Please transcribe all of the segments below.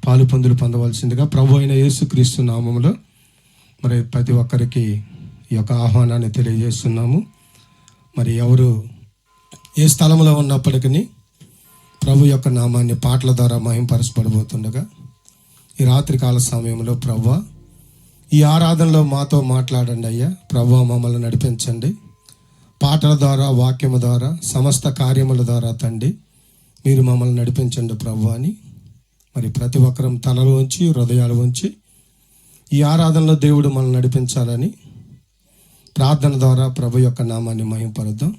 పాలు పొందులు పొందవలసిందిగా ప్రభు అయిన యేసుక్రీస్తు నామములో మరి ప్రతి ఒక్కరికి ఈ యొక్క ఆహ్వానాన్ని తెలియజేస్తున్నాము. మరి ఎవరు ఏ స్థలంలో ఉన్నప్పటికీ ప్రభు యొక్క నామాన్ని పాటల ద్వారా మహింపరచబడబోతుండగా ఈ రాత్రికాల సమయంలో ప్రభువా ఈ ఆరాధనలో మాతో మాట్లాడండి అయ్యా. ప్రభువా మమ్మల్ని నడిపించండి. పాటల ద్వారా, వాక్యము ద్వారా, సమస్త కార్యముల ద్వారా తండ్రి మీరు మమ్మల్ని నడిపించండి ప్రభువా అని మరి ప్రతి ఒక్కరం తలలు ఉంచి హృదయాలు ఉంచి ఈ ఆరాధనలో దేవుడు మనల్ని నడిపించాలని ప్రార్థన ద్వారా ప్రభు యొక్క నామాన్ని మహింపరుద్దాం.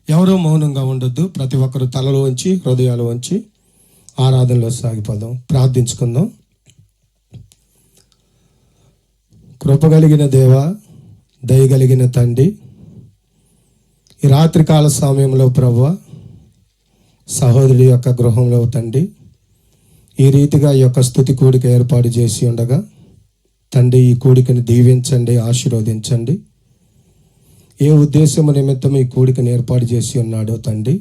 ఎవరో మౌనంగా ఉండొద్దు. ప్రతి ఒక్కరు తలలు ఉంచి హృదయాలు ఉంచి ఆరాధనలో సాగిపోదాం. ప్రార్థించుకుందాం. కృపగలిగిన దేవ, దయగలిగిన తండ్రి, ఈ రాత్రికాల సమయంలో ప్రభువా సహోదరుడి యొక్క గృహంలో తండ్రి ఈ రీతిగా ఈ యొక్క స్తుతి కూడిక ఏర్పాటు చేసి ఉండగా తండ్రి ఈ కూడికని దీవించండి, ఆశీర్వదించండి. ఏ ఉద్దేశము నిమిత్తం ఈ కూడికను ఏర్పాటు చేసి ఉన్నాడో తండ్రి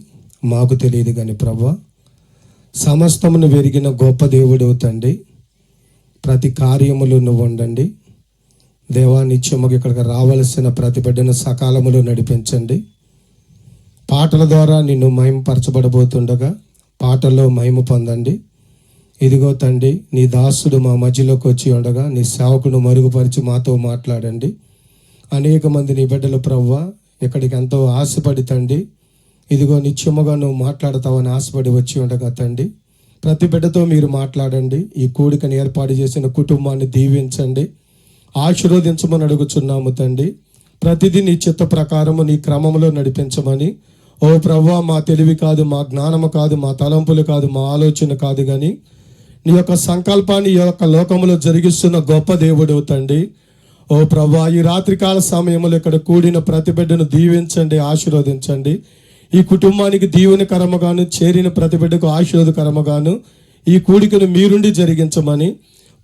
మాకు తెలియదు కానీ ప్రభువా సమస్తమును వెరిగిన గొప్ప దేవుడు తండ్రి ప్రతి కార్యములు నువ్వు ఉండండి దేవా. నిత్యముగా ఇక్కడికి రావలసిన ప్రతి బిడ్డను సకాలములో నడిపించండి. పాటల ద్వారా నిన్ను మహిమపరచబడబోతుండగా పాటల్లో మహిమ పొందండి. ఇదిగో తండ్రి నీ దాసుడు మా మధ్యలోకి వచ్చి ఉండగా నీ సేవకును మరుగుపరిచి మాతో మాట్లాడండి. అనేక మంది నీ బిడ్డలు ప్రభువా ఇక్కడికి ఎంతో ఆశపడి తండ్రి ఇదిగో నిత్యముగా నువ్వు మాట్లాడతావని ఆశపడి వచ్చి ఉండగా తండ్రి ప్రతి బిడ్డతో మీరు మాట్లాడండి. ఈ కూడికను ఏర్పాటు చేసిన కుటుంబాన్ని దీవించండి, ఆశీర్వదించమని అడుగుచున్నాము తండ్రి. ప్రతిదీ నీ చిత్త ప్రకారము నీ క్రమంలో నడిపించమని. ఓ ప్రభువా మా తెలివి కాదు, మా జ్ఞానము కాదు, మా తలంపులు కాదు, మా ఆలోచన కాదు కానీ నీ యొక్క సంకల్పాన్ని ఈ యొక్క లోకంలో జరిగిస్తున్న గొప్ప దేవుడు తండ్రి. ఓ ప్రభువా ఈ రాత్రికాల సమయంలో ఇక్కడ కూడిన ప్రతి బిడ్డను దీవించండి, ఆశీర్వదించండి. ఈ కుటుంబానికి దీవెనకరముగాను చేరిన ప్రతి బిడ్డకు ఆశీర్వాదకరముగాను ఈ కూడికను మీరుండి జరిగించమని,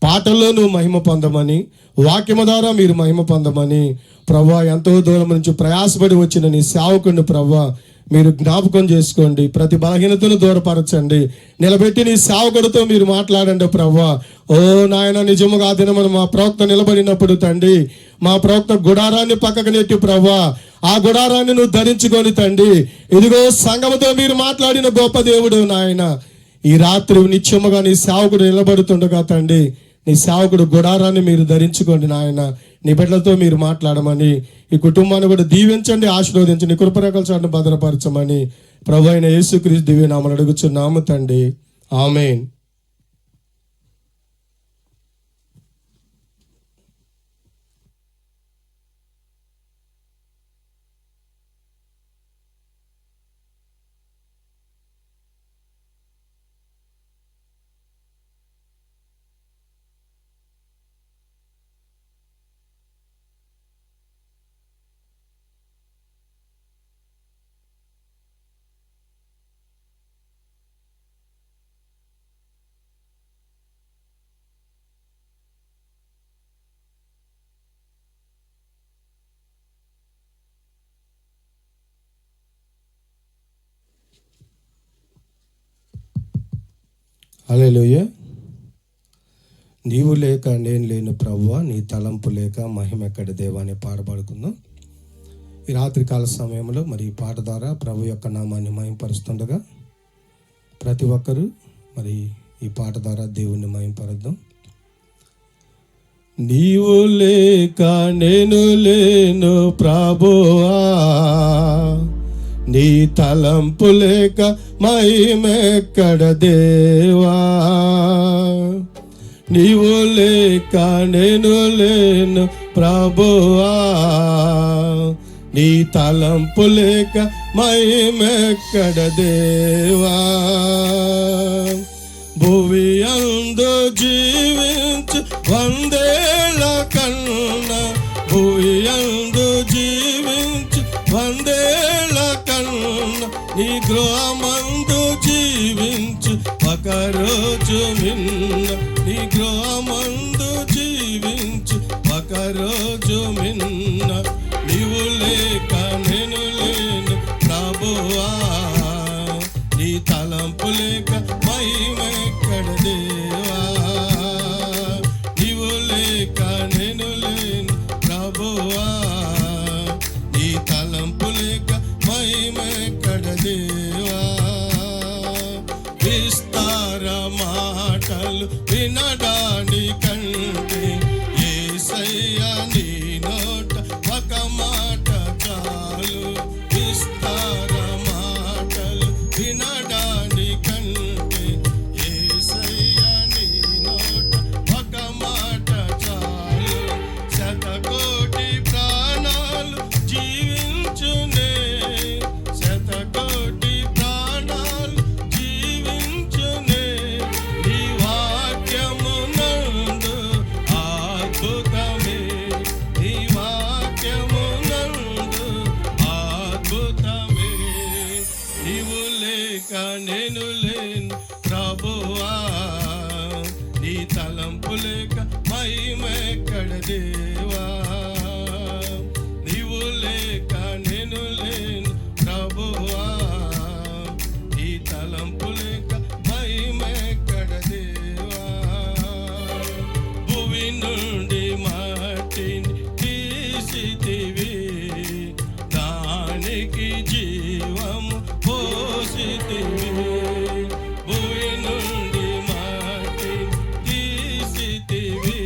పాటల్లో నువ్వు మహిమ పొందమని, వాక్యము ద్వారా మీరు మహిమ పొందమని ప్రభువా ఎంతో దూరం నుంచి ప్రయాసపడి వచ్చిన నీ సేవకుడిని ప్రభువా మీరు జ్ఞాపకం చేసుకోండి. ప్రతి బలహీనతను దూరపరచండి. నిలబెట్టి నీ సేవకుడితో మీరు మాట్లాడండి ప్రభువా. ఓ నాయన నిజముగా ఆ దినమున మా ప్రవక్త నిలబడినప్పుడు తండ్రి మా ప్రవక్త గుడారాన్ని పక్కకు నెట్టి ప్రభువా ఆ గుడారాన్ని నువ్వు ధరించుకొని తండ్రి ఇదిగో సంఘముతో మీరు మాట్లాడిన గొప్ప దేవుడు నాయన. ఈ రాత్రి నిత్యముగా నీ సేవకుడు నిలబడుతుండగా తండ్రి నీ సేవకుడు గుడారాన్ని మీరు ధరించుకోండి నాయన. నీ బిడ్డలతో మీరు మాట్లాడమని, ఈ కుటుంబాన్ని కూడా దీవించండి, ఆశీర్వదించండి, కృపరేఖల చాటును భద్రపరచమని ప్రభు అయిన యేసుక్రీస్తు దివ్య నామమున అడుగుచున్నాము తండ్రి. ఆమేన్. హల్లెలూయా. నీవు లేక నేను లేను ప్రభువా, నీ తలంపు లేక మహిమ ఎక్కడ దేవా అని పాడబడుకుందాం. ఈ రాత్రికాల సమయంలో మరి ఈ పాట ద్వారా ప్రభు యొక్క నామాన్ని మహింపరుస్తుండగా ప్రతి ఒక్కరూ మరి ఈ పాట ద్వారా దేవుణ్ణి మహింపరుద్దాం. నీవు లేక నేను లేను ప్రభువా, నీ తలంపు లేక మహిమెక్కడ దేవా. నీవు లేక నేను లేను ప్రభువా, నీ తలంపు లేక మహిమెక్కడ దేవా. భువి అందు జీవించు 100 ఏళ్ల కన్నా, భువి అందు జీవించు 100 ఏళ్ల కన్నా, నీ గృహమందు జీవించు ఒకరోజు మిన్న, నీ గృహమందు జీవించు ఒకరోజు మిన్న. నీవు లేక నేను లేను ప్రభువా, నీ తలంపు లేక మహిమెక్కడ దేవా. విస్తార మాటలు వినడానికంటే యేసయ్య నీ నోట ఒక మాట చాలు. విస్తార మాటలు వినడానికంటే యేసయ్య నీ నోట ఒక మాట చాలు. శతకోటి ప్రాణాలు జీవించునే, శతకోటి ప్రాణాలు జీవించునే, నీ వాక్యమునందు అద్భుతమే, నీ వాక్యమునందు అద్భుతమే. నీవు లేక నేను లేను ప్రభువా, నీ తలంపు లేక మహిమెక్కడ దేవా. నీవు లేక నేను లేను ప్రభువా, నీ తలంపు లేక మహిమెక్కడ దేవా. భూమి నుండి మట్టిని తీసితివి, దానికి జీవము పోసితివి. భూమి నుండి మట్టిని తీసితివి,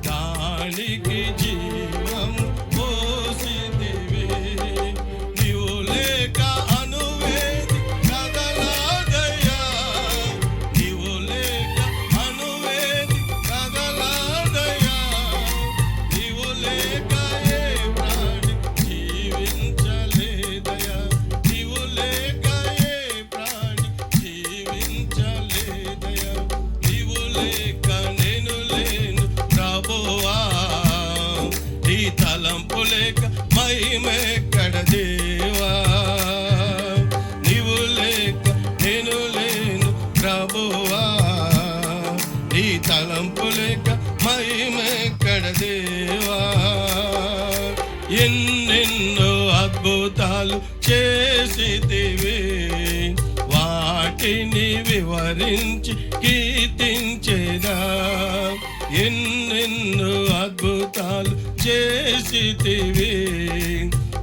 దానికి జీవము పోసితివి. నీవు లేక అనువేది కదలాదయ్యా, నీవు లేక అనువేది కదలాదయ్యా. నీవు లేక ఏ ప్రాణి జీవించలేదయ్యా, నీవు లేక ఏ ప్రాణి జీవించలేదయ్యా. నీవు లేక నేను లేను ప్రభువా, నీ తలంపు లేక మహిమెక్కడ దేవా. నీవు లేక నేను లేను ప్రభువా, నీ తలంపు లేక మహిమెక్కడ దేవా. ఎన్నెన్నో అద్భుతాలు చేసితివి, వాటిని వివరించి కీర్తించేదా. ఎన్నెన్నో అద్భుతాలు చేసితివి,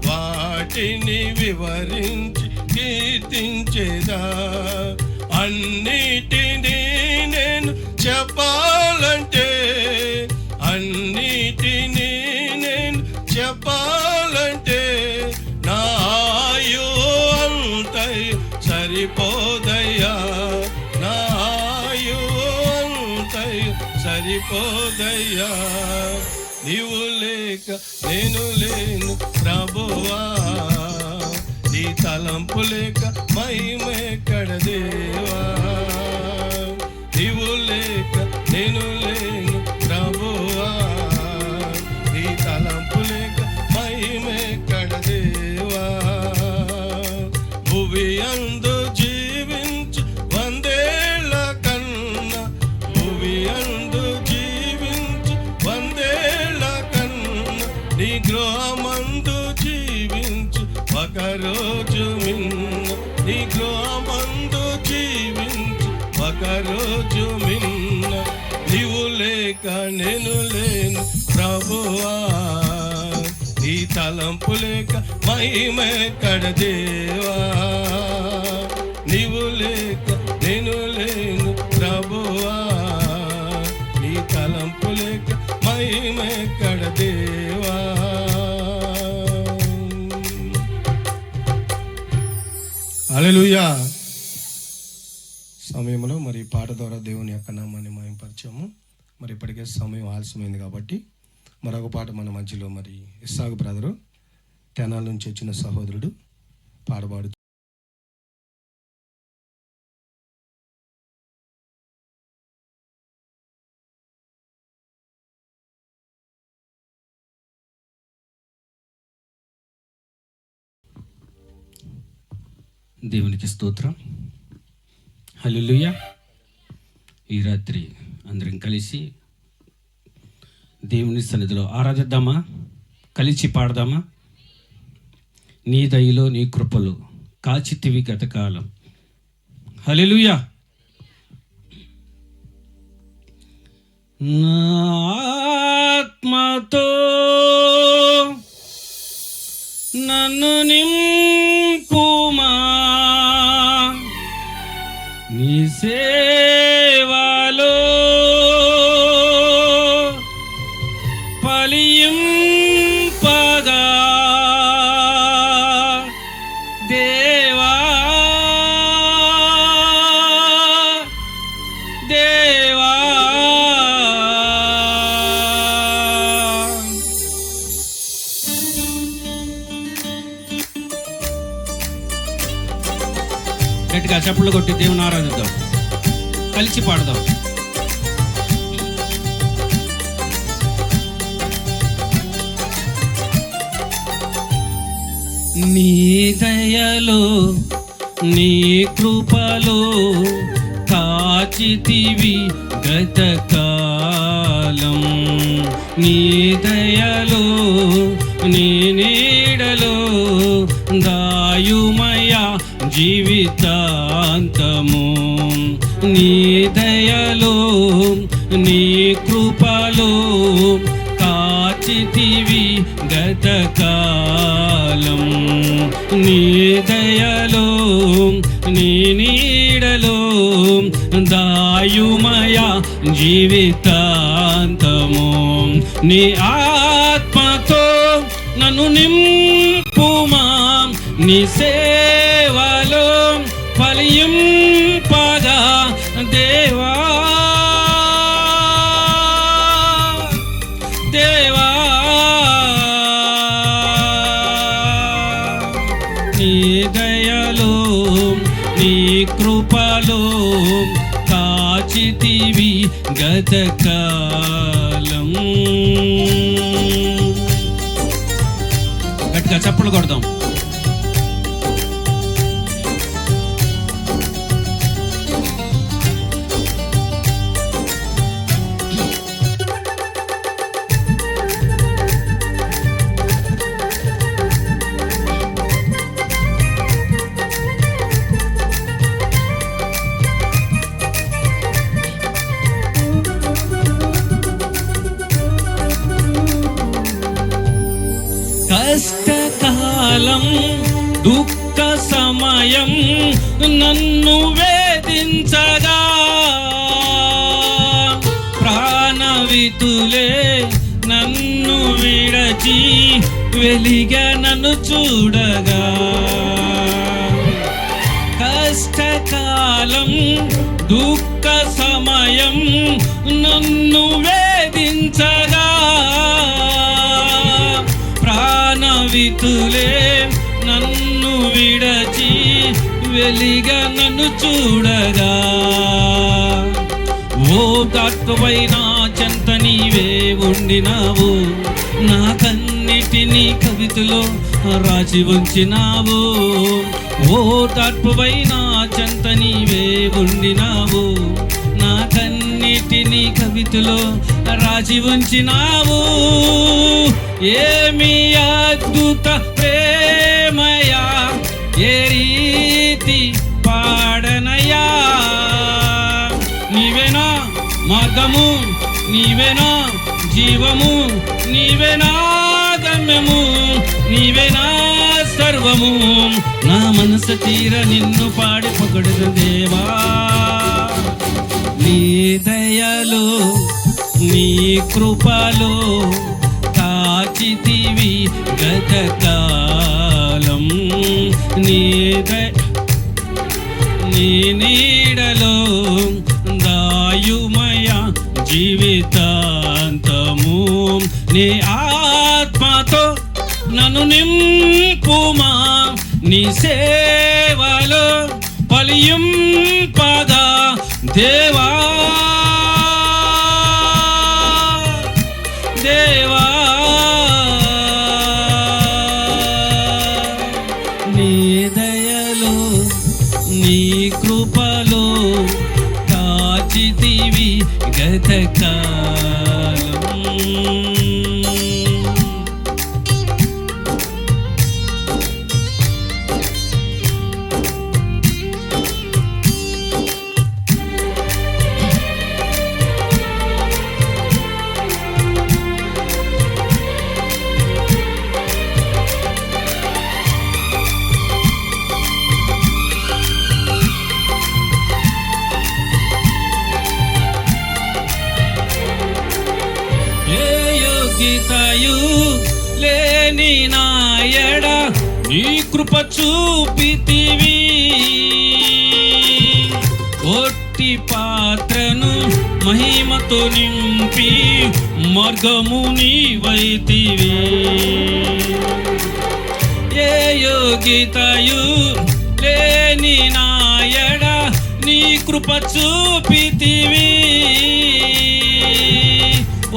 వాటిని వివరించి కీర్తించేదా. అన్నిటినీ నేను చెప్పాలంటే, అన్నిటినీ నేను చెప్పాలంటే నా ఆయు అంతయు సరిపోదయ్యా, నా ఆయు అంతయు సరిపోదయ్యా. నీవు లేక నేను లేను ప్రభువా, నీ తలంపు లేక మహిమెక్కడ దేవా. నీవు లేక నేను లేను ప్రభువా, నీ తలంపు లేక మహిమెక్కడ దేవా. భువి అందు జీవించు వందేళ్ల కన్నా, భువి అందు జీవించు వందేళ్ల కన్నా, నీ గృహమందు జీవించు ఒక రోజు మిన్న, నీ గృహమందు జీవించు ఒక రోజు మిన్న. నీవు లేక నేను లేను ప్రభువా, నీ తలంపు లేక మహిమెక్కడ దేవా. నీవు లేక నేను లేను ప్రభువా, నీ తలంపు లేక మహిమెక్కడ దేవా. హల్లెలూయా. సమయంలో మరి పాట ద్వారా దేవుని యొక్క నామాన్ని మహిమపరచాము. మరి ఇప్పటికే సమయం ఆలస్యమైంది కాబట్టి మరొక పాట మన మధ్యలో మరి ఇస్సాకు బ్రదరు తెనాల నుంచి వచ్చిన సహోదరుడు పాడబాడు. దేవునికి స్తోత్రం. హల్లెలూయా. ఈ రాత్రి అందరం కలిసి దేవుని సన్నిధిలో ఆరాధిద్దామా, కలిసి పాడదామా. నీ దయలో నీ కృపలో కాచితివి గతకాలం. హల్లెలూయా. నా ఆత్మతో నన్ను నింపుమా, నీ సేవలో ఫలింపగా దేవా దేవా గట్టిగా చప్పట్లు కొట్టి దేవుని ఆరాధిద్దాం, కలిసి పాడదాం. నీ దయలో నీ కృపలో కాచితివి గతకాలం, నీ దయలో నీ నీడలో దాయుమయ జీవితాంతము, నీ దయలో నీ కృపలో కాచితివి గతకాలం, నీ దయలో నీ నీడలో దాయుమయ జీవితాంతము, నీ ఆత్మతో నన్ను నింపుమా, నీ సేవలో ఫలింపగా దేవా దేవా, నీ దయలో నీ కృపలో కాచితివి గతకాలం. గట్టిగా చప్పట్లు కొడదాం. కష్టకాలం దుఃఖ సమయం నన్ను వేధించగా, ప్రాణవితులే నన్ను విడచి వెలిగా నన్ను చూడగా, కష్టకాలం దుఃఖ సమయం నన్ను వేధించగా, ప్రాణవితులే నన్ను విడచి వెలిగా నన్ను చూడగా, ఓ తత్వమైన చెంత నీవే ఉండినావు, నా కన్నిటిని కవితలో రాసి ఉంచినావు, ఓ తత్వమైన చెంత నీవే ఉండినావు, నా కన్నిటిని కవితలో రాసి ఉంచినావు, ఏమి అద్భుత ప్రేమయా, ఏ రీతి పాడనయా, నీవేనా మార్గము, నీవేనా జీవము, నీవేనా గమ్యము, నీవేనా సర్వము, నా మనసు తీర నిన్ను పాడి పొగడుదు దేవా, నీ దయలో నీ కృపలో కాచితివి గతకాలం, నీ నీడలో దాయుమయ జీవితాంతము, నీ ఆత్మతో నన్ను నింపుమా, నీ సేవలో ఫలింపగా దేవా దేవా, నీ దయలో నీ కృపలో కాచితివి గతకాలం. యోగ్యతయు లేని నాయడ నీ కృప చూపితివి. ఒట్టి పాత్రను మహిమతో నింపి మార్గము నీవైతివి. ఏ యోగ్యతయు లేని నాయడ నీ కృప చూపితివి.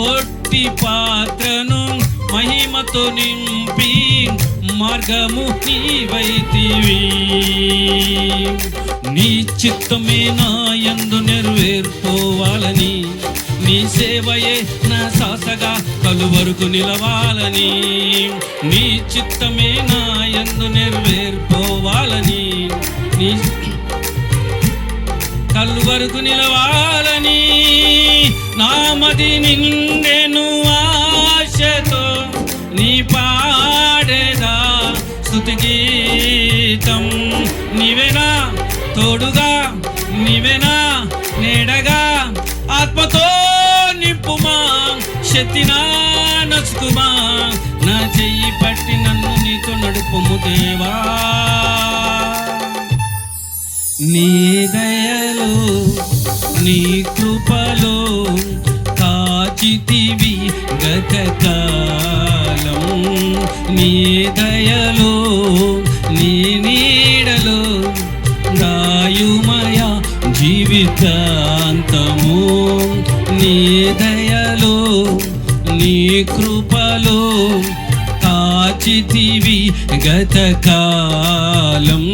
ఒట్టి పాత్రను మహిమతో నింపి మార్గము నీవైతివి. నీ చిత్తమే నా యందు నెరవేర్పోవాలని, నీ సేవయే నా శ్వాసగా కలువరకు నిలవాలని. నీ చిత్తమే నా యందు నెరవేర్పోవాలని, నీ కలువరకు నిలవాలని. నామది నిండెను ఆశతో నీ పాడేదా స్తుతి గీతం. నీవేనా తోడుగా, నీవేనా నేడగా, ఆత్మతో నింపుమా, శక్తినా నచ్చుకుమా. నా చెయ్యి పట్టి నన్ను నీతో నడుపుము దేవా. నీ దయలో నీ కృపలో కాచితివి గతకాలం. నీ దయలో నీ నీడలో దాయుమయ జీవితాంతము. నీ దయలో నీ కృపలో కాచితివి గతకాలం.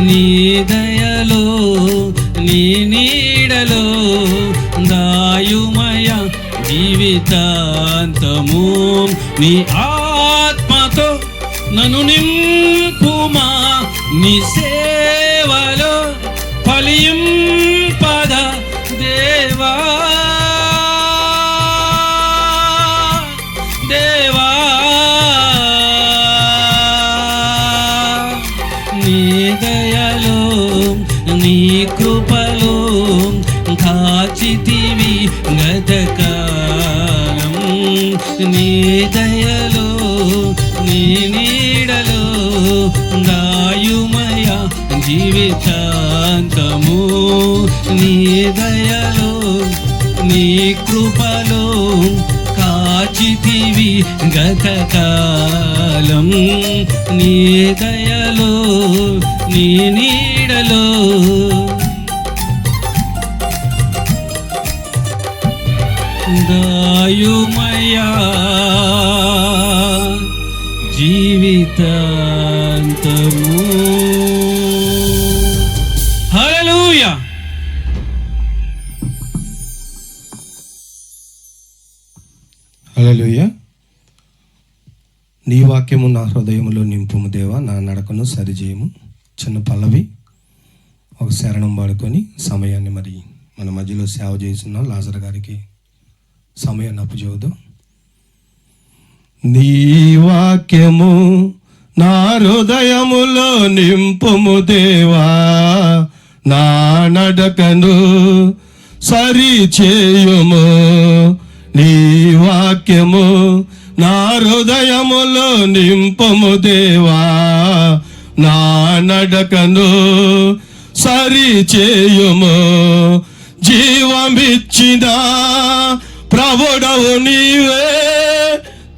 నీ దయలో నీ నీడలో దాయుమయ జీవితాంతము. నీ ఆత్మతో నన్ను నింపుమా, నీ సేవలో ఫలింపద దేవా. దేవా నీ దయలో నీ కృపలో కాచితివి గతకాలం. నీ దయలో నీ నీడలో దాయుమయ జీవితాంతము. నీ దయలో నీ కృపలో కాచితివి గతకాలం. నీ దయలో నీ నీడలో దాయుమయా జీవితాంతము. హల్లెలూయా. హల్లెలూయా. నీ వాక్యము నా హృదయములో నింపుము దేవా, నా నడకను సరిచేయము. చిన్న పల్లవి, ఒక శరణం పాడుకొని సమయాన్ని మరి మన మధ్యలో సేవ చేస్తున్నాం. లాజర్ గారికి సమయాన్ని అప్పచెబుదాం. నీ వాక్యము నా హృదయములో నింపుము దేవా, నా నడకను సరిచేయుము. నీ వాక్యము నా హృదయములో నింపుము దేవా, నా నడకను సరిచేయుము. జీవమిచ్చిన ప్రభుడవు నీవే,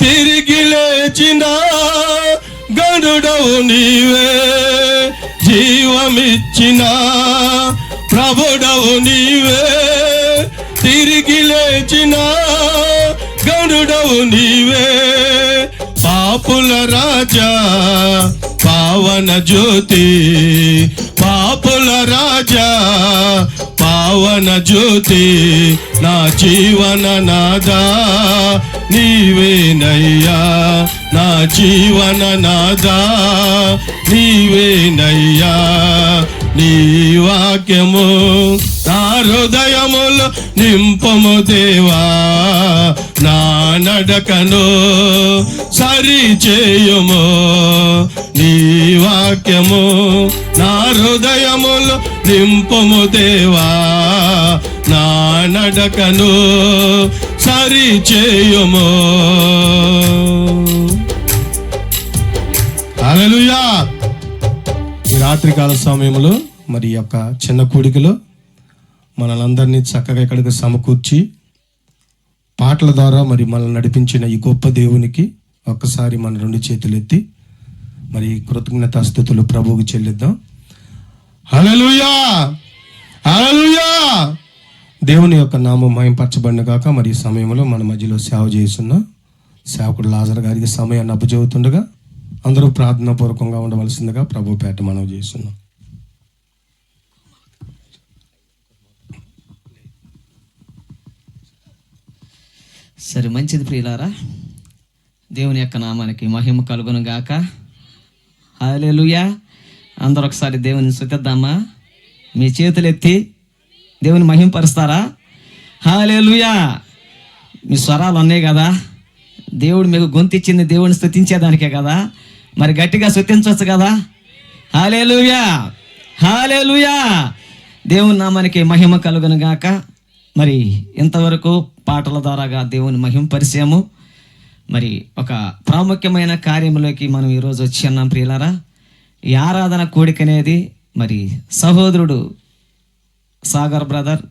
తిరిగి లేచిన గనుడవు నీవే. జీవమిచ్చిన ప్రభుడవు నీవే, తిరిగి లేచిన గనుడవు నీవే. పాపుల రాజా పావన జ్యోతి, పాపుల రాజా పావన జ్యోతి, నా జీవన నాదా నీవేనయ్యా. నా జీవన నాదా నీవేనయ్యా. నీ వాక్యము నా హృదయములో నింపము దేవా, నా నడకను సరిచేయుము. నీ వాక్యము నా హృదయములో నింపము దేవా, నా నడకను సరి చేయుము. హల్లెలూయా. ఈ రాత్రికాల సమయంలో మరి యొక్క చిన్న కూడికలో మనలందరినీ చక్కగా ఇక్కడికి సమకూర్చి పాటల ద్వారా మరి మనల్ని నడిపించిన ఈ గొప్ప దేవునికి ఒక్కసారి మన రెండు చేతులు ఎత్తి మరి కృతజ్ఞతాస్తుతులు ప్రభువుకి చెల్లిద్దాం. హల్లెలూయా, హల్లెలూయా. దేవుని యొక్క నామం మహింపరచబడిన గాక. మరి ఈ సమయంలో మన మధ్యలో సేవ చేస్తున్న సేవకుడు లాజర్ గారికి సమయాన్ని అప్పచెబుతుండగా అందరూ ప్రార్థనాపూర్వకంగా ఉండవలసిందిగా ప్రభు పేట మనవి చేస్తున్నాం. సరే, మంచిది ప్రియులారా. దేవుని యొక్క నామానికి మహిమ కలుగును గాక. హల్లెలూయా. అందరూ ఒకసారి దేవుని స్తుతిద్దామా? మీ చేతులు ఎత్తి దేవుని మహిమపరుస్తారా? హల్లెలూయా. మీ స్వరాలు ఉన్నాయి కదా, దేవుడు మీకు గొంతిచ్చింది దేవుని స్తుతించేదానికే కదా, మరి గట్టిగా స్తుతించవచ్చు కదా. హల్లెలూయా, హల్లెలూయా. దేవుని నామానికి మహిమ కలుగును గాక. మరి ఇంతవరకు పాటల ద్వారాగా దేవుని మహిమపరిచాము. మరి ఒక ప్రాముఖ్యమైన కార్యంలోకి మనం ఈరోజు వచ్చి ఉన్నాం ప్రియులారా. ఈ ఆరాధన కూడిక అనేది మరి సహోదరుడు సాగర్ బ్రదర్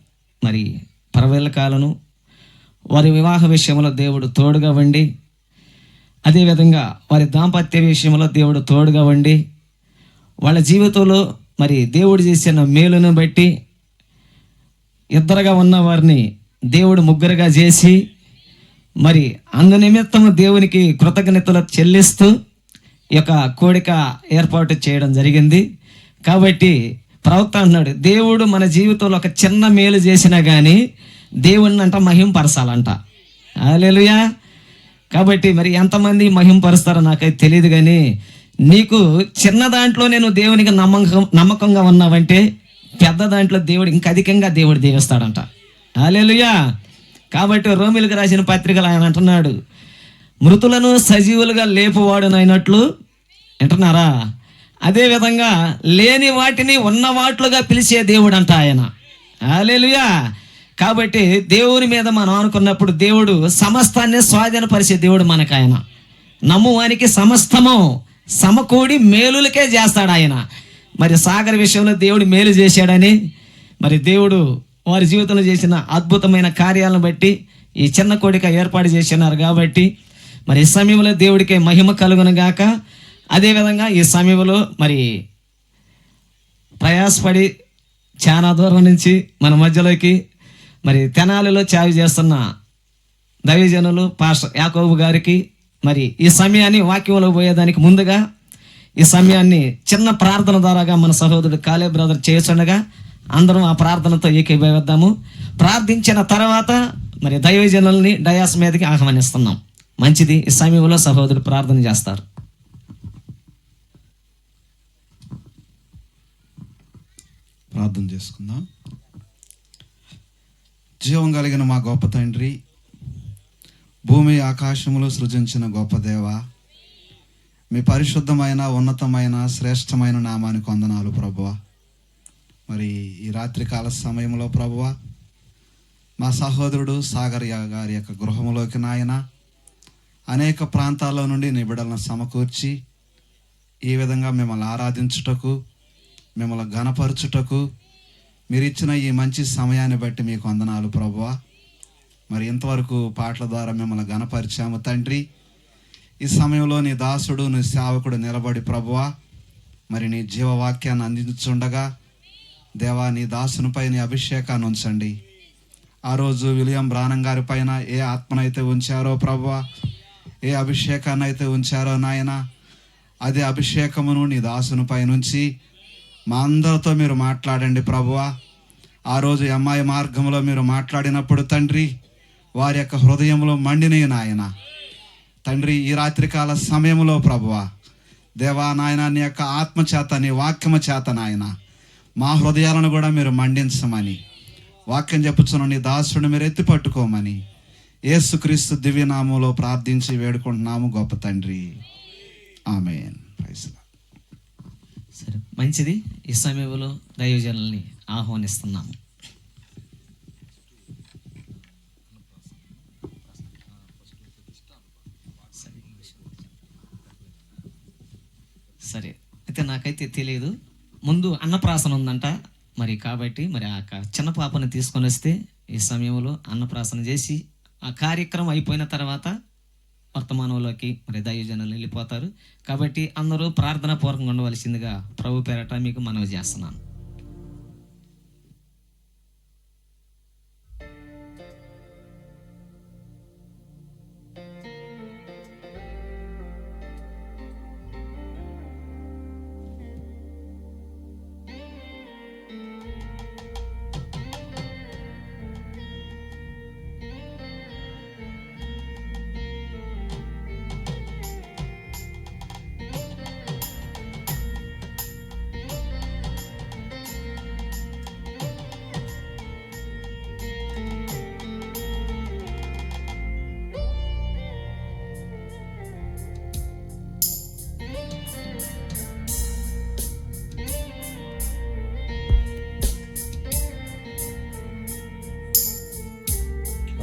మరి పరవేలకాలను వారి వివాహ విషయంలో దేవుడు తోడుగా ఉండి, అదేవిధంగా వారి దాంపత్య విషయంలో దేవుడు తోడుగా ఉండి, వాళ్ళ జీవితంలో మరి దేవుడు చేసిన మేలును బట్టి ఇద్దరుగా ఉన్న వారిని దేవుడు ముగ్గురుగా చేసి మరి అందు నిమిత్తము దేవునికి కృతజ్ఞతలు చెల్లిస్తూ ఈ యొక్క కోడిక ఏర్పాటు చేయడం జరిగింది. కాబట్టి ప్రవక్త అన్నాడు, దేవుడు మన జీవితంలో ఒక చిన్న మేలు చేసినా కానీ దేవుడిని అంట మహింపరచాలంట. హల్లెలూయా. కాబట్టి మరి ఎంతమంది మహింపరుస్తారో నాకైతే తెలియదు, కానీ నీకు చిన్న దాంట్లో నేను దేవునికి నమ్మకంగా ఉన్నావంటే పెద్ద దాంట్లో దేవుడు ఇంకా అధికంగా దేవుడు దీవిస్తాడంట. హల్లెలూయా. కాబట్టి రోమిలకు రాసిన పత్రికలు ఆయన అంటున్నాడు, మృతులను సజీవులుగా లేపువాడునైనట్లు అంటున్నారా, అదేవిధంగా లేని వాటిని ఉన్న వాట్లుగా పిలిచే దేవుడు అంట ఆయన. హల్లెలూయా. కాబట్టి దేవుని మీద మనం అనుకున్నప్పుడు దేవుడు సమస్తాన్ని స్వాధీనపరిచే దేవుడు మనకు ఆయన. నమ్మువానికి సమస్తము సమకూడి మేలులకే చేస్తాడు ఆయన. మరి సాగర్ విషయంలో దేవుడు మేలు చేశాడని మరి దేవుడు వారి జీవితంలో చేసిన అద్భుతమైన కార్యాలను బట్టి ఈ చిన్న కోడిక ఏర్పాటు చేసినారు. కాబట్టి మరి ఈ సమయంలో దేవుడికి మహిమ కలుగును గాక. అదేవిధంగా ఈ సమయంలో మరి ప్రయాసపడి చాలా దూరం నుంచి మన మధ్యలోకి మరి తెనాలిలో చావి చేస్తున్న దైవజనులు పాస్టర్ యాకోబు గారికి మరి ఈ సమయాన్ని వాక్యంలో పోయేదానికి ముందుగా ఈ సమయాన్ని చిన్న ప్రార్థన ద్వారాగా మన సహోదరుడు కాలే బ్రదర్ చేస్తుండగా అందరం ఆ ప్రార్థనతో ఏకీభవిద్దాము. ప్రార్థించిన తర్వాత మరి దైవజనుల్ని డయాస్ మీదకి ఆహ్వానిస్తున్నాం. మంచిది, ఈ సమయంలో సహోదరుడు ప్రార్థన చేస్తారు. ప్రార్థన చేసుకుందాం. జీవం కలిగిన మా గొప్ప తండ్రి, భూమి ఆకాశములు సృజించిన గొప్ప దేవ, మీ పరిశుద్ధమైన ఉన్నతమైన శ్రేష్టమైన నామానికి వందనాలు ప్రభువా. మరి ఈ రాత్రికాల సమయంలో ప్రభువా, మా సహోదరుడు సాగర్ గారి యొక్క గృహంలోకి నాయన అనేక ప్రాంతాల్లో నుండి నీ బిడ్డలను సమకూర్చి ఈ విధంగా మిమ్మల్ని ఆరాధించుటకు, మిమ్మల్ని ఘనపరచుటకు మీరు ఇచ్చిన ఈ మంచి సమయాన్ని బట్టి మీకు వందనాలు ప్రభువా. మరి ఇంతవరకు పాటల ద్వారా మిమ్మల్ని ఘనపరిచాము తండ్రి. ఈ సమయంలో నీ దాసుడు నీ సేవకుడు నిలబడి ప్రభువా మరి నీ జీవవాక్యాన్ని అందించుండగా దేవా నీ దాసునిపై నీ అభిషేకాన్ని ఉంచండి. ఆ రోజు విలియం బ్రానం గారి పైన ఏ ఆత్మనైతే ఉంచారో ప్రభువా, ఏ అభిషేకాన్ని అయితే ఉంచారో నాయన, అదే అభిషేకమును నీ దాసునిపై నుంచి మా అందరితో మీరు మాట్లాడండి ప్రభువా. ఆ రోజు అమ్మాయి మార్గంలో మీరు మాట్లాడినప్పుడు తండ్రి వారి యొక్క హృదయంలో మండిన నాయన తండ్రి, ఈ రాత్రికాల సమయంలో ప్రభువా దేవా నాయన నీ యొక్క ఆత్మచేత నీ వాక్యము చేత నాయన మా హృదయాలను కూడా మీరు మండించమని వాక్యం చెప్పుచున్న నీ దాసుని మీరు ఎత్తి పట్టుకోమని యేసుక్రీస్తు దివ్యనామంలో ప్రార్థించి వేడుకుంటున్నాము గొప్ప తండ్రి, ఆమేన్. Praise lord. సరే, మంచిది. ఈ సమయంలో దైవజనుల్ని ఆహ్వానిస్తున్నాము. సరే, అయితే నాకైతే తెలియదు. ముందు అన్నప్రాసన ఉందంట మరి, కాబట్టి మరి ఆ చిన్న పాపని తీసుకొని వస్తే ఈ సమయంలో అన్నప్రాసన చేసి ఆ కార్యక్రమం అయిపోయిన తర్వాత వర్తమానంలోకి మరి దైవజనులు వెళ్ళిపోతారు. కాబట్టి అందరూ ప్రార్థనా పూర్వకంగా ఉండవలసిందిగా ప్రభు పేరట మీకు మనవి చేస్తున్నాను.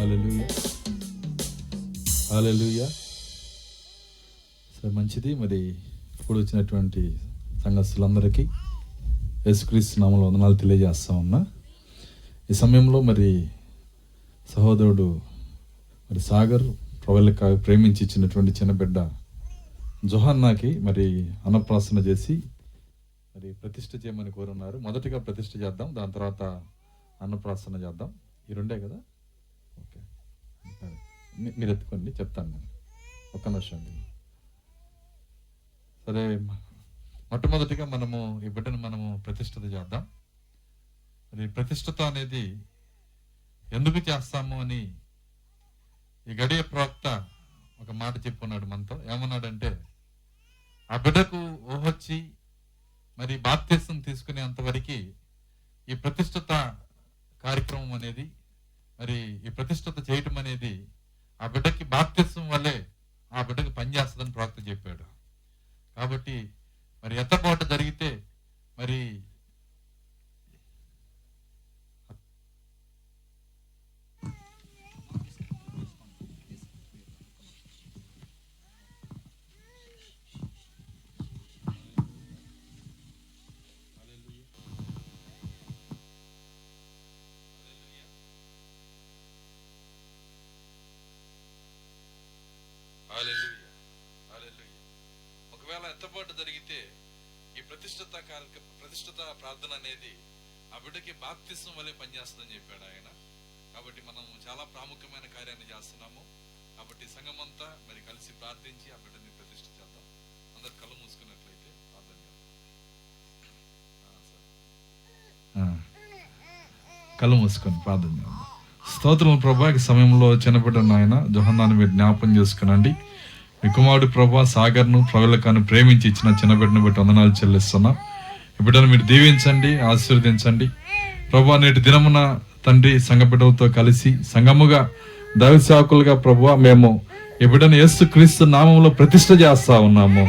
హల్లెలూయా, హల్లెలూయా. సరే, మంచిది. మరి ఇప్పుడు వచ్చినటువంటి సంఘస్థులందరికీ యేసుక్రీస్తు నామములో వందనాలు తెలియజేస్తా ఉన్నా. ఈ సమయంలో మరి సహోదరుడు మరి సాగర్ ప్రవళిక ప్రేమించి ఇచ్చినటువంటి చిన్న బిడ్డ జోహన్నాకి మరి అన్నప్రాసన చేసి మరి ప్రతిష్ఠ చేయమని కోరున్నారు. మొదటిగా ప్రతిష్ఠ చేద్దాం, దాని తర్వాత అన్నప్రాసన చేద్దాం. ఈ రెండే కదా? ఓకే, మీరు ఎత్తుకోండి, చెప్తాను నేను. ఒక్క నిమిషం అండి. సరే, మొట్టమొదటిగా మనము ఈ బిడ్డను మనము ప్రతిష్ఠత చేద్దాం. మరి ప్రతిష్ఠత అనేది ఎందుకు చేస్తాము అని ఈ గడియ ప్రవక్త ఒక మాట చెప్పుకున్నాడు మనతో. ఏమన్నాడంటే, ఆ బిడ్డకు ఊహొచ్చి మరి బాప్తిసం తీసుకునేంతవరకు ఈ ప్రతిష్ఠత కార్యక్రమం అనేది, మరి ఈ ప్రతిష్ఠత చేయటం అనేది ఆ బిడ్డకి బాప్తిసం వల్లే ఆ బిడ్డకి పనిచేస్తుందని ప్రవక్త చెప్పాడు. కాబట్టి మరి ఎత్తపాటు జరిగితే మరి ఒకవేళ ఎత్తపాటు జరిగితే ఈ ప్రతిష్ఠత ప్రార్థన అనేది ఆ బిడ్డకి బాప్తిసం వల్లే పనిచేస్తుందని చెప్పాడు ఆయన. కాబట్టి మనం చాలా ప్రాముఖ్యమైన కార్యాన్ని చేస్తున్నాము. కాబట్టి సంఘమంతా మరి కలిసి ప్రార్థించి ఆ బిడ్డని ప్రతిష్ఠ చేద్దాం. అందరు కళ్ళు మూసుకున్నట్లయితే ప్రార్థన చేద్దాం. కళ్ళు మూసుకొని ప్రార్థన చేద్దాం. స్తోత్రం ప్రభా, ఈ సమయంలో చిన్నబిడ్డను ఆయన జోహన్నాను మీరు జ్ఞాపం చేసుకునండి. మీ కుమారుడు ప్రభా సాగర్ను ప్రవళికను ప్రేమించి ఇచ్చిన చిన్నబిడ్డను బట్టి వందనాలు చెల్లిస్తున్నాం. ఈ బిడ్డను మీరు దీవించండి, ఆశీర్వదించండి ప్రభా. నేటి దినమున తండ్రి సంఘ బిడ్డలతో కలిసి సంఘముగా దైవ సేవకులుగా ప్రభా మేము ఈ బిడ్డను యేసుక్రీస్తు నామములో ప్రతిష్ఠ చేస్తా ఉన్నాము.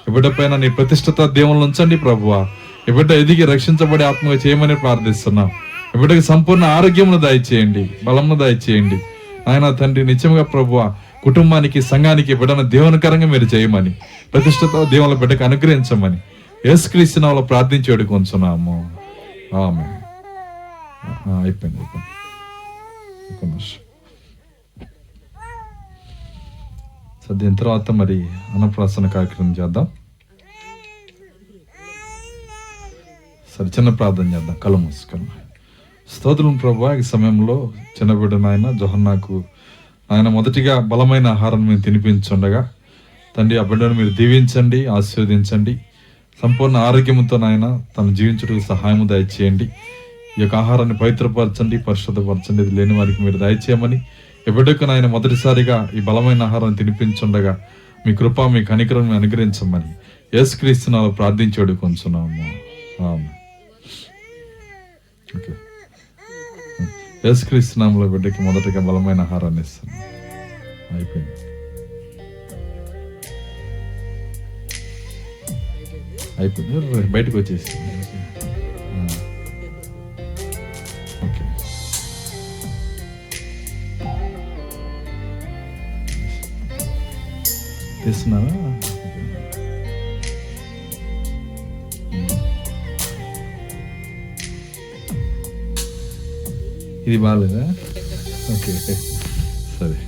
ఈ బిడ్డ పైన నీ ప్రతిష్ఠత దేవుళ్ళు ఉంచండి ప్రభువా. ఈ బిడ్డ ఎదిగి రక్షించబడి ఆత్మగా చేయమని ప్రార్థిస్తున్నాం. ఈ బిడ్డకి సంపూర్ణ ఆరోగ్యమును దయచేయండి, బలమును దయచేయండి ఆయన తండ్రి. నిత్యముగా ప్రభువా కుటుంబానికి సంఘానికి బిడ్డను దేవునికరంగా మీరు చేయమని, ప్రతిష్ఠతో దేవుల బిడ్డకు అనుగ్రహించమని యేసుక్రీస్తు నామములో ప్రార్థించి వేడుకొంచున్నాము. ఆమేన్. అయిపోయింది. సో దీని తర్వాత మరి అన్నప్రాసన కార్యక్రమం చేద్దాం. సరే, చిన్న ప్రార్థన చేద్దాం, కళ్ళు మూసుకొని. స్తోత్రం ప్రభువా, ఈ సమయంలో చిన్న బిడ్డ నాయన జోహన్నాకు ఆయన మొదటిగా బలమైన ఆహారం మేము తినిపించుండగా తండ్రి ఆ బిడ్డను మీరు దీవించండి, ఆశీర్వదించండి. సంపూర్ణ ఆరోగ్యంతో నాయన తను జీవించడానికి సహాయం దయచేయండి. ఈ యొక్క ఆహారాన్ని పవిత్రపరచండి, పరిశుద్ధపరచండి. ఇది లేని వారికి మీరు దయచేయమని, ఈ బిడ్డకు నాయన మొదటిసారిగా ఈ బలమైన ఆహారాన్ని తినిపించుండగా మీ కృప, మీ కనికరం అనుగ్రహించమని యేసుక్రీస్తు నామములో ప్రార్థించి వేడుకొంచున్నాము. ఓకే, యేసుక్రీస్తు నామములో బిడ్డకి మొదటగా బలమైన ఆహారాన్ని ఇస్తాను. అయిపోయింది. బయటకు వచ్చేసి ఓకే. తీస్తున్నారా? ఇది బాగాలేదా? ఓకే సరే.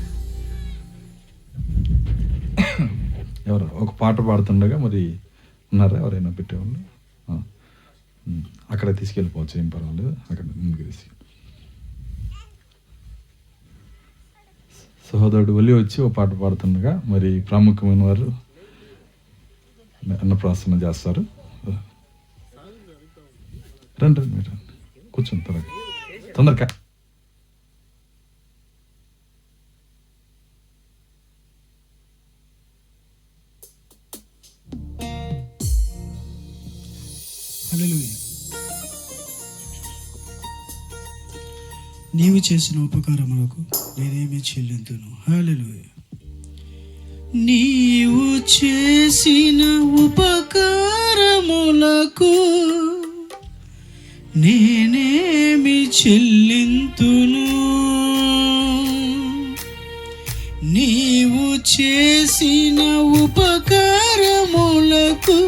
ఎవరు ఒక పాట పాడుతుండగా మరి ఉన్నారా ఎవరైనా పెట్టేవాళ్ళు? అక్కడ తీసుకెళ్ళిపోవచ్చు, ఏం పర్వాలేదు. అక్కడ ముందుకు తీసి సహోదరుడు ఒలి వచ్చి ఒక పాట పాడుతుండగా మరి ప్రాముఖ్యమైన వారు అన్నప్రాసన చేస్తారు. రండి మీరు రండి, కూర్చొని తొందరగా. హల్లెలూయా. నీవు చేసిన ఉపకారములకు నేనేమి చెల్లింతును. హల్లెలూయా. నీవు చేసిన ఉపకారములకు నేనేమి చెల్లింతును. నీవు చేసిన ఉపకారములకు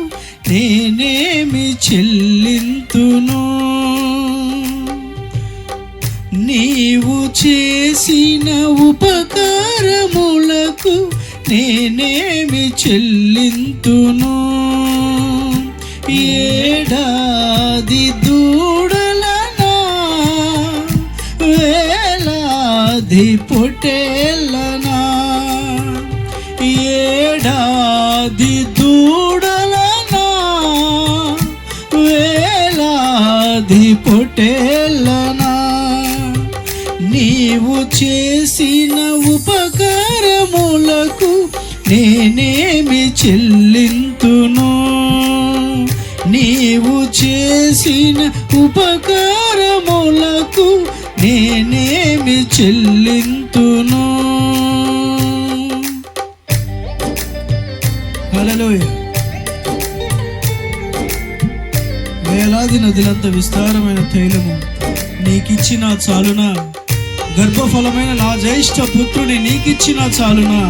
నేనేమి చెల్లింతును. నీవు చేసిన ఉపకారములకు నేనేమి చెల్లింతును. ఏడాది దూడలనా వేలాది పొట్టేళ్ళనా, ఏడాది దూడలనా వేలాది పొట్టేళ్ళనా, నీవు చేసిన ఉపకారములకు నేనేమి చెల్లింతును. నీవు చేసిన ఉపకారములకు నేనేమి చెల్లింతును. హల్లెలూయా. వేలాది నదులంత విస్తారమైన తైలము నీకిచ్చిన చాలునా, గర్భఫలమైన నా జ్యేష్ఠ పుత్రుని నీకిచ్చిన చాలునా.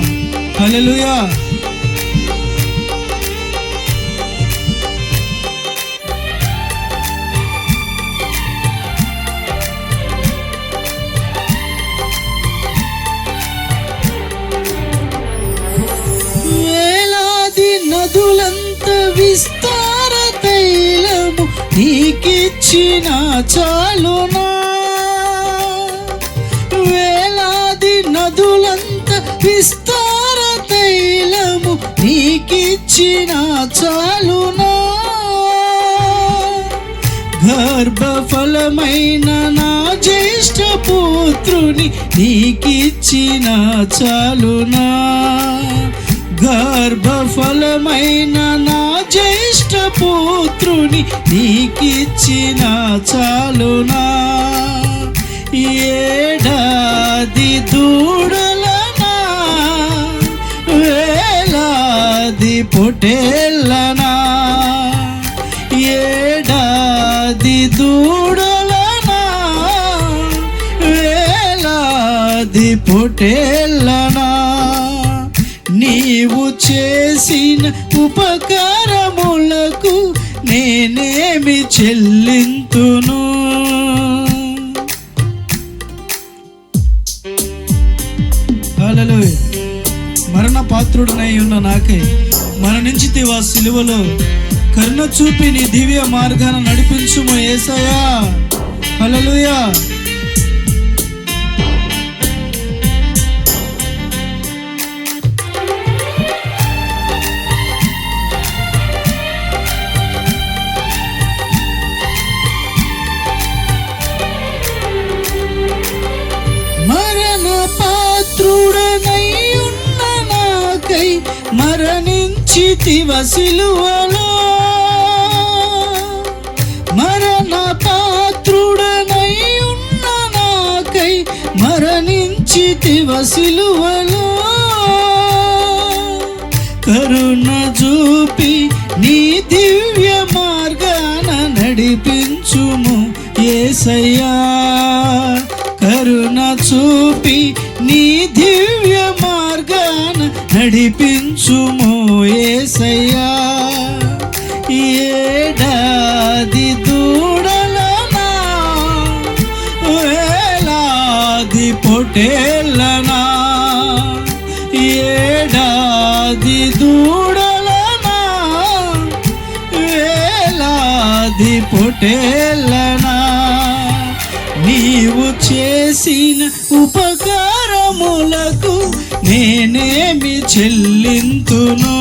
హల్లెలూయా. వేలాది నదులంత విస్తార తైలము నీకిచ్చిన చాలునా, వేలాది నదులంత విస్తార తైలము నీకిచ్చిన చాలునా. గర్భఫలమైన నా జ్యేష్ఠ పుత్రుని నీకిచ్చిన చాలునా, గర్భఫలమైన నా జ్యేష్ఠ పుత్రుని నీకిచ్చిన చాలునా. ఏడాది దూడలనా వేలాది పొట్టేళ్ళనా, ఏడాది దూడలనా వేలాది పొట్టేళ్ళనా, నీవు చేసిన ఉపకారములకు నేనేమి చెల్లింతును. హల్లెలూయా. మరణ పాత్రుడనై ఉన్న నాకై మరణించితివా సిలువలో, కరుణ చూపి నీ దివ్య మార్గాన నడిపించుము యేసయ్యా. హల్లెలూయా. మరణ పాత్రుడనై ఉన్న నాకై మరణించితివ సిలువలో, మరణ పాత్రుడనై ఉన్న నాకై మరణించితివ సిలువలో, కరుణ చూపి నీ దివ్య మార్గాన నడిపించుము యేసయ్యా. కరుణ చూపి నీ దివ్య మార్గాన నడిపించుము యేసయ్యా. ఏడాది దూడలనా వేలా ఏడాది పొటేళ్ళనా, ఏడాది దూడలనా, వేలాది పొటేళ్ళనా, నీవు చేసిన ఉపకారములకు నేనేమి చెల్లింతును?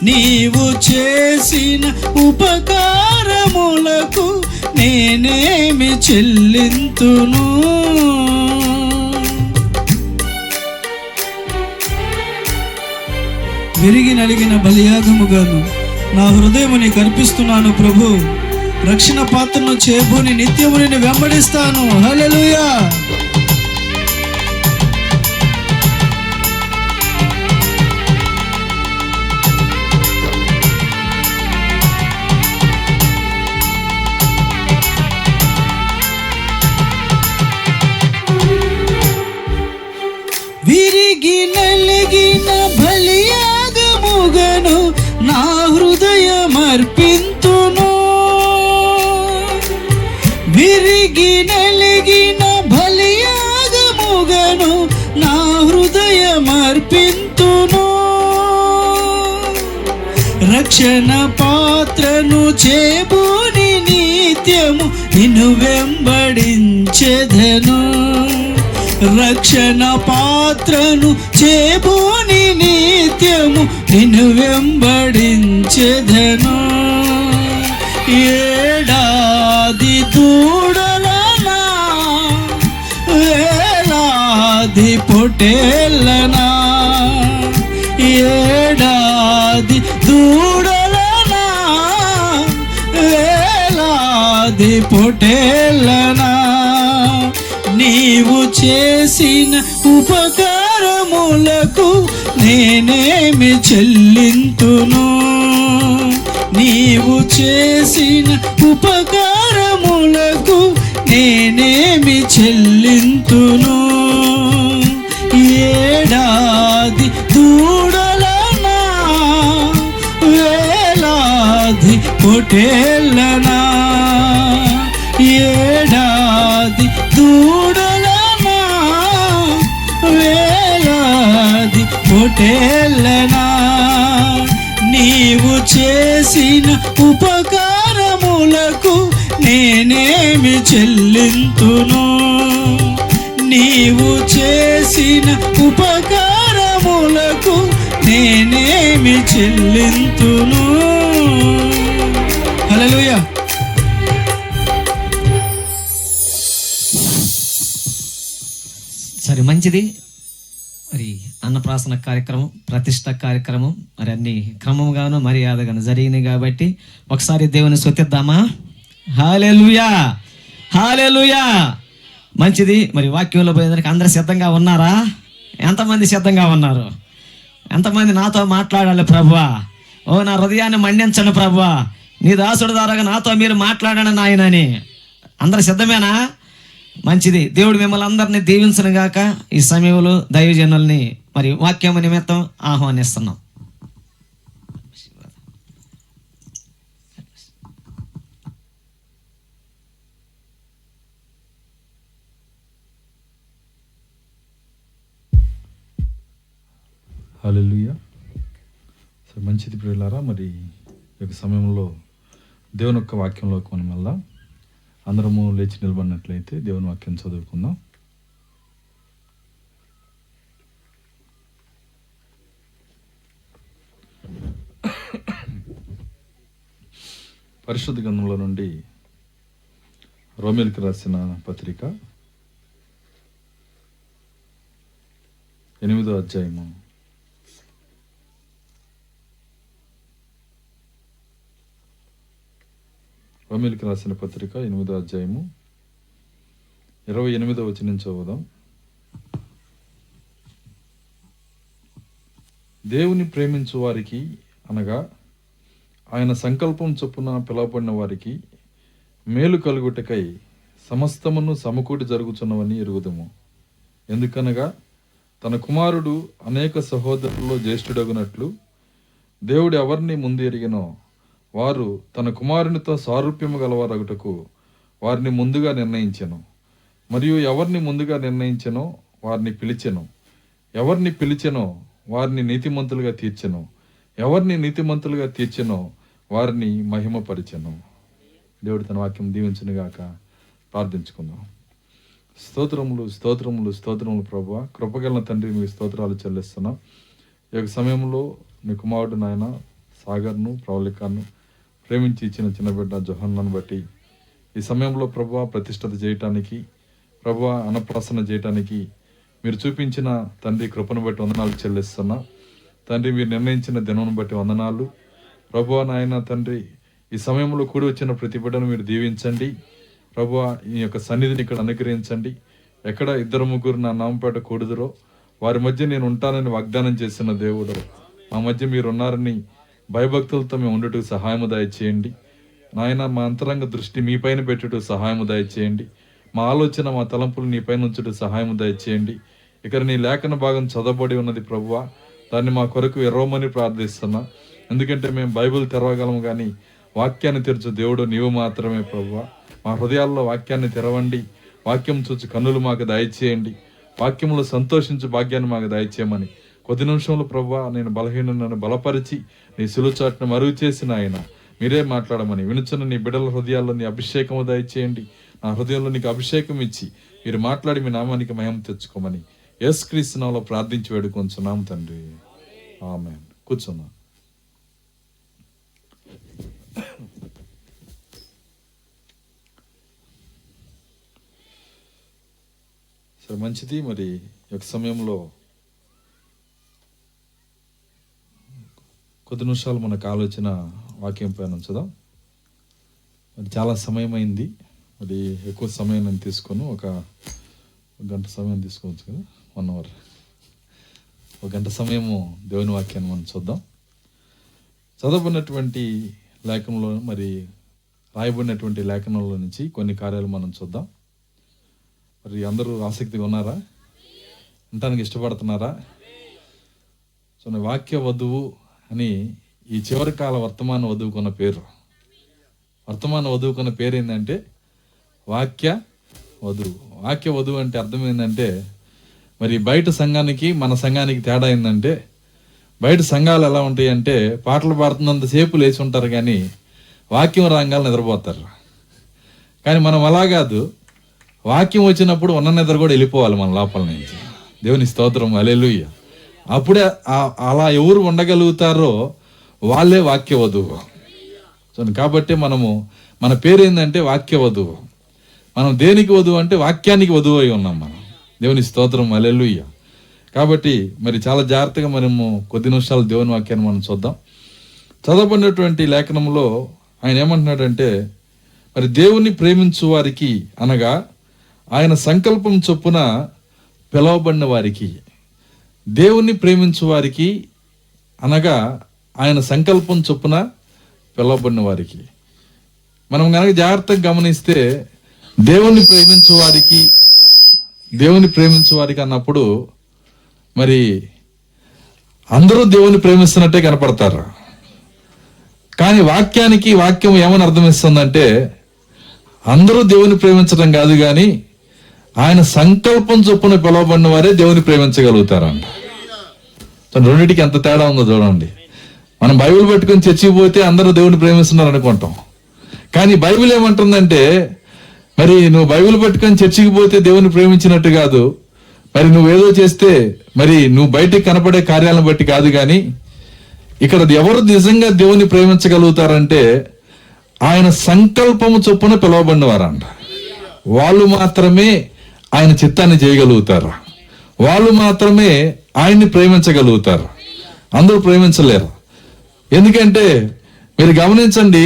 నీవు చేసిన ఉపకారములకు నేనేమి చెల్లింతును? విరిగి నలిగిన బలియాగముగాను నా హృదయము నీకు అర్పిస్తున్నాను ప్రభు. రక్షణ పాత్రను చేబూని నిత్యము నిన్ను వెంబడిస్తాను. హల్లెలూయా. విరిగి నలిగిన బలియాగముగను నా హృదయమర్పింతును. విరిగి నలిగిన బలియాగముగను నా హృదయమర్పింతును. రక్షణ పాత్రను చేబూని నిత్యము నిన్ను వెంబడించెదను. రక్షణ పాత్రను చేబూని నిత్యము నిన్ను వెంబడించెదను. ఏడాది దూడలనా, వేలాది పొటేళ్ళనా, ఏడాది దూడలనా, వేలాది పొటేళ్ళనా, నీవు చేసిన ఉపకారములకు నేనేమి చెల్లింతును? నీవు చేసిన ఉపకారములకు నేనేమి చెల్లింతును? ఏడాది దూడలనా, వేలాది పొటేళ్ళనా, ఏడాది దూడలనా, వేలాది పొటేళ్ళనా, నీవు చేసిన ఉపకారములకు నేనేమి చెల్లింతును? నీవు చేసిన ఉపకారములకు నేనేమి చెల్లింతును? హల్లెలూయా. సరే, మంచిది. మరి అన్నప్రాసన కార్యక్రమం, ప్రతిష్ట కార్యక్రమం మరి అన్ని క్రమంగాను మర్యాదగాను జరిగినాయి కాబట్టి ఒకసారి దేవుని స్తుతిద్దామా? హల్లెలూయా, హల్లెలూయా. మంచిది. మరి వాక్యంలో పోయేదానికి అందరు సిద్ధంగా ఉన్నారా? ఎంతమంది సిద్ధంగా ఉన్నారు? ఎంతమంది నాతో మాట్లాడాలి ప్రభువా? ఓ నా హృదయాన్ని మండించండి ప్రభువా, నీ దాసుడు ద్వారాగా నాతో మీరు మాట్లాడండి నాయనని. అందరు సిద్ధమేనా? మంచిది. దేవుడు మిమ్మల్ని అందరినీ దీవించను గాక. ఈ సమయంలో దైవజనుల్ని మరి వాక్యము నిమిత్తం ఆహ్వానిస్తున్నాం. హల్లెలూయా. సో మంచిది ప్రియులారా, మరి ఈ యొక్క సమయంలో దేవుని యొక్క వాక్యంలోకి మనం మళ్ళా అందరము లేచి నిలబడినట్లయితే దేవుని వాక్యం చదువుకుందాం. పరిశుద్ధ గ్రంథంలో నుండి రోమీయులకు రాసిన పత్రిక 8వ అధ్యాయము 28వ వచనం చదువుదాం. దేవుని ప్రేమించు వారికి అనగా ఆయన సంకల్పం చొప్పున పిలువబడిన వారికి మేలు కలుగుటకై సమస్తమును సమకూడి జరుగుచున్నవని ఎరుగుదము. ఎందుకనగా తన కుమారుడు అనేక సహోదరుల్లో జ్యేష్ఠుడగునట్లు దేవుడు ఎవరిని ముందు ఎరిగినో వారు తన కుమారునితో సారూప్యము గలవారగుటకు వారిని ముందుగా నిర్ణయించెను. మరియు ఎవరిని ముందుగా నిర్ణయించెనో వారిని పిలిచెను, ఎవరిని పిలిచెనో వారిని నీతిమంతులుగా తీర్చెను, ఎవరిని నీతిమంతులుగా తీర్చెనో వారిని మహిమపరిచెను. దేవుడు తన వాక్యం దీవించునుగాక. ప్రార్థించుకుందాం. స్తోత్రములు స్తోత్రములు స్తోత్రములు ప్రభువా, కృపగల తండ్రి, మీ స్తోత్రాలు చెల్లిస్తున్నాం. ఈ యొక్క సమయంలో నీ కుమారుడు నాయన సాగర్ను, ప్రవళికాను ప్రేమించి ఇచ్చిన చిన్న బిడ్డ జొహన్నను బట్టి ఈ సమయంలో ప్రభువా ప్రతిష్టత చేయటానికి, ప్రభువా అన్నప్రాసన చేయటానికి మీరు చూపించిన తండ్రి కృపను బట్టి వందనాలు చెల్లిస్తున్నా. తండ్రి, మీరు నిర్ణయించిన దినం బట్టి వందనాలు. ప్రభువా నాయన తండ్రి, ఈ సమయంలో కూడి వచ్చిన ప్రతి బిడ్డను మీరు దీవించండి. ప్రభువా ఈ యొక్క సన్నిధిని ఇక్కడ అనుగ్రహించండి. ఎక్కడ 2-3 నా నామపేట కూడుదురో వారి మధ్య నేను ఉంటానని వాగ్దానం చేసిన దేవుడు, మా మధ్య మీరు ఉన్నారని భయభక్తులతో మేము ఉండుటకు సహాయము దయచేయండి నాయన. మా అంతరంగ దృష్టి మీ పైన పెట్టుటకు సహాయము దయచేయండి. మా ఆలోచన, మా తలంపులు నీ పైన ఉంచుటకు సహాయము దయచేయండి. ఇక్కడ నీ లేఖన భాగం చదవబడి ఉన్నది ప్రభువా, దాన్ని మా కొరకు ఎర్రవమని ప్రార్థిస్తున్నా. ఎందుకంటే మేము బైబిల్ తెరవగలము కానీ వాక్యాన్ని తెరచు దేవుడు నీవు మాత్రమే ప్రభువా. మా హృదయాల్లో వాక్యాన్ని తెరవండి. వాక్యం చూచి కన్నులు మాకు దయచేయండి. వాక్యంలో సంతోషించు భాగ్యాన్ని మాకు దయచేయమని కొద్ది నిమిషంలో ప్రభువా నేను బలహీనను బలపరిచి నీ సిలువ చాటును మరుగు చేసిన ఆయన మీరే మాట్లాడమని వినుచున్న నీ బిడ్డల హృదయాల్లో నీ అభిషేకము దయచేయండి. నా హృదయంలో నీకు అభిషేకం ఇచ్చి మీరు మాట్లాడి మీ నామానికి మహిమ తెచ్చుకోమని యేసుక్రీస్తు నామములో ప్రార్థించి వేడుకొంచున్నాము తండ్రి, ఆమేన్. కూర్చున్నాం. సరే, మంచిది. మరి ఒక సమయంలో కొద్ది నిమిషాలు మనకు ఆలోచన వాక్యం పైన ఉంచుదాం. మరి చాలా సమయం అయింది. మరి ఎక్కువ సమయం నేను తీసుకొని ఒక గంట సమయం తీసుకోవచ్చు కదా, 1 అవర్, ఒక గంట సమయము దేవుని వాక్యాన్ని మనం చూద్దాం. చదవబడినటువంటి లేఖనంలో, మరి రాయబడినటువంటి లేఖనంలో నుంచి కొన్ని కార్యాలు మనం చూద్దాం. మరి అందరూ ఆసక్తిగా ఉన్నారా? వినటానికి ఇష్టపడుతున్నారా? సో వాక్య వధువు అని ఈ చివరి కాల వర్తమాన వధువుకున్న పేరు. వర్తమాన వధువుకున్న పేరు ఏంటంటే వాక్య వధువు. వాక్య వధువు అంటే అర్థం ఏంటంటే, మరి బయట సంఘానికి మన సంఘానికి తేడా ఏంటంటే, బయట సంఘాలు ఎలా ఉంటాయి అంటే పాటలు పాడుతున్నంతసేపు లేచి ఉంటారు కానీ వాక్యం రాగాలు నిద్రపోతారు. కానీ మనం అలా కాదు. వాక్యం వచ్చినప్పుడు ఉన్న నిద్ర కూడా వెళ్ళిపోవాలి మన లోపల నుంచి. దేవుని స్తోత్రం, హల్లెలూయా. అప్పుడే అలా ఎవరు ఉండగలుగుతారో వాళ్ళే వాక్య వధువు. కాబట్టి మన పేరు ఏంటంటే వాక్య వధువు. మనం దేనికి వధువు అంటే వాక్యానికి వధువు అయి ఉన్నాం మనం. దేవుని స్తోత్రం, హల్లెలూయా. కాబట్టి మరి చాలా జాగ్రత్తగా మనము కొద్ది నిమిషాలు దేవుని వాక్యాన్ని మనం చూద్దాం. చదవబడినటువంటి లేఖనంలో ఆయన ఏమంటున్నాడంటే, మరి దేవుణ్ణి ప్రేమించు వారికి అనగా ఆయన సంకల్పం చొప్పున పిలవబడిన వారికి. దేవుణ్ణి ప్రేమించు వారికి అనగా ఆయన సంకల్పం చొప్పున పిలవబడిన వారికి. మనం కనుక జాగ్రత్తగా గమనిస్తే దేవుణ్ణి ప్రేమించు వారికి అన్నప్పుడు మరి అందరూ దేవుణ్ణి ప్రేమిస్తున్నట్టే కనపడతారు. కానీ వాక్యం ఏమని అర్థమిస్తుందంటే, అందరూ దేవుని ప్రేమించడం కాదు కానీ ఆయన సంకల్పం చొప్పున పిలవబడిన వారే దేవుని ప్రేమించగలుగుతారంట. రెండింటికి ఎంత తేడా ఉందో చూడండి. మనం బైబిల్ పట్టుకొని చర్చికి పోతే అందరూ దేవుని ప్రేమిస్తున్నారు అనుకుంటాం. కానీ బైబిల్ ఏమంటుందంటే, మరి నువ్వు బైబిల్ పట్టుకొని చర్చికి పోతే దేవుని ప్రేమించినట్టు కాదు. మరి నువ్వేదో చేస్తే మరి నువ్వు బయటికి కనపడే కార్యాలను బట్టి కాదు. కానీ ఇక్కడ ఎవరు నిజంగా దేవుని ప్రేమించగలుగుతారంటే ఆయన సంకల్పము చొప్పున పిలవబడిన వారంట. వాళ్ళు మాత్రమే ఆయన చిత్తాన్ని చేయగలుగుతారు. వాళ్ళు మాత్రమే ఆయన్ని ప్రేమించగలుగుతారు. అందరూ ప్రేమించలేరు. ఎందుకంటే మీరు గమనించండి,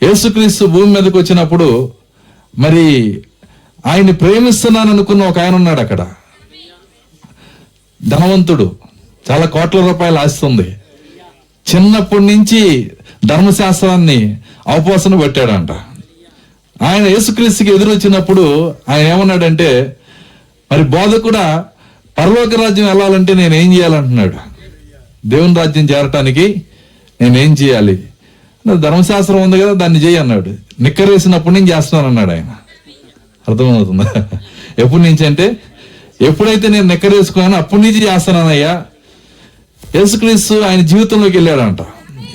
యేసుక్రీస్తు భూమి మీదకి వచ్చినప్పుడు మరి ఆయన్ని ప్రేమిస్తున్నాను అనుకున్న ఒక ఆయన ఉన్నాడు అక్కడ. ధనవంతుడు, చాలా కోట్ల రూపాయలు ఆస్తుంది. చిన్నప్పటి నుంచి ధర్మశాస్త్రాన్ని అవపోసన పెట్టాడంట. ఆయన యేసుక్రీస్తుకి ఎదురొచ్చినప్పుడు ఆయన ఏమన్నాడంటే, మరి బోధకుడా, పరలోక రాజ్యం వెళ్ళాలంటే నేనేం చేయాలంటున్నాడు. దేవుని రాజ్యం చేరటానికి నేనేం చేయాలి? ధర్మశాస్త్రం ఉంది కదా, దాన్ని చేయి అన్నాడు. నిక్కరేసినప్పుడు నేను చేస్తున్నాను అన్నాడు ఆయన. అర్థమవుతుందా? ఎప్పటి నుంచి అంటే ఎప్పుడైతే నేను నెక్కరేసుకున్నానో అప్పటి నుంచి చేస్తున్నానయ్యా. యేసుక్రీస్తు ఆయన జీవితంలోకి వెళ్ళాడంట.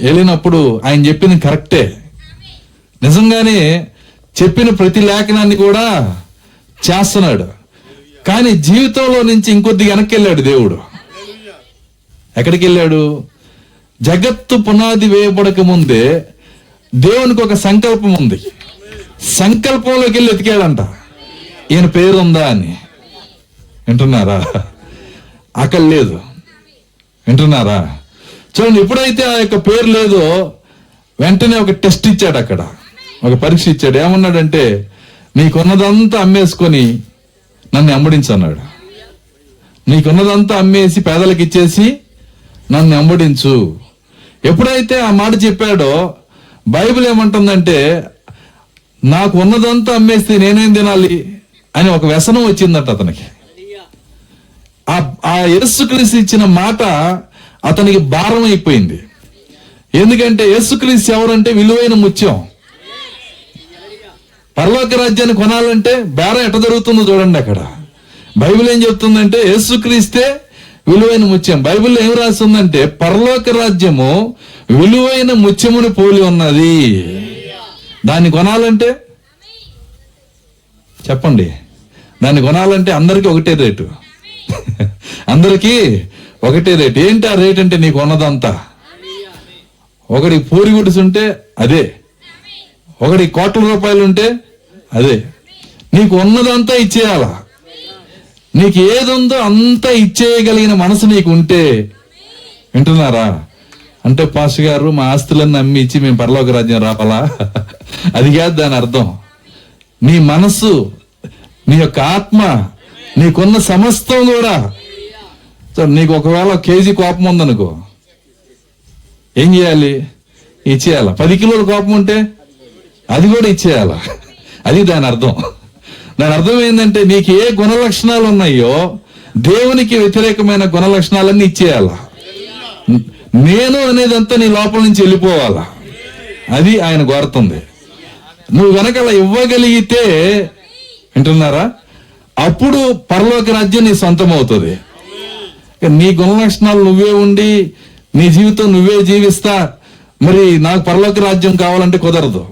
వెళ్ళినప్పుడు ఆయన చెప్పింది కరెక్టే, నిజంగానే చెప్పిన ప్రతి లేఖనాన్ని కూడా చేస్తున్నాడు. కానీ జీవితంలో నుంచి ఇంకొద్ది వెనక్కి వెళ్ళాడు దేవుడు. ఎక్కడికి వెళ్ళాడు? జగత్తు పునాది వేయబడక ముందే దేవునికి ఒక సంకల్పం ఉంది. సంకల్పంలోకి వెళ్ళి ఎతికాడంట, ఈయన పేరు ఉందా అని. వింటున్నారా? అక్కడ లేదు. వింటున్నారా? చూడండి, ఎప్పుడైతే ఆ యొక్క పేరు లేదో వెంటనే ఒక టెస్ట్ ఇచ్చాడు, అక్కడ ఒక పరీక్ష ఇచ్చాడు. ఏమన్నాడంటే, నీకున్నదంతా అమ్మేసుకొని నన్ను వెంబడించన్నాడు. నీకున్నదంతా అమ్మేసి పేదలకు ఇచ్చేసి నన్ను వెంబడించు. ఎప్పుడైతే ఆ మాట చెప్పాడో బైబిల్ ఏమంటుందంటే, నాకు ఉన్నదంతా అమ్మేస్తే నేనేం తినాలి అని ఒక వ్యసనం వచ్చిందట అతనికి. ఆ యేసుక్రీస్తు ఇచ్చిన మాట అతనికి భారం అయిపోయింది. ఎందుకంటే యేసుక్రీస్తు ఎవరంటే విలువైన ముత్యం. పరలోక రాజ్యాన్ని కొనాలంటే బేరం ఎట్ట జరుగుతుందో చూడండి. అక్కడ బైబిల్ ఏం చెప్తుందంటే యేసుక్రీస్తే విలువైన ముత్యం. బైబిల్లో ఏం రాస్తుందంటే, పరలోక రాజ్యము విలువైన ముత్యముని పోలి ఉన్నది. దాన్ని కొనాలంటే చెప్పండి, దాన్ని కొనాలంటే అందరికీ ఒకటే రేటు. అందరికీ ఒకటే రేటు. ఏంటి ఆ రేట్ అంటే, నీకు ఉన్నదంతా. ఒకడికి పూరి గుడిసుంటే అదే, ఒకడికి కోట్ల రూపాయలు ఉంటే అదే. నీకు ఉన్నదంతా ఇచ్చేయాలా. నీకు ఏదుందో అంతా ఇచ్చేయగలిగిన మనసు నీకు ఉంటే, వింటున్నారా? అంటే పాస్టర్ గారు మా ఆస్తులన్నీ అమ్మి ఇచ్చి మేము పరలోక రాజ్యం రావాలా? అది కాదు దాని అర్థం. నీ మనస్సు, నీ యొక్క ఆత్మ, నీకున్న సమస్తం కూడా. నీకు ఒకవేళ కేజీ కోపం ఉందనుకో, ఏం చేయాలి? ఇచ్చేయాల. 10 కిలోల కోపం ఉంటే అది కూడా ఇచ్చేయాల. అది దాని అర్థం. దాని అర్థం ఏంటంటే, నీకు ఏ గుణ లక్షణాలు ఉన్నాయో దేవునికి వ్యతిరేకమైన గుణ లక్షణాలన్నీ ఇచ్చేయాల. నేను అనేదంతా నీ లోపల నుంచి వెళ్ళిపోవాలా. అది ఆయన కోరుతుంది. నువ్వు గనక అలా ఇవ్వగలిగితే, వింటున్నారా, అప్పుడు పరలోక రాజ్యం నీ సొంతం అవుతుంది. నీ గుణ లక్షణాలు నువ్వే ఉండి నీ జీవితం నువ్వే జీవిస్తా, మరి నాకు పరలోక రాజ్యం కావాలంటే కుదరదు.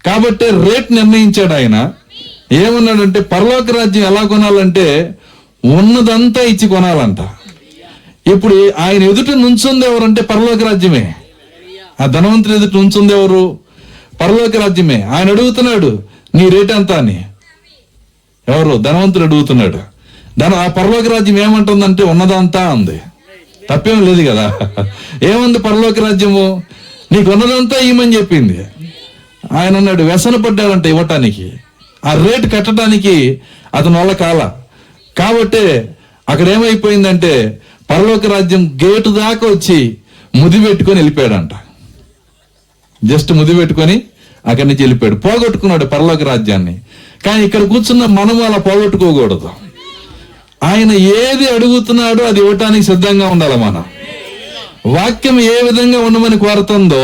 కాబట్టి రేట్ నిర్ణయించాడు ఆయన. ఏమన్నాడంటే, పరలోక రాజ్యం ఎలా కొనాలంటే ఉన్నదంతా ఇచ్చి కొనాలంట. ఇప్పుడు ఆయన ఎదుట నుంచుంది ఎవరంటే పరలోక రాజ్యమే. ఆ ధనవంతుని ఎదుట నుంచుంది ఎవరు? పరలోక రాజ్యమే. ఆయన అడుగుతున్నాడు, నీ రేట్ ఎంత అని. ఎవరు? ధనవంతుడు అడుగుతున్నాడు. ఆ పరలోక రాజ్యం ఏమంటుందంటే ఉన్నదంతా అంది. తప్పేం లేదు కదా. ఏముంది పరలోక రాజ్యము? నీకు ఉన్నదంతా ఇవ్వమని చెప్పింది. ఆయన అన్నాడు, వ్యసన పడ్డాడంట ఇవ్వటానికి. ఆ రేటు కట్టడానికి అతని వల్ల కాల. కాబట్టి అక్కడ ఏమైపోయిందంటే, పరలోక రాజ్యం గేటు దాకా వచ్చి ముది పెట్టుకొని వెళ్ళిపోయాడంట. జస్ట్ ముది పెట్టుకొని అక్కడి నుంచి వెళ్ళిపోయాడు. పోగొట్టుకున్నాడు పరలోక రాజ్యాన్ని. కానీ ఇక్కడ కూర్చున్న మనము అలా పోగొట్టుకోకూడదు. ఆయన ఏది అడుగుతున్నాడో అది ఇవ్వటానికి సిద్ధంగా ఉండాలి. మనం వాక్యం ఏ విధంగా ఉండమని కోరుతుందో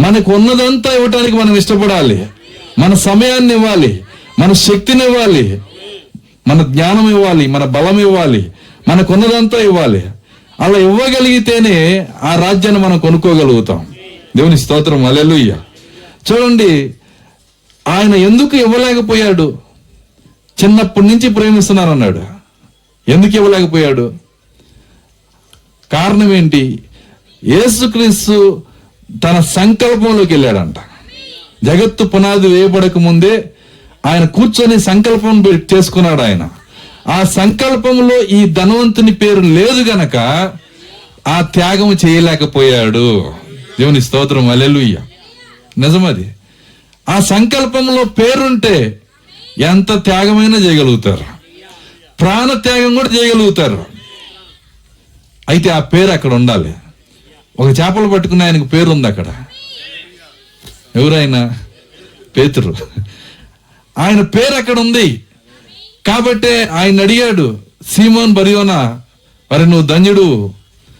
మనకు ఉన్నదంతా ఇవ్వటానికి మనం ఇష్టపడాలి. మన సమయాన్ని ఇవ్వాలి, మన శక్తిని ఇవ్వాలి, మన జ్ఞానం ఇవ్వాలి, మన బలం ఇవ్వాలి, మనకున్నదంతా ఇవ్వాలి. అలా ఇవ్వగలిగితేనే ఆ రాజ్యాన్ని మనం కొనుక్కోగలుగుతాం. దేవుని స్తోత్రం, హల్లెలూయా. చూడండి, ఆయన ఎందుకు ఇవ్వలేకపోయాడు? చిన్నప్పటి నుంచి ప్రేమిస్తున్నారన్నాడు. ఎందుకు ఇవ్వలేకపోయాడు? కారణం ఏంటి? యేసుక్రీస్తు తన సంకల్పంలోకి వెళ్ళాడంట. జగత్తు పునాది వేయబడక ముందే ఆయన కూర్చొని సంకల్పం చేసుకున్నాడు. ఆయన ఆ సంకల్పంలో ఈ ధనవంతుని పేరు లేదు గనక ఆ త్యాగం చేయలేకపోయాడు. దేవుని స్తోత్రం, హల్లెలూయా. నిజమది. ఆ సంకల్పంలో పేరుంటే ఎంత త్యాగమైనా చేయగలుగుతారు, ప్రాణ త్యాగం కూడా చేయగలుగుతారు. అయితే ఆ పేరు అక్కడ ఉండాలి. ఒక చేపలు పట్టుకున్న ఆయనకు పేరు ఉంది అక్కడ. ఎవరైనా? పేతురు. ఆయన పేరు అక్కడ ఉంది. కాబట్టి ఆయన అడిగాడు, సీమోన్ బరియోనా, మరి నువ్వు ధన్యుడు.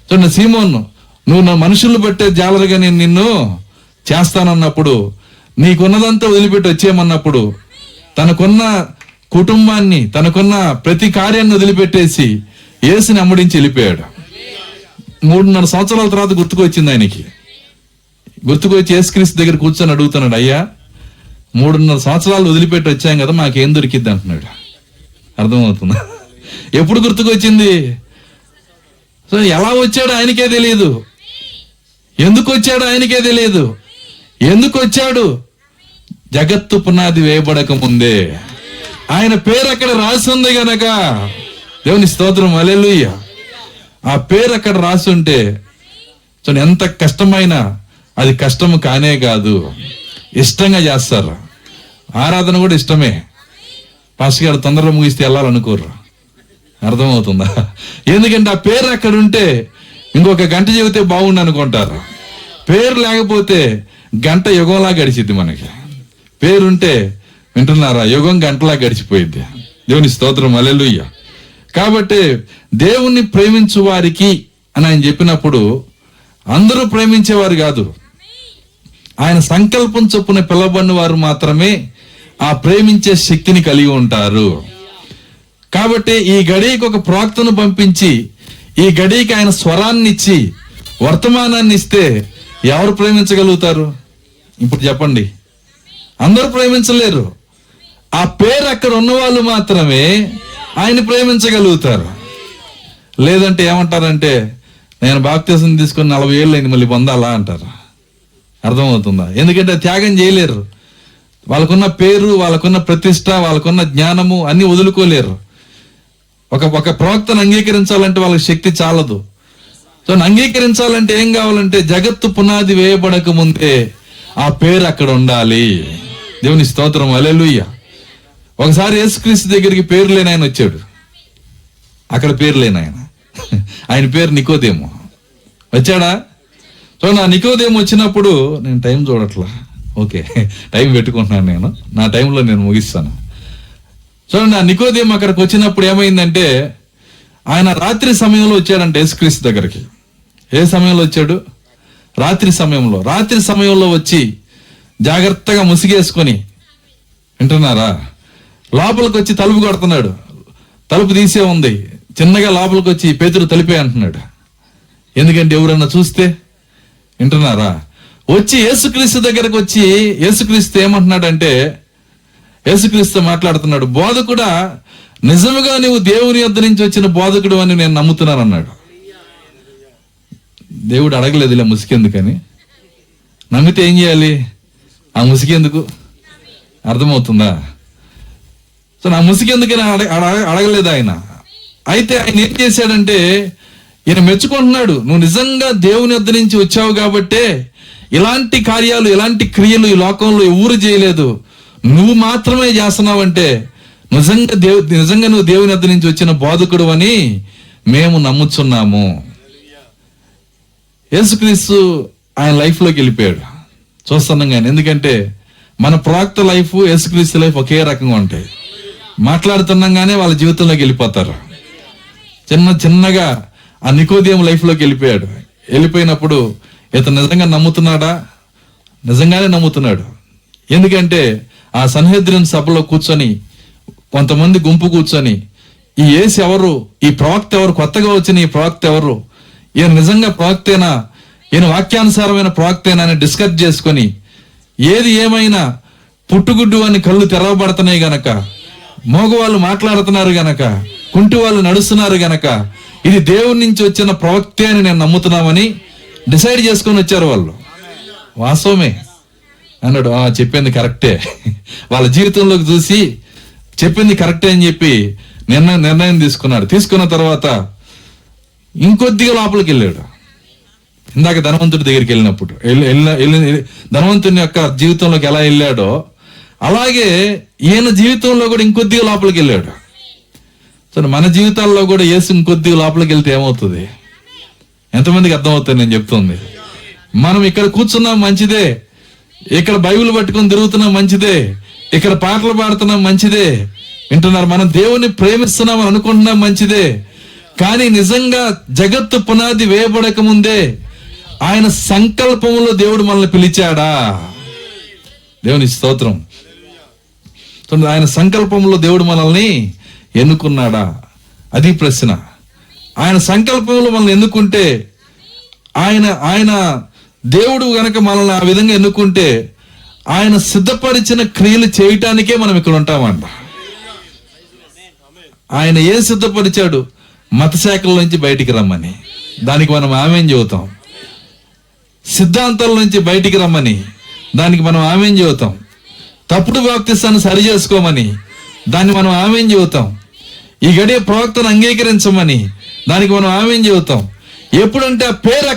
చూడండి, సీమోన్, నువ్వు నా మనుషులు పట్టే జాలరుగా నేను నిన్ను చేస్తానన్నప్పుడు, నీకున్నదంతా వదిలిపెట్టి వచ్చేయమన్నప్పుడు, తనకున్న కుటుంబాన్ని, తనకున్న ప్రతి కార్యాన్ని వదిలిపెట్టేసి యేసుని అమ్మడించి వెళ్ళిపోయాడు. 3.5 సంవత్సరాల తర్వాత గుర్తుకొచ్చింది ఆయనకి. గుర్తుకొచ్చి యేసుక్రీస్తు దగ్గర కూర్చొని అడుగుతున్నాడు, అయ్యా 3.5 సంవత్సరాలు వదిలిపెట్టి వచ్చాం కదా, మాకేం దొరికిద్ది అంటున్నాడు. అర్థమవుతుందా? ఎప్పుడు గుర్తుకొచ్చింది? సో ఎలా వచ్చాడో ఆయనకే తెలియదు, ఎందుకు వచ్చాడో ఆయనకే తెలియదు. ఎందుకు వచ్చాడు? జగత్తు పునాది వేయబడక ముందే ఆయన పేరు అక్కడ రాసి ఉంది గనక. దేవుని స్తోత్రం, హల్లెలూయా. ఆ పేరు అక్కడ రాసి ఉంటే ఎంత కష్టమైనా అది కష్టము కానే కాదు, ఇష్టంగా చేస్తారు. ఆరాధన కూడా ఇష్టమే. పాస్టర్ గారు తొందరగా ముగిస్తే వెళ్ళాలనుకోరు. అర్థమవుతుందా? ఎందుకంటే ఆ పేరు అక్కడ ఉంటే ఇంకొక గంట చెబితే బాగుండు అనుకుంటారు. పేరు లేకపోతే గంట యుగంలా గడిచిద్ది. మనకి పేరుంటే, వింటున్నారా, యుగం గంటలా గడిచిపోయిద్ది. దేవుని స్తోత్రం, హల్లెలూయా. కాబట్టి దేవుణ్ణి ప్రేమించు వారికి అని ఆయన చెప్పినప్పుడు అందరూ ప్రేమించేవారు కాదు. ఆయన సంకల్పం చొప్పున పిలవబడిన వారు మాత్రమే ఆ ప్రేమించే శక్తిని కలిగి ఉంటారు. కాబట్టి ఈ గడియకు ఒక ప్రవక్తను పంపించి ఈ గడియకి ఆయన స్వరాన్ని ఇచ్చి వర్తమానాన్ని ఇస్తే ఎవరు ప్రేమించగలుగుతారు? ఇప్పుడు చెప్పండి. అందరూ ప్రేమించలేరు. ఆ పేరు అక్కడ ఉన్న వాళ్ళు మాత్రమే ఆయన ప్రేమించగలుగుతారు. లేదంటే ఏమంటారంటే, నేను బాప్తిసం తీసుకుని 40 ఏళ్ళు అయింది, మళ్ళీ పొందాలా అంటారు. అర్థమవుతుందా? ఎందుకంటే త్యాగం చేయలేరు. వాళ్ళకున్న పేరు, వాళ్ళకున్న ప్రతిష్ట, వాళ్ళకున్న జ్ఞానము అన్ని వదులుకోలేరు. ఒక ప్రవక్తను అంగీకరించాలంటే వాళ్ళకి శక్తి చాలదు. సో అంగీకరించాలంటే ఏం కావాలంటే జగత్తు పునాది వేయబడక ముందే ఆ పేరు అక్కడ ఉండాలి. దేవుని స్తోత్రం, హల్లెలూయా. ఒకసారి యేసుక్రీస్తు దగ్గరికి పేరు లేని ఆయన వచ్చాడు. అక్కడ పేరు లేని ఆయన పేరు నికోదేము. వచ్చాడా? సో నా నికోదేము వచ్చినప్పుడు, నేను టైం చూడట్లా, ఓకే టైం పెట్టుకుంటున్నాను, నేను నా టైంలో నేను ముగిస్తాను. చూడండి, ఆ నికోదేము అక్కడికి వచ్చినప్పుడు ఏమైందంటే, ఆయన రాత్రి సమయంలో వచ్చాడంట యేసుక్రీస్తు దగ్గరికి. ఏ సమయంలో వచ్చాడు? రాత్రి సమయంలో. రాత్రి సమయంలో వచ్చి జాగ్రత్తగా ముసిగేసుకొని, వింటున్నారా, లోపలికి వచ్చి తలుపు కొడుతున్నాడు. తలుపు తీసే ఉంది. చిన్నగా లోపలికి వచ్చి పేతురు తలిపే అంటున్నాడు. ఎందుకంటే ఎవరన్నా చూస్తే, వింటున్నారా, వచ్చి యేసుక్రీస్తు దగ్గరకు వచ్చి యేసుక్రీస్తు ఏమంటున్నాడంటే, యేసుక్రీస్తు మాట్లాడుతున్నాడు, బోధకుడా, నిజముగా నువ్వు దేవుని యొద్ద నుంచి వచ్చిన బోధకుడు అని నేను నమ్ముతున్నాను అన్నాడు. దేవుడు అడగలేదు ఇలా ముసికెందుకని. నమ్మితే ఏం చేయాలి? ఆ ముసికెందుకు? అర్థమవుతుందా? సో నా ముసికెందుకని అడగలేదు ఆయన. అయితే ఆయన ఏం చేశాడంటే, ఈయన మెచ్చుకుంటున్నాడు, నువ్వు నిజంగా దేవుని వద్ద నుంచి వచ్చావు కాబట్టే ఇలాంటి కార్యాలు, ఇలాంటి క్రియలు ఈ లోకంలో ఎవరు చేయలేదు, నువ్వు మాత్రమే చేస్తున్నావంటే నిజంగా నువ్వు దేవుని వద్ద నుంచి వచ్చిన బోధకుడు అని మేము నమ్ముచున్నాము. యేసుక్రీస్తు ఆయన లైఫ్లోకి వెళ్ళిపోయాడు. చూస్తున్నాం కానీ, ఎందుకంటే మన ప్రవక్త లైఫ్, యేసుక్రీస్తు లైఫ్ ఒకే రకంగా ఉంటాయి. మాట్లాడుతున్నాగానే వాళ్ళ జీవితంలోకి వెళ్ళిపోతారు. చిన్నగా ఆ నికోదేము లైఫ్లోకి వెళ్ళిపోయాడు. వెళ్ళిపోయినప్పుడు ఇతను నిజంగా నమ్ముతున్నాడా? నిజంగానే నమ్ముతున్నాడు. ఎందుకంటే ఆ సన్హెద్రిన్ సభలో కూర్చొని కొంతమంది గుంపు కూర్చొని, ఈ యేసు ఎవరు, ఈ ప్రవక్త ఎవరు, కొత్తగా వచ్చిన ఈ ప్రవక్త ఎవరు, ఈయన నిజంగా ప్రవక్తేనా, ఈయన వాక్యానుసారమైన ప్రవక్తేనా అని డిస్కస్ చేసుకొని, ఏది ఏమైనా పుట్టుగుడ్డు అని కళ్ళు తెరవబడుతున్నాయి గనక, మోగవాళ్ళు మాట్లాడుతున్నారు గనక, కుంటి వాళ్ళు నడుస్తున్నారు గనక, ఇది దేవుడి నుంచి వచ్చిన ప్రవక్తే అని నేను నమ్ముతున్నామని డిసైడ్ చేసుకొని వచ్చారు వాళ్ళు. వాస్తవమే అన్నాడు. చెప్పింది కరెక్టే. వాళ్ళ జీవితంలోకి చూసి చెప్పింది కరెక్టే అని చెప్పి నిర్ణయం తీసుకున్నాడు. తీసుకున్న తర్వాత ఇంకొద్దిగా లోపలికి వెళ్ళాడు. ఇందాక ధనవంతుడి దగ్గరికి వెళ్ళినప్పుడు ధనవంతుని యొక్క జీవితంలోకి ఎలా వెళ్ళాడో అలాగే ఈయన జీవితంలో కూడా ఇంకొద్దిగా లోపలికి వెళ్ళాడు. సరే, మన జీవితాల్లో కూడా యేసు ఇంకొద్దిగా లోపలికి వెళ్తే ఏమవుతుంది? ఎంతమందికి అర్థమవుతుంది నేను చెప్తుంది? మనం ఇక్కడ కూర్చున్నాం మంచిదే, ఇక్కడ బైబిల్ పట్టుకొని తిరుగుతున్నాం మంచిదే, ఇక్కడ పాటలు పాడుతున్నాం మంచిదే, వింటున్నారు, మనం దేవుని ప్రేమిస్తున్నాం అని అనుకుంటున్నాం మంచిదే. కానీ నిజంగా జగత్తు పునాది వేయబడక ముందే ఆయన సంకల్పంలో దేవుడు మనల్ని పిలిచాడా? దేవుని స్తోత్రం. చూడండి, ఆయన సంకల్పంలో దేవుడు మనల్ని ఎన్నుకున్నాడా? అది ప్రశ్న. ఆయన సంకల్పంలో మనల్ని ఎన్నుకుంటే, ఆయన దేవుడు గనక మనల్ని ఆ విధంగా ఎన్నుకుంటే, ఆయన సిద్ధపరిచిన క్రియలు చేయటానికే మనం ఇక్కడ ఉంటామంట. ఆయన ఏం సిద్ధపరిచాడు? మత శాఖల నుంచి బయటికి రమ్మని, దానికి మనం ఆమేన్ చెబుతాం. సిద్ధాంతాల నుంచి బయటికి రమ్మని, దానికి మనం ఆమేన్ చెబుతాం. తప్పుడు బాప్తిస్తాన్ని సరి చేసుకోమని, దాన్ని మనం ఆమేన్ చెబుతాం. ఈ గడియ ప్రవక్తను అంగీకరించమని, దానికి మనం ఆమేన్ చెబుతాం. ఎప్పుడంటే ఆ పేరు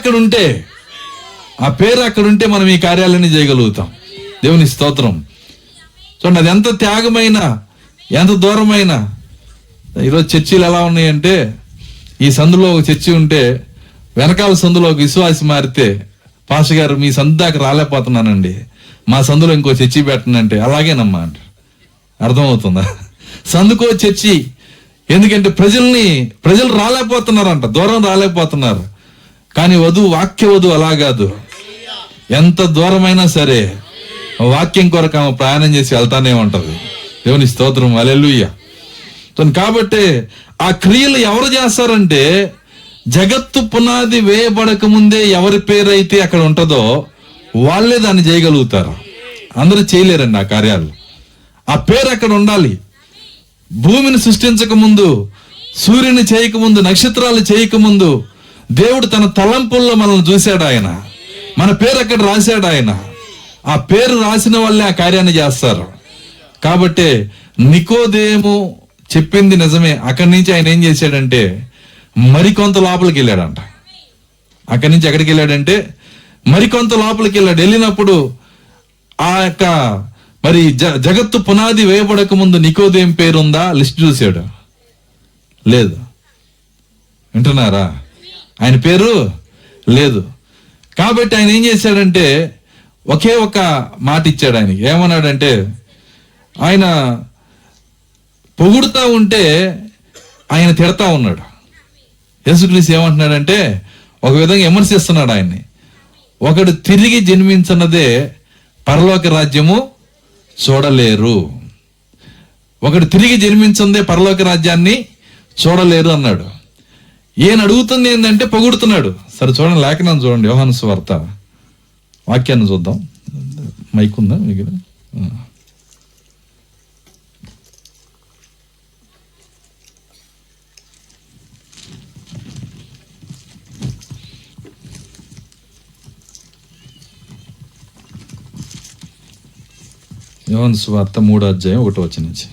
అక్కడ ఉంటే మనం ఈ కార్యాలన్నీ చేయగలుగుతాం. దేవుని స్తోత్రం. చూడండి, అది ఎంత త్యాగమైనా, ఎంత దూరమైనా. ఈరోజు చర్చిలు ఎలా ఉన్నాయంటే, ఈ సందులో ఒక చర్చి ఉంటే వెనకాల సందులో ఒక విశ్వాసి మారితే, పాస్టర్ గారు మీ సందు దాకా రాలేకపోతున్నానండి, మా సందులో ఇంకో చర్చి పెట్టనంటే, అలాగేనమ్మా అంటే అర్థమవుతుందా? సందుకో చర్చి. ఎందుకంటే ప్రజలు రాలేకపోతున్నారంట, దూరం రాలేకపోతున్నారు. కానీ వాక్య వధువు అలా కాదు. ఎంత దూరమైనా సరే వాక్యం కొరకు ఆమె ప్రయాణం చేసి వెళ్తానే ఉంటది. దేవుని స్తోత్రం, హల్లెలూయా. కాబట్టి ఆ క్రియలు ఎవరు చేస్తారంటే, జగత్తు పునాది వేయబడక ముందే ఎవరి పేరైతే అక్కడ ఉంటుందో వాళ్ళే దాన్ని చేయగలుగుతారు. అందరూ చేయలేరండి ఆ కార్యాలు. ఆ పేరు అక్కడ ఉండాలి. భూమిని సృష్టించక ముందు, సూర్యుని చేయకముందు, నక్షత్రాలు చేయకముందు దేవుడు తన తలంపుల్లో మనల్ని చూశాడు. ఆయన మన పేరు అక్కడ రాశాడు. ఆయన ఆ పేరు రాసిన వాళ్ళే ఆ కార్యాన్ని చేస్తారు. కాబట్టి నికోదేము చెప్పింది నిజమే. అక్కడి నుంచి ఆయన ఏం చేశాడంటే, మరికొంత లోపలికి వెళ్ళాడంట. అక్కడి నుంచి ఎక్కడికి వెళ్ళాడంటే, మరికొంత లోపలికి వెళ్ళాడు. వెళ్ళినప్పుడు ఆ యొక్క మరి జగత్తు పునాది వేయబడక ముందు నికోదేం పేరుందా లిస్ట్ చూశాడు. లేదు. వింటున్నారా? ఆయన పేరు లేదు. కాబట్టి ఆయన ఏం చేశాడంటే, ఒకే ఒక మాట ఇచ్చాడు ఆయనకి. ఏమన్నాడంటే, ఆయన పొగుడుతా ఉంటే ఆయన తిడతా ఉన్నాడు. యేసుక్రీస్తు ఏమంటున్నాడంటే, ఒక విధంగా విమర్శిస్తున్నాడు ఆయన్ని. ఒకడు తిరిగి జన్మించన్నదే పరలోక రాజ్యము చూడలేరు. ఒకడు తిరిగి జన్మించిందే పరలోక రాజ్యాన్ని చూడలేరు అన్నాడు. ఈయన అడుగుతుంది ఏంటంటే, పొగుడుతున్నాడు. సరే చూడండి, లేఖనం చూడండి, యోహాను సువార్త వాక్యాన్ని చూద్దాం. మైక్ ఉందా మీకు? యోహాను సువార్త 3వ అధ్యాయం 1వ వచనం నుంచి.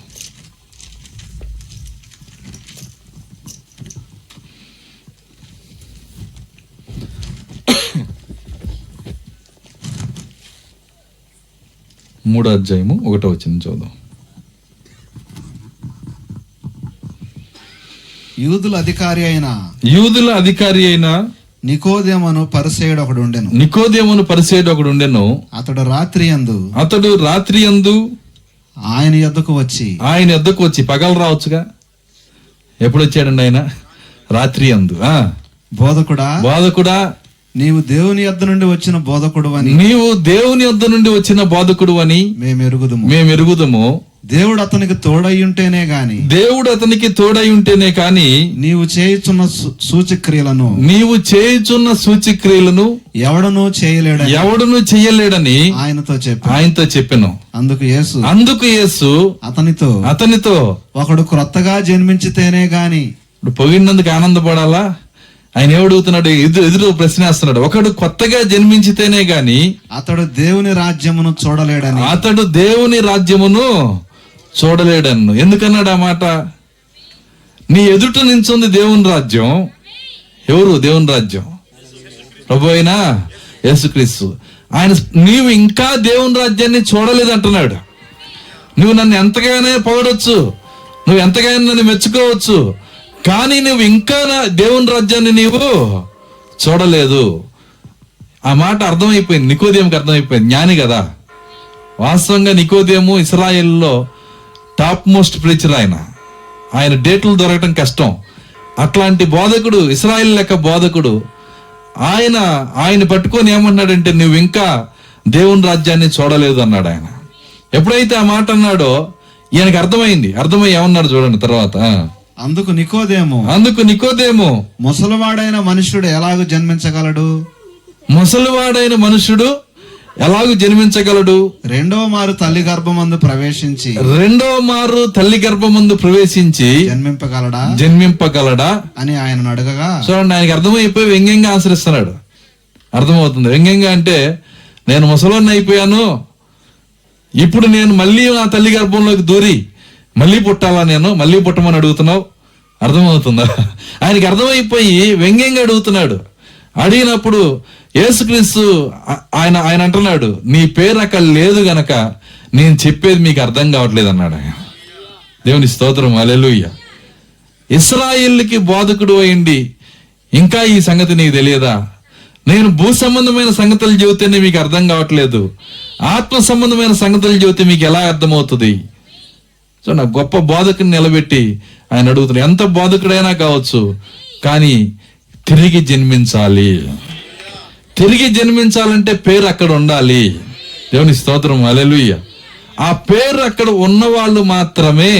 మూడో అధ్యాయము 1వ వచనం చదువు. యూదుల అధికారి అయిన నికోదేమును పరిసయ్యుడు ఒకడు ఉండెను. అతడు రాత్రి యందు ఆయన యొద్దకు వచ్చి పగలు రావచ్చుగా. ఎప్పుడు వచ్చాడండి ఆయన? రాత్రి యందు. బోధకుడా, నీవు దేవుని యొద్ద నుండి వచ్చిన బోధకుడు అని మేము ఎరుగుదుము. దేవుడు అతనికి తోడై ఉంటేనే గాని నీవు చేయుచున్న సూచక్రియలను ఎవడనూ చేయలేడని ఆయనతో చెప్పెను. అందుకు యేసు అతనితో ఒకడు క్రొత్తగా జన్మించితేనే గాని. పొగిడినందుకు ఆనందపడాలా? ఆయన ఏమడుగుతున్నాడు? ఎదురు ప్రశ్నేస్తున్నాడు. ఒకడు కొత్తగా జన్మించితేనే గాని అతడు దేవుని రాజ్యమును చూడలేడన్ను. ఎందుకన్నాడు ఆ మాట? నీ ఎదుట నించుంది దేవుని రాజ్యం. ఎవరు దేవుని రాజ్యం? ప్రభు అయినా యేసుక్రీస్తు. ఆయన నీవు ఇంకా దేవుని రాజ్యాన్ని చూడలేదు అంటున్నాడు. నువ్వు నన్ను ఎంతగానే పొగడొచ్చు, నువ్వు ఎంతగానో నన్ను మెచ్చుకోవచ్చు, కానీ నువ్వు ఇంకా దేవుని రాజ్యాన్ని నీవు చూడలేదు. ఆ మాట అర్థమైపోయింది. నికోదేముకి అర్థమైపోయింది. జ్ఞాని కదా. వాస్తవంగా నికోదేము ఇశ్రాయేలులో టాప్ మోస్ట్ ప్రీచర్. ఆయన డేట్లు దొరకటం కష్టం. అట్లాంటి బోధకుడు, ఇశ్రాయేలు లెక్క బోధకుడు, ఆయన పట్టుకొని ఏమన్నాడంటే, నువ్వు ఇంకా దేవుని రాజ్యాన్ని చూడలేదు అన్నాడు. ఆయన ఎప్పుడైతే ఆ మాట అన్నాడో ఈయనకి అర్థమై ఏమన్నాడు చూడండి తర్వాత. అందుకు నికోదేము ముసలివాడైన మనుష్యుడు ఎలాగూ జన్మించగలడు? రెండవ మారు తల్లి గర్భమందు ప్రవేశించి జన్మింపగలడా అని ఆయన అడగగా, చూడండి, ఆయనకి అర్థమైపోయి వ్యంగ్యంగా ఆశ్రయిస్తున్నాడు. అర్థమవుతుంది. వ్యంగ్యంగా అంటే, నేను ముసలోన్ని అయిపోయాను, ఇప్పుడు నేను మళ్ళీ నా తల్లి గర్భంలోకి దూరి మళ్ళీ పుట్టాలా, నేను మళ్ళీ పుట్టమని అడుగుతున్నావు. అర్థమవుతుందా? ఆయనకి అర్థమైపోయి వ్యంగ్యంగా అడుగుతున్నాడు. అడిగినప్పుడు యేసుక్రీస్తు ఆయన అంటున్నాడు, నీ పేరు అక్కడ లేదు గనక నేను చెప్పేది మీకు అర్థం కావట్లేదు అన్నాడు ఆయన. దేవుని స్తోత్రం, హల్లెలూయా. ఇశ్రాయేలుకి బోధకుడు అయ్యింది, ఇంకా ఈ సంగతి నీకు తెలియదా? నేను భూ సంబంధమైన సంగతులు చెబితేనే మీకు అర్థం కావట్లేదు, ఆత్మ సంబంధమైన సంగతులు చెబితే మీకు ఎలా అర్థమవుతుంది? సో నా గొప్ప బోధకుని నిలబెట్టి ఆయన అడుగుతున్నాడు. ఎంత బోధకుడైనా కావచ్చు, కానీ తిరిగి జన్మించాలంటే పేరు అక్కడ ఉండాలి. దేవుని స్తోత్రం, హల్లెలూయా. ఆ పేరు అక్కడ ఉన్నవాళ్ళు మాత్రమే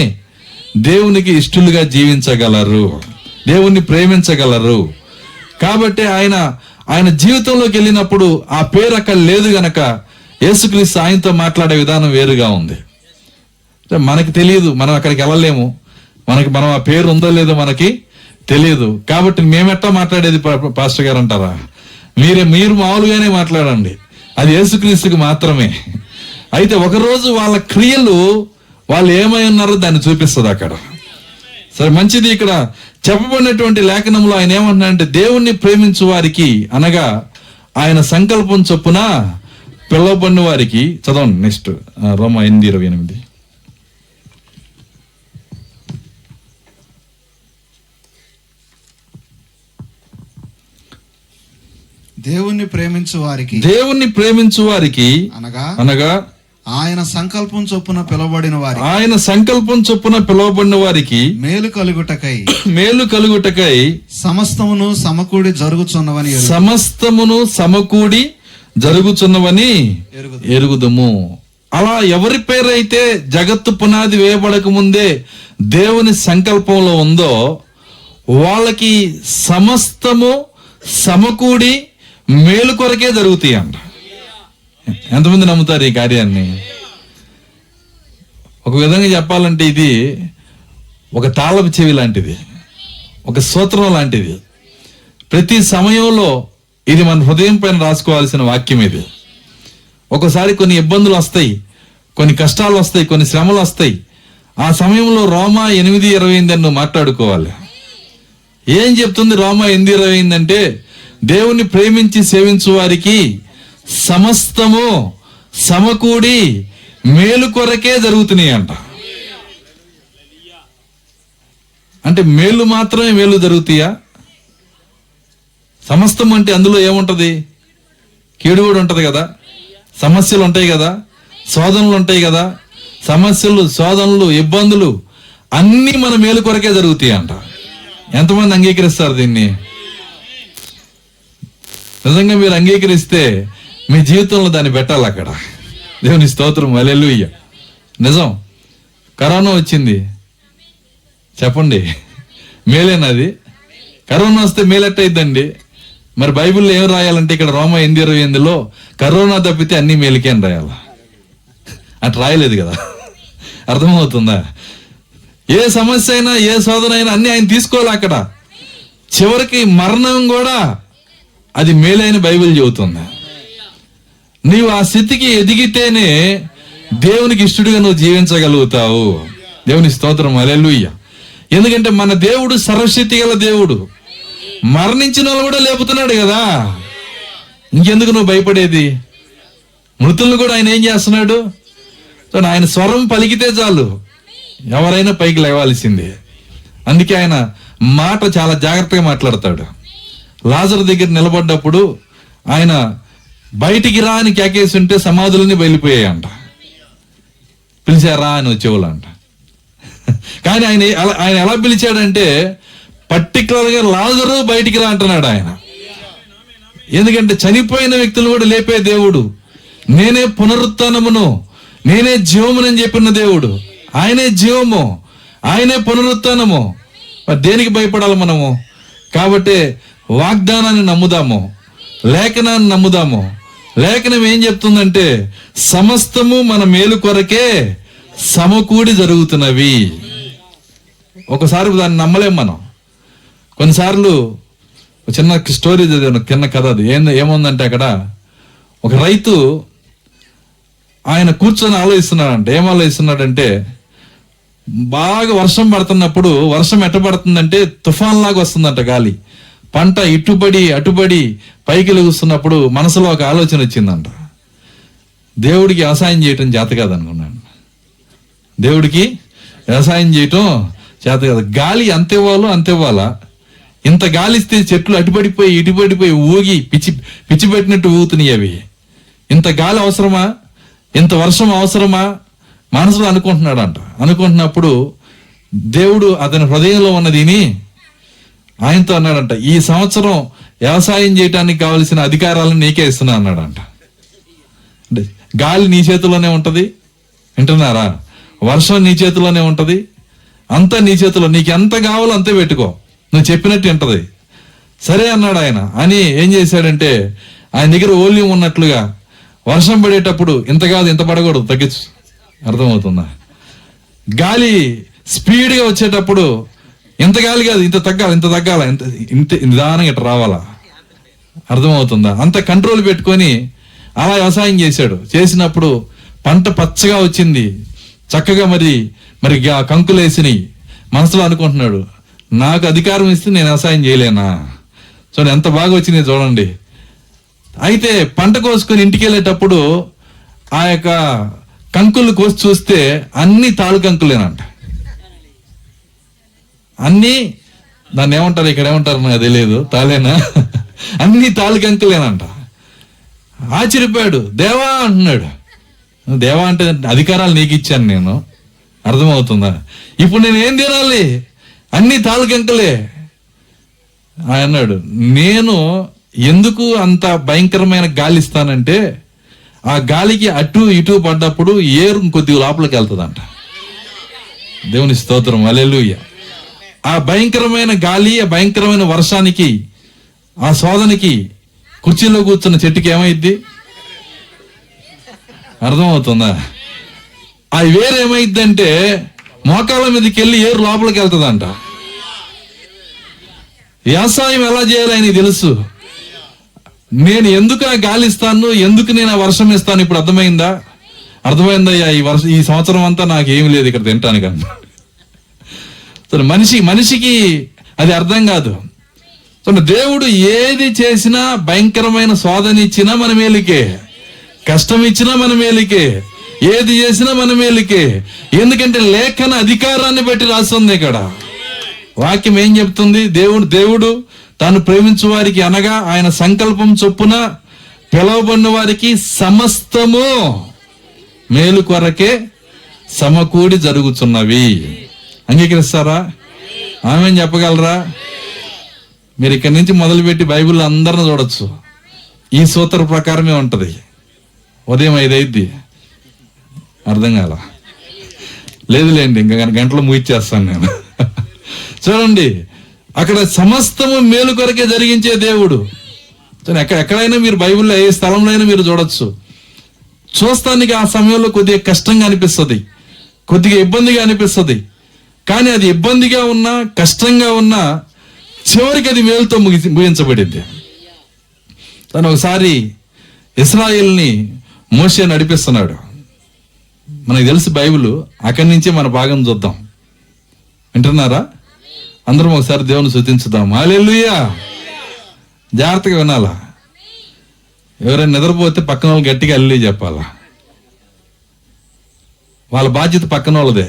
దేవునికి ఇష్టలుగా జీవించగలరు, దేవుణ్ణి ప్రేమించగలరు. కాబట్టి ఆయన జీవితంలోకి వెళ్ళినప్పుడు ఆ పేరు అక్కడ లేదు గనక యేసుక్రీస్తు ఆయనతో మాట్లాడే విధానం వేరుగా ఉంది. మనకి తెలియదు, మనం అక్కడికి వెళ్ళలేము, మనం ఆ పేరు ఉందో లేదో మనకి తెలియదు. కాబట్టి మేమెట్టా మాట్లాడేది పాస్టర్ గారు అంటారా? మీరు మామూలుగానే మాట్లాడండి, అది యేసుక్రీస్తుకి మాత్రమే. అయితే ఒకరోజు వాళ్ళ క్రియలు వాళ్ళు ఏమై ఉన్నారో దాన్ని చూపిస్తుంది అక్కడ. సరే, మంచిది. ఇక్కడ చెప్పబడినటువంటి లేఖనంలో ఆయన ఏమంటున్నాడంటే, దేవుణ్ణి ప్రేమించు వారికి అనగా ఆయన సంకల్పం చొప్పున పిలువబడిన వారికి. చదవండి నెక్స్ట్, రోమా 8:28. దేవుణ్ణి ప్రేమించు వారికి అనగా ఆయన సంకల్పం చొప్పున పిలువబడిన వారికి మేలు కలుగుటకై సమస్తమును సమకూడి జరుగుచున్నవని ఎరుగుదుము. అలా ఎవరి పేరైతే జగత్తు పునాది వేయబడక ముందే దేవుని సంకల్పంలో ఉందో వాళ్ళకి సమస్తము సమకూడి మేలు కొరకే జరుగుతాయి అంట. ఎంతమంది నమ్ముతారు ఈ కార్యాన్ని? ఒక విధంగా చెప్పాలంటే ఇది ఒక తాళపు చెవి లాంటిది, ఒక సూత్రం లాంటిది. ప్రతి సమయంలో ఇది మన హృదయం పైన రాసుకోవాల్సిన వాక్యం ఇది. ఒకసారి కొన్ని ఇబ్బందులు వస్తాయి, కొన్ని కష్టాలు వస్తాయి, కొన్ని శ్రమలు వస్తాయి. ఆ సమయంలో రోమా 8:28 అని మాట్లాడుకోవాలి. ఏం చెప్తుంది రోమా 8:28 అంటే, దేవుని ప్రేమించి సేవించు వారికి సమస్తము సమకూడి మేలు కొరకే జరుగుతున్నాయి అంట. అంటే మేలు మాత్రమే మేలు జరుగుతాయా? సమస్తం అంటే అందులో ఏముంటది? కీడు కూడా ఉంటది కదా, సమస్యలు ఉంటాయి కదా, శోధనలు ఉంటాయి కదా. సమస్యలు, శోధనలు, ఇబ్బందులు అన్నీ మన మేలు కొరకే జరుగుతాయి అంట. ఎంతమంది అంగీకరిస్తారు దీన్ని? నిజంగా మీరు అంగీకరిస్తే మీ జీవితంలో దాన్ని పెట్టాలి అక్కడ. దేవుని స్తోత్రం, హల్లెలూయా. నిజం. కరోనా వచ్చింది, చెప్పండి, మేలేనది? కరోనా వస్తే మేలెట్టయిద్దండి? మరి బైబిల్లో ఏం రాయాలంటే, ఇక్కడ రోమా 8:28లో కరోనా తప్పితే అన్ని మేలుకే అని రాయాల. అటు రాయలేదు కదా. అర్థమవుతుందా? ఏ సమస్య అయినా, ఏ శోధన అయినా అన్ని ఆయన తీసుకోవాలి అక్కడ. చివరికి మరణం కూడా అది మేలైన బైబిల్ చెబుతుంది. నీవు ఆ స్థితికి ఎదిగితేనే దేవునికి ఇష్టడుగా నువ్వు జీవించగలుగుతావు. దేవుని స్తోత్రం, హల్లెలూయా. ఎందుకంటే మన దేవుడు సర్వశక్తి గల దేవుడు, మరణించిన వాళ్ళు కూడా లేపుతున్నాడు కదా. ఇంకెందుకు నువ్వు భయపడేది? మృతులను కూడా ఆయన ఏం చేస్తున్నాడు? ఆయన స్వరం పలికితే చాలు ఎవరైనా పైకి లేవాల్సిందే. అందుకే ఆయన మాట చాలా జాగ్రత్తగా మాట్లాడతాడు. లాజరు దగ్గర నిలబడ్డప్పుడు ఆయన బయటికి రా అని కేకేసి ఉంటే సమాధులని బయలుపోయాయంట. పిలిచారా అని వచ్చేవాళ్ళంట. కానీ ఆయన ఎలా పిలిచాడంటే, పర్టికులర్గా లాజరు బయటికి రా అంటున్నాడు ఆయన. ఎందుకంటే చనిపోయిన వ్యక్తులు కూడా లేపే దేవుడు, నేనే పునరుత్థానమును నేనే జీవమునని చెప్పిన దేవుడు. ఆయనే జీవము, ఆయనే పునరుత్థానము. మరి దేనికి భయపడాలి మనము? కాబట్టి వాగ్దానాన్ని నమ్ముదాము, లేఖనాన్ని నమ్ముదాము. లేఖనం ఏం చెప్తుందంటే సమస్తము మన మేలు కొరకే సమకూడి జరుగుతున్నవి. ఒకసారి దాన్ని నమ్మలేం మనం. కొన్నిసార్లు చిన్న స్టోరీ చదివాను, చిన్న కథ. అది ఏముందంటే అక్కడ ఒక రైతు ఆయన కూర్చొని ఆలోచిస్తున్నాడంటే, ఏం ఆలోచిస్తున్నాడంటే బాగా వర్షం పడుతున్నప్పుడు, వర్షం ఎట్ట పడుతుందంటే తుఫాన్ లాగా వస్తుందంట గాలి. పంట ఇటుబడి అటుబడి పైకి లెగుస్తున్నప్పుడు మనసులో ఒక ఆలోచన వచ్చిందంట, దేవుడికి వ్యవసాయం చేయటం చేత కాదనుకున్నాను. దేవుడికి వ్యవసాయం చేయటం చేత కాదు. గాలి అంత ఇవ్వాలో అంత ఇవ్వాలా? ఇంత గాలి ఇస్తే చెట్లు అటుపడిపోయి ఇటుపడిపోయి ఊగి పిచ్చి పెట్టినట్టు ఊగుతున్నాయి అవి. ఇంత గాలి అవసరమా? ఇంత వర్షం అవసరమా? మనసులో అనుకుంటున్నాడంట. అనుకుంటున్నప్పుడు దేవుడు అతని హృదయంలో ఉన్నదిని ఆయనతో అన్నాడంట, ఈ సంవత్సరం వ్యవసాయం చేయడానికి కావలసిన అధికారాలను నీకే ఇస్తున్నా అన్నాడంట. అంటే గాలి నీ చేతిలోనే ఉంటది, వింటున్నారా? వర్షం నీ చేతిలోనే ఉంటది, అంతా నీ చేతిలో. నీకు ఎంత కావాలో అంతే పెట్టుకో, నువ్వు చెప్పినట్టు ఉంటది. సరే అన్నాడు ఆయన. అని ఏం చేశాడంటే ఆయన దగ్గర ఓల్యూమ్ ఉన్నట్లుగా వర్షం పడేటప్పుడు ఇంత కాదు ఇంత పడకూడదు, తగ్గించు. అర్థమవుతుందా? గాలి స్పీడ్గా వచ్చేటప్పుడు ఇంత గాలి కాదు ఇంత తగ్గాలి, ఇంత తగ్గాల, ఇంత నిదానంగా ఇట్లా రావాలా. అర్థమవుతుందా? అంత కంట్రోల్ పెట్టుకొని అలా వ్యవసాయం చేశాడు. చేసినప్పుడు పంట పచ్చగా వచ్చింది, చక్కగా మరి కంకులేసినాయి. మనసులో అనుకుంటున్నాడు, నాకు అధికారం ఇస్తే నేను వ్యవసాయం చేయలేనా? చూడండి ఎంత బాగా వచ్చినాయి చూడండి. అయితే పంట కోసుకొని ఇంటికి వెళ్ళేటప్పుడు ఆ యొక్క కంకులు కోసి చూస్తే అన్ని తాళు కంకులేనంట. అన్ని దాన్ని ఏమంటారు, ఇక్కడ ఏమంటారు నాకు తెలియదు, తాళేనా? అన్ని తాళు కంకులేనంట. ఆశ్చర్యపోయాడు. దేవా అంటున్నాడు. దేవా అంటే అధికారాలు నీకు ఇచ్చాను నేను, అర్థమవుతుందా? ఇప్పుడు నేను ఏం తినాలి? అన్ని తాళు కంకులే. ఆయన అన్నాడు, నేను ఎందుకు అంత భయంకరమైన గాలి ఇస్తానంటే ఆ గాలికి అటు ఇటు పడ్డప్పుడు ఏరు కొద్దిగా లోపలికి వెళ్తుందంట. దేవుని స్తోత్రం, హల్లెలూయా. ఆ భయంకరమైన గాలి, ఆ భయంకరమైన వర్షానికి, ఆ శోధనకి కుర్చీలో కూర్చున్న చెట్టుకి ఏమైద్ది? అర్థమవుతుందా? ఆ వేరేమైద్దంటే మోకాళ్ళ మీదకి వెళ్ళి ఏరు లోపలికి వెళ్తుందంట. వ్యవసాయం ఎలా చేయాలి ఆయనకి తెలుసు. నేను ఎందుకు ఆ గాలి ఇస్తాను, ఎందుకు నేను ఆ వర్షం ఇస్తాను, ఇప్పుడు అర్థమైందా? అర్థమైందయ్యా, ఈ సంవత్సరం అంతా నాకు ఏమి లేదు ఇక్కడ తింటానికి అన్నా. మనిషికి అది అర్థం కాదు. దేవుడు ఏది చేసినా, భయంకరమైన శోధన ఇచ్చినా మన మేలుకే, కష్టం ఇచ్చినా మన మేలుకే, ఏది చేసినా మన మేలుకే. ఎందుకంటే లేఖన అధికారాన్ని బట్టి రాస్తుంది ఇక్కడ. వాక్యం ఏం చెప్తుంది? దేవుడు తాను ప్రేమించు వారికి అనగా ఆయన సంకల్పం చొప్పున పిలువబడిన వారికి సమస్తము మేలు కొరకే సమకూడి జరుగుతున్నవి. అంగీకరిస్తారా? ఆమె చెప్పగలరా? మీరు ఇక్కడి నుంచి మొదలుపెట్టి బైబిల్ అందరిని చూడొచ్చు, ఈ సూత్ర ప్రకారమే ఉంటది. ఉదయం 5 అయింది, అర్థం కాల, లేదులేండి ఇంకా గంటలు ముగిచ్చేస్తాను నేను. చూడండి, అక్కడ సమస్తము మేలు కొరకే జరిగించే దేవుడు. ఎక్కడైనా మీరు బైబిల్లో ఏ స్థలంలో అయినా మీరు చూడొచ్చు. చూస్తానికి ఆ సమయంలో కొద్దిగా కష్టంగా అనిపిస్తుంది, కొద్దిగా ఇబ్బందిగా అనిపిస్తుంది. కానీ అది ఇబ్బందిగా ఉన్నా, కష్టంగా ఉన్నా చివరికి అది మేలుతో ముగించబడింది. తను ఒకసారి ఇశ్రాయేల్ని మోషే నడిపిస్తున్నాడు. మనకు తెలుసు బైబిల్, అక్కడి నుంచే మన భాగం చూద్దాం. వింటున్నారా? అందరం ఒకసారి దేవుని స్తుతించుదాం. హల్లెలూయా. జాగ్రత్తగా వినాలా. ఎవరైనా నిద్రపోతే పక్కన వాళ్ళు గట్టిగా అల్లి చెప్పాలా. వాళ్ళ బాధ్యత పక్కన వాళ్ళదే.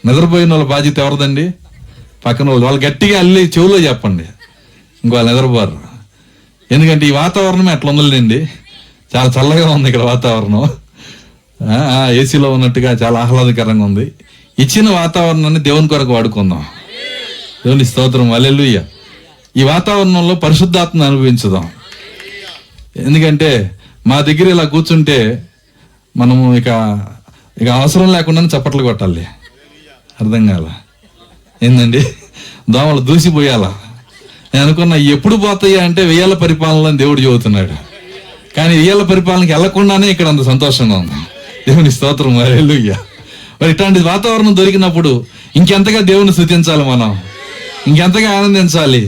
నిద్రపోయిన వాళ్ళ బాధ్యత ఎవరిదండి? పక్కన వాళ్ళు గట్టిగా అల్లి చెవులో చెప్పండి, ఇంక వాళ్ళు నిద్రపోరు. ఎందుకంటే ఈ వాతావరణం ఎట్లా ఉందండి, చాలా చల్లగా ఉంది ఇక్కడ వాతావరణం. ఏసీలో ఉన్నట్టుగా చాలా ఆహ్లాదకరంగా ఉంది. ఇచ్చిన వాతావరణాన్ని దేవుని కొరకు వాడుకుందాం. దేవుని స్తోత్రం, హల్లెలూయా. ఈ వాతావరణంలో పరిశుద్ధాత్మను అనుభవించుదాం. ఎందుకంటే మా దగ్గర ఇలా కూర్చుంటే మనము ఇక అవసరం లేకుండా చప్పట్లు కొట్టాలి. అర్థం కాల ఏందండి, దోమలు దూసిపోయాలా? నేను అనుకున్నా ఎప్పుడు పోతాయా అంటే 1000 పరిపాలనలో అని దేవుడు చెబుతున్నాడు. కానీ 1000 పరిపాలనకి వెళ్లకుండానే ఇక్కడ అంత సంతోషంగా ఉంది. దేవుని స్తోత్రం, హల్లెలూయా. మరి ఇట్లాంటి వాతావరణం దొరికినప్పుడు ఇంకెంతగా దేవుని స్తుతించాలి, మనం ఇంకెంతగా ఆనందించాలి.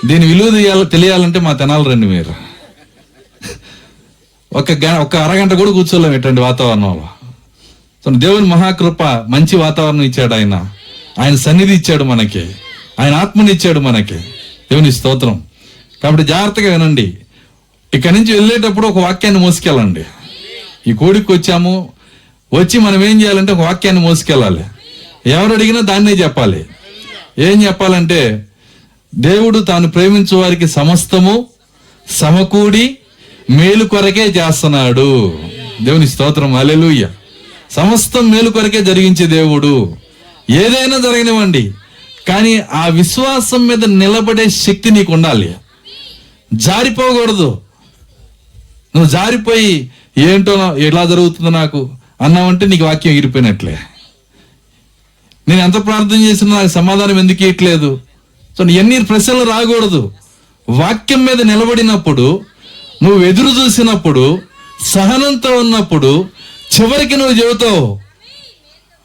దీని విలువ తెలియాలంటే మా తెనాలి రండి మీరు. ఒక అరగంట కూడా కూర్చోలేము ఇట్లాంటి వాతావరణంలో. సో దేవుని మహాకృప, మంచి వాతావరణం ఇచ్చాడు ఆయన. ఆయన సన్నిధి ఇచ్చాడు మనకి, ఆయన ఆత్మని ఇచ్చాడు మనకి. దేవుని స్తోత్రం. కాబట్టి జాగ్రత్తగా వినండి. ఇక్కడి నుంచి వెళ్ళేటప్పుడు ఒక వాక్యాన్ని మోసుకెళ్ళండి. ఈ కోడికి వచ్చి మనం ఏం చేయాలంటే ఒక వాక్యాన్ని మోసుకెళ్ళాలి. ఎవరు అడిగినా దాన్నే చెప్పాలి. ఏం చెప్పాలంటే, దేవుడు తాను ప్రేమించే వారికి సమస్తము సమకూడి మేలు కొరకే చేస్తున్నాడు. దేవుని స్తోత్రం, హల్లెలూయా. సమస్తం మేలు కొరకే జరిగించే దేవుడు. ఏదైనా జరగనివ్వండి, కానీ ఆ విశ్వాసం మీద నిలబడే శక్తి నీకు ఉండాలి. జారిపోకూడదు. నువ్వు జారిపోయి ఏంటో ఎలా జరుగుతుందో నాకు అన్నావంటే నీకు వాక్యం ఎగిరిపోయినట్లే. నేను ఎంత ప్రార్థన చేసినా నాకు సమాధానం ఎందుకు ఇవ్వట్లేదు? సో ఎన్ని ప్రశ్నలు రాకూడదు. వాక్యం మీద నిలబడినప్పుడు, నువ్వు ఎదురు చూసినప్పుడు, సహనంతో ఉన్నప్పుడు చివరికి నువ్వు చెబుతావు,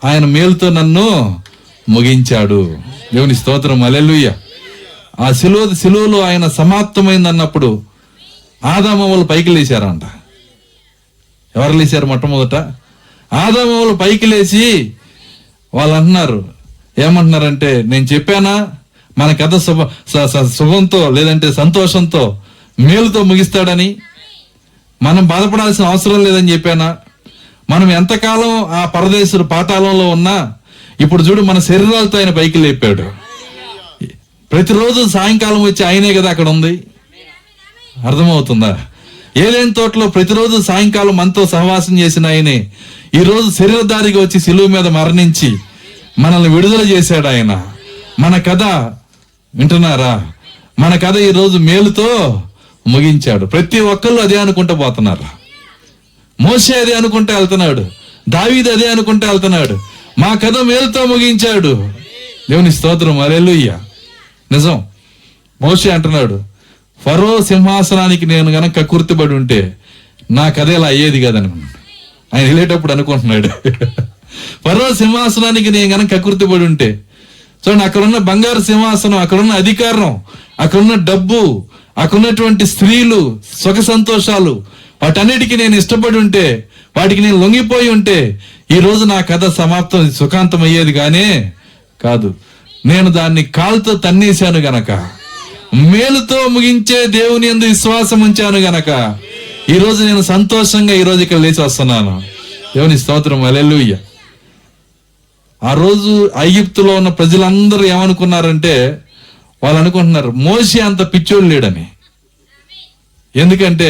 ఆయన మేలుతో నన్ను ముగించాడు. దేవుని స్తోత్రం, హల్లెలూయా. ఆ సిలువలో ఆయన సమాప్తమైంది అన్నప్పుడు ఆదామవ్వలు పైకి లేచారంట. ఎవరు లేచారు? మొట్టమొదట ఆదామవ్వలు పైకి లేచి వాళ్ళు అంటున్నారు, ఏమంటున్నారంటే, నేను చెప్పానా మన కథ శుభంతో లేదంటే సంతోషంతో మేలుతో ముగిస్తాడని? మనం బాధపడాల్సిన అవసరం లేదని చెప్పానా? మనం ఎంతకాలం ఆ పరదేశుడు పాతాళంలో ఉన్నా ఇప్పుడు చూడు మన శరీరాలతో ఆయన పైకి లేపాడు. ప్రతిరోజు సాయంకాలం వచ్చి ఆయనే కదా అక్కడ ఉంది. అర్థమవుతుందా? ఏదైనా తోటలో ప్రతిరోజు సాయంకాలం మనతో సహవాసం చేసిన ఆయనే ఈరోజు శరీరధారిగా వచ్చి సిలువ మీద మరణించి మనల్ని విడుదల చేశాడు ఆయన. మన కథ వింటున్నారా? మన కథ ఈరోజు మేలుతో ముగించాడు. ప్రతి ఒక్కళ్ళు అదే అనుకుంటూ పోతున్నారు. మోషే అదే అనుకుంటూ వెళ్తున్నాడు, దావీదు అదే అనుకుంటూ వెళ్తున్నాడు. మా కథ మేలుతో ముగించాడు. దేవుని స్తోత్రం, హల్లెలూయా. నిజం. మోషే అంటున్నాడు, ఫరో సింహాసనానికి నేను గనక కక్కుర్తిపడి ఉంటే నా కథ ఇలా అయ్యేది కదని ఆయన వెళ్ళేటప్పుడు అనుకుంటున్నాడు. ఫరో సింహాసనానికి నేను గనక కక్కుర్తిపడి ఉంటే, చూడండి, అక్కడున్న బంగారు సింహాసనం, అక్కడున్న అధికారం, అక్కడున్న డబ్బు, అక్కడున్నటువంటి స్త్రీలు, సుఖ సంతోషాలు, వాటన్నిటికీ నేను ఇష్టపడి ఉంటే, వాటికి నేను లొంగిపోయి ఉంటే ఈ రోజు నా కథ సమాప్తం, సుఖాంతం అయ్యేది గానే కాదు. నేను దాన్ని కాలుతో తన్నేశాను గనక, మేలుతో ముగించే దేవుని యందు విశ్వాసం ఉంచాను గనక ఈ రోజు నేను సంతోషంగా ఈ రోజు ఇక్కడ లేచి వస్తున్నాను. దేవుని స్తోత్రం, హల్లెలూయా. ఆ రోజు ఐగుప్తులో ఉన్న ప్రజలందరూ ఏమనుకున్నారంటే, వాళ్ళు అనుకుంటున్నారు మోషే అంత పిచ్చోడు లేడని. ఎందుకంటే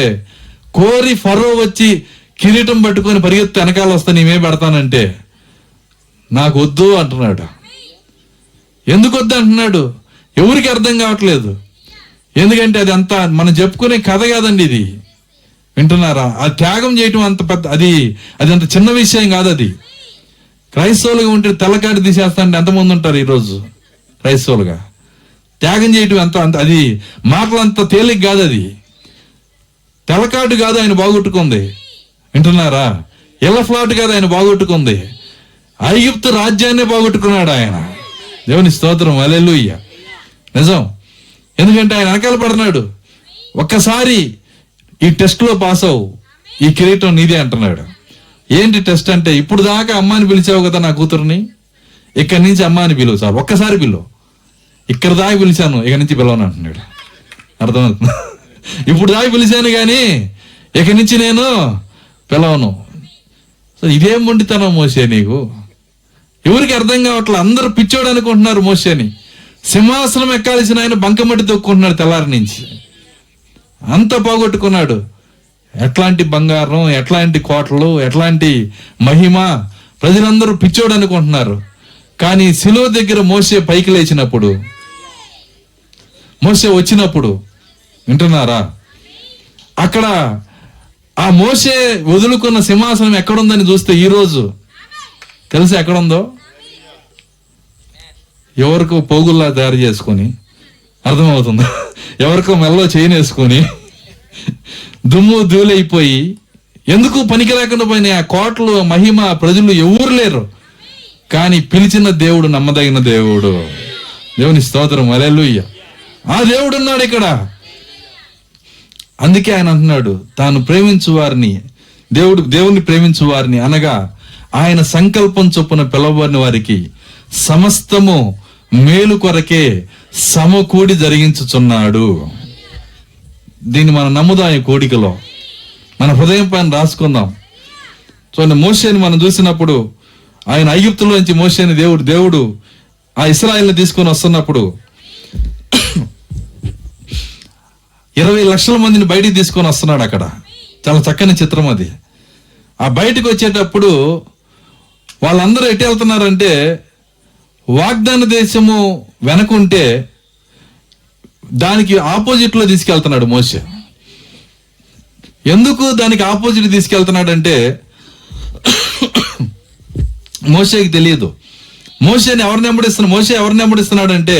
కోరి ఫరో వచ్చి కిరీటం పట్టుకొని పరిగెత్తి వెనకాల వస్తా నేమే పెడతానంటే నాకు వద్దు అంటున్నాడు. ఎందుకు వద్దు అంటున్నాడు? ఎవరికి అర్థం కావట్లేదు. ఎందుకంటే అది అంత మనం చెప్పుకునే కథ కాదండి ఇది. వింటున్నారా? ఆ త్యాగం చేయటం అంత పెద్ద, అది అంత చిన్న విషయం కాదు. అది క్రైస్తవులుగా ఉంటే తెల్లకాటి తీసేస్తానంటే ఎంతమంది ఉంటారు ఈరోజు క్రైస్తవులుగా? త్యాగం చేయటం అంత అది మాటలంత తేలిక కాదు. అది తెల్లకాటు కాదు ఆయన బాగొట్టుకుంది. వింటున్నారా? ఎల్లఫ్లాట్ కాదు ఆయన బాగొట్టుకుంది. ఐగుప్తు రాజ్యాన్ని బాగొట్టుకున్నాడు ఆయన. దేవుని స్తోత్రం, హల్లెలూయా. నిజం. ఎందుకంటే ఆయన వెనకాల పడుతున్నాడు. ఒక్కసారి ఈ టెస్ట్ లో పాస్ అవు, ఈ కిరీటం నీదే అంటున్నాడు. ఏంటి టెస్ట్ అంటే, ఇప్పుడు దాకా అమ్మాని పిలిచావు కదా నా కూతురుని, ఇక్కడి నుంచి అమ్మాని పిలువు సార్, ఒక్కసారి పిలువు. ఇక్కడ దాకా పిలిచాను, ఇక్కడి నుంచి పిలవను అంటున్నాడు. అర్థమవుతుంది? ఇప్పుడు దాకా పిలిచాను కానీ ఇక్కడి నుంచి నేను పిలవను. సో ఇదేం మొండితనం మోసే నీకు? ఎవరికి అర్థం కావట్లేదు. అందరూ పిచ్చోడు అనుకుంటున్నారు మోసేని. సింహాసనం ఎక్కాల్సిన ఆయన బంకమట్టి తొక్కుంటున్నాడు తెల్లారి నుంచి. అంత పోగొట్టుకున్నాడు. ఎట్లాంటి బంగారం, ఎట్లాంటి కోటలు, ఎట్లాంటి మహిమ. ప్రజలందరూ పిచ్చోడు అనుకుంటున్నారు. కానీ సిలువ దగ్గర మోసే పైకి లేచినప్పుడు, మోసే వచ్చినప్పుడు, వింటున్నారా, అక్కడ ఆ మోసే వదులుకున్న సింహాసనం ఎక్కడుందని చూస్తే ఈరోజు తెలుసా ఎక్కడుందో? ఎవరికో పోగుల్లా తయారు చేసుకొని, అర్థమవుతుందా, ఎవరికో మెల్లో చైన్ వేసుకొని దుమ్ము ధూళైపోయి ఎందుకు పనికి లేకుండా పోయిన ఆ కోటలు మహిమ ప్రజలు ఎవరు లేరు. కానీ పిలిచిన దేవుడు నమ్మదగిన దేవుడు. దేవుని స్తోత్రం, హల్లెలూయా. ఆ దేవుడు ఉన్నాడు ఇక్కడ. అందుకే ఆయన అంటున్నాడు, తాను ప్రేమించు వారిని, దేవుణ్ణి ప్రేమించు వారిని అనగా ఆయన సంకల్పం చొప్పున పిలవబడిన వారికి సమస్తము మేలు కొరకే సమకూడి జరిగించుచున్నాడు. దీన్ని మనం నమ్ముదాం. ఈ కోడికలో మన హృదయం పైన రాసుకుందాం. చూడండి, మోషేని మనం చూసినప్పుడు ఆయన ఐగుప్తులోంచి మోషేని దేవుడు ఆ ఇశ్రాయేల్ని తీసుకొని వస్తున్నప్పుడు 20 లక్షల మందిని బయటికి తీసుకొని వస్తున్నాడు. అక్కడ చాలా చక్కని చిత్రం అది. ఆ బయటకు వచ్చేటప్పుడు వాళ్ళందరూ ఎటు వెళ్తున్నారంటే వాగ్దాన దేశము వెనకుంటే దానికి ఆపోజిట్ లో తీసుకెళ్తున్నాడు మోషే. ఎందుకు దానికి ఆపోజిట్ తీసుకెళ్తున్నాడంటే మోషేకి తెలియదు. మోషే ఎవరిని వెంబడిస్తున్నాడు అంటే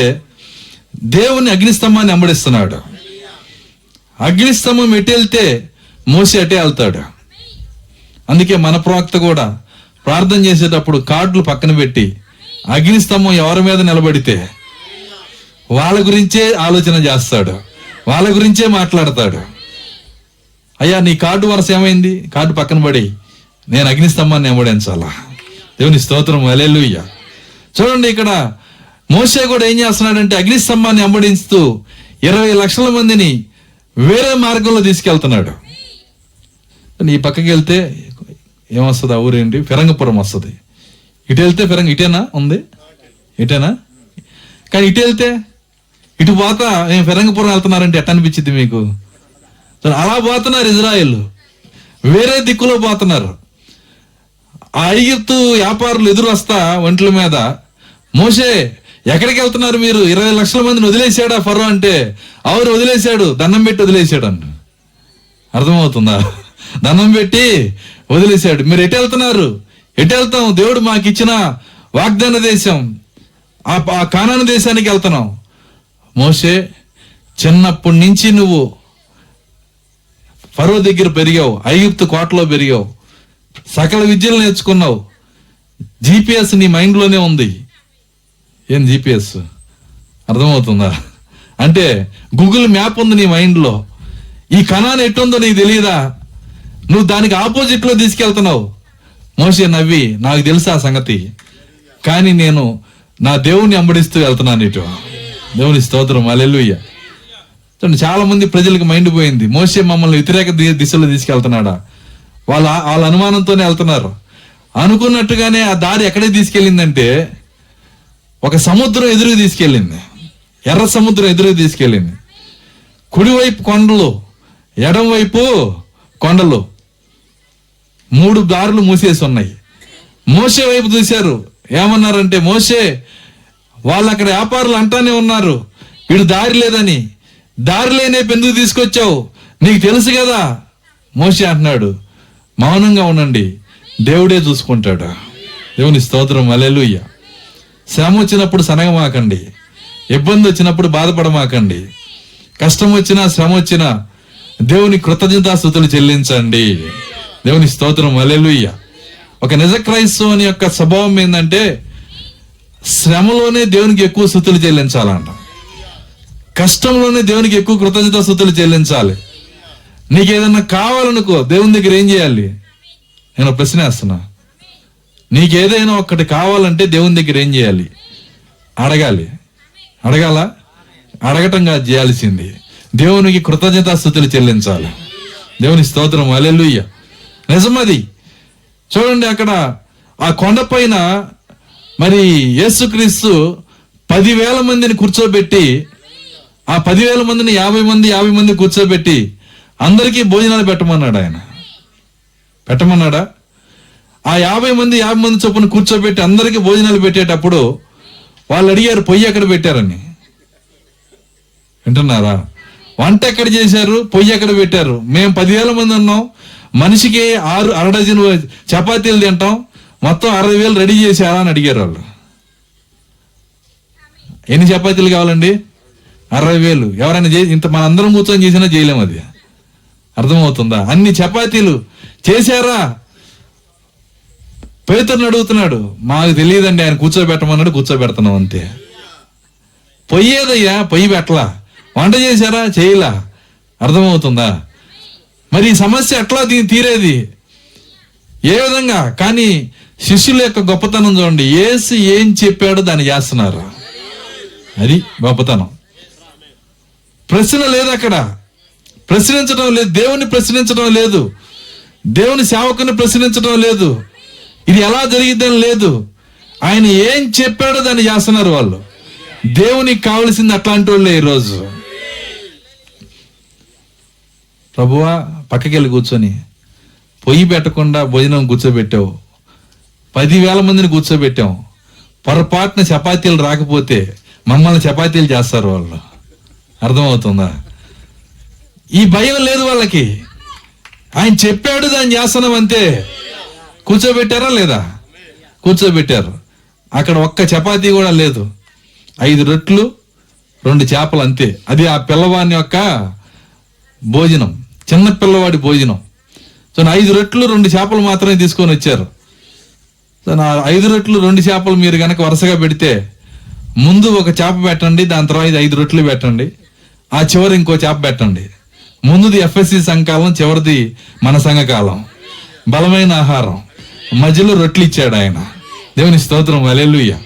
దేవుని అగ్నిస్తంభాన్ని వెంబడిస్తున్నాడు. అగ్నిస్తంభం ఎటు వెళ్తే మోషే అటే వెళ్తాడు. అందుకే మన ప్రవక్త కూడా ప్రార్థన చేసేటప్పుడు కార్డులు పక్కన పెట్టి అగ్నిస్తంభం ఎవరి మీద నిలబడితే వాళ్ళ గురించే ఆలోచన చేస్తాడు, వాళ్ళ గురించే మాట్లాడతాడు. అయ్యా నీ కార్డు వరస ఏమైంది, కార్డు పక్కన పడి నేను అగ్నిస్తంభాన్ని వెంబడించాలా. దేవుని స్తోత్రం, హల్లెలూయా. చూడండి, ఇక్కడ మోషే కూడా ఏం చేస్తున్నాడంటే అగ్నిస్తంభాన్ని వెంబడిస్తూ 20 లక్షల మందిని వేరే మార్గంలో తీసుకెళ్తున్నాడు. ఈ పక్కకి వెళ్తే ఏమొస్తుంది, ఆ ఊరేంటి, ఫిరంగపురం వస్తుంది. ఇటు వెళ్తే ఇటేనా ఉంది, ఇటేనా? కానీ ఇటు వెళ్తే ఇటు పోతా నేను ఫిరంగపురం వెళ్తున్నారంటే ఎట్ట అనిపించింది మీకు? అలా పోతున్నారు ఇజ్రాయేల్, వేరే దిక్కులో పోతున్నారు. ఆ ఐగుప్తు వ్యాపారులు ఎదురు వస్తా ఒంట్ల మీద, మోషే ఎక్కడికి వెళ్తున్నారు మీరు, 20 లక్షల మందిని వదిలేశాడా ఫరో అంటే, అవును వదిలేశాడు, దండం పెట్టి వదిలేశాడు అంట. అర్థమవుతుందా? దండం పెట్టి వదిలేశాడు. మీరు ఎటు వెళ్తున్నారు? ఎటు వెళ్తాం? దేవుడు మాకు ఇచ్చిన వాగ్దాన దేశం, ఆ కానాను దేశానికి వెళ్తున్నాం. మోషే చిన్నప్పటి నుంచి నువ్వు ఫరో దగ్గర పెరిగావు, ఐగుప్తు కోటలో పెరిగావు, సకల విద్యలు నేర్చుకున్నావు, GPS నీ మైండ్లోనే ఉంది. ఏం GPS? అర్థమవుతుందా? అంటే గూగుల్ మ్యాప్ ఉంది నీ మైండ్లో. ఈ కణాన్ని ఎట్టుందో నీకు తెలియదా? నువ్వు దానికి ఆపోజిట్ లో తీసుకెళ్తున్నావు. మోషే నవ్వి, నాకు తెలుసు ఆ సంగతి, కానీ నేను నా దేవుణ్ణి అంబడిస్తూ వెళ్తున్నాను ఇటు. దేవుని స్తోత్రం, హల్లెలూయా. చాలా మంది ప్రజలకు మైండ్ పోయింది, మోషే మమ్మల్ని వ్యతిరేక దిశలో తీసుకెళ్తున్నాడా? వాళ్ళ అనుమానంతోనే వెళ్తున్నారు. అనుకున్నట్టుగానే ఆ దారి ఎక్కడికి తీసుకెళ్ళిందంటే ఒక సముద్రం ఎదురుగా తీసుకెళ్ళింది, ఎర్ర సముద్రం ఎదురుగా తీసుకెళ్ళింది. కుడివైపు కొండలు, ఎడం వైపు కొండలు, 3 దారులు మూసేసి ఉన్నాయి. మోషే వైపు చూశారు, ఏమన్నారంటే, మోషే వాళ్ళు అక్కడ వ్యాపారులు అంటానే ఉన్నారు వీడు దారి లేదని, దారి లేనే ఎందుకు తీసుకొచ్చావు, నీకు తెలుసు కదా. మోషే అంటున్నాడు, మౌనంగా ఉండండి, దేవుడే చూసుకుంటాడు. దేవుని స్తోత్రం, హల్లెలూయా. శ్రమ వచ్చినప్పుడు సనగమాకండి, ఇబ్బంది వచ్చినప్పుడు బాధపడమాకండి, కష్టం వచ్చినా శ్రమ వచ్చినా దేవుని కృతజ్ఞతాస్తుతులు చెల్లించండి. దేవుని స్తోత్రం, హల్లెలూయా. ఒక నిజ క్రైస్తవుని యొక్క స్వభావం ఏంటంటే శ్రమలోనే దేవునికి ఎక్కువ స్తుతులు చెల్లించాలంట, కష్టంలోనే దేవునికి ఎక్కువ కృతజ్ఞతాస్తుతులు చెల్లించాలి. నీకు ఏదన్నా కావాలనుకో, దేవుని దగ్గర ఏం చేయాలి? నేను ప్రశ్న వేస్తున్నా, నీకేదైనా ఒక్కటి కావాలంటే దేవుని దగ్గర ఏం చేయాలి? అడగాలి. అడగాల? అడగటం కాదు చేయాల్సింది, దేవునికి కృతజ్ఞతాస్తుతులు చెల్లించాలి. దేవుని స్తోత్రం, హల్లెలూయా. నిజమది. చూడండి, అక్కడ ఆ కొండపైన మరి యేసుక్రీస్తు 10,000 మందిని కూర్చోబెట్టి, ఆ 10,000 మందిని 50 మంది కూర్చోబెట్టి అందరికీ భోజనాలు పెట్టమన్నాడు. ఆయన పెట్టమన్నాడా? ఆ 50 మంది చొప్పున కూర్చోబెట్టి అందరికీ భోజనాలు పెట్టేటప్పుడు వాళ్ళు అడిగారు, పొయ్యి ఎక్కడ పెట్టారని. వింటున్నారా? వంట ఎక్కడ చేశారు, పొయ్యి ఎక్కడ పెట్టారు? మేము 10,000 మంది ఉన్నాం, మనిషికి 6 డజన్ చపాతీలు తింటాం, మొత్తం 60,000 రెడీ చేశారా అని అడిగారు వాళ్ళు. ఎన్ని చపాతీలు కావాలండి? 60,000. ఎవరైనా ఇంత మనందరం కూర్చొని చేసినా చేయలేము. అది అర్థమవుతుందా? అన్ని చపాతీలు చేశారా? పేతురుని అడుగుతున్నాడు, మాకు తెలియదండి, ఆయన కూర్చోబెట్టమన్నాడు, కూర్చోబెడుతున్నాం అంతే. పొయ్యేదయ్యా, పొయ్యి పెట్టలా. వంట చేశారా? చేయలా. అర్థమవుతుందా? మరి ఈ సమస్య ఎట్లా తీరేది? ఏ విధంగా? కానీ శిష్యుల యొక్క గొప్పతనం చూడండి. యేసు ఏం చెప్పాడో దాన్ని చేస్తున్నారు. అది గొప్పతనం. ప్రశ్న లేదు అక్కడ, ప్రశ్నించడం లేదు, దేవుని ప్రశ్నించడం లేదు, దేవుని సేవకుని ప్రశ్నించడం లేదు, ఇది ఎలా జరిగిద్దని లేదు. ఆయన ఏం చెప్పాడో దాన్ని చేస్తున్నారు వాళ్ళు. దేవునికి కావలసింది అట్లాంటి వాళ్ళే. ఈరోజు ప్రభువా పక్కకి వెళ్ళి కూర్చొని పొయ్యి పెట్టకుండా భోజనం కూర్చోబెట్టావు, 10,000 మందిని కూర్చోబెట్టాం, పొరపాటున చపాతీలు రాకపోతే మమ్మల్ని చపాతీలు చేస్తారు వాళ్ళు. అర్థమవుతుందా? ఈ భయం లేదు వాళ్ళకి. ఆయన చెప్పాడు, దాన్ని చేస్తున్నాం అంతే. కూర్చోబెట్టారా లేదా? కూర్చోబెట్టారు. అక్కడ ఒక్క చపాతీ కూడా లేదు. 5 రొట్లు 2 చేపలు అంతే. అది ఆ పిల్లవాని యొక్క భోజనం, చిన్న పిల్లవాడి భోజనం. సో 5 రొట్లు 2 చేపలు మాత్రమే తీసుకొని వచ్చారు. సో నా 5 రొట్లు 2 చేపలు మీరు కనుక వరుసగా పెడితే, ముందు ఒక చేప పెట్టండి, దాని తర్వాత 5 రొట్లు పెట్టండి, ఆ చివరి ఇంకో చేప పెట్టండి. ముందుది ఎఫ్ఎస్సి సంఘకాలం, చివరిది మన సంఘకాలం. బలమైన ఆహారం, మధ్యలో రొట్లు ఇచ్చాడు ఆయన. దేవుని స్తోత్రం, హల్లెలూయా.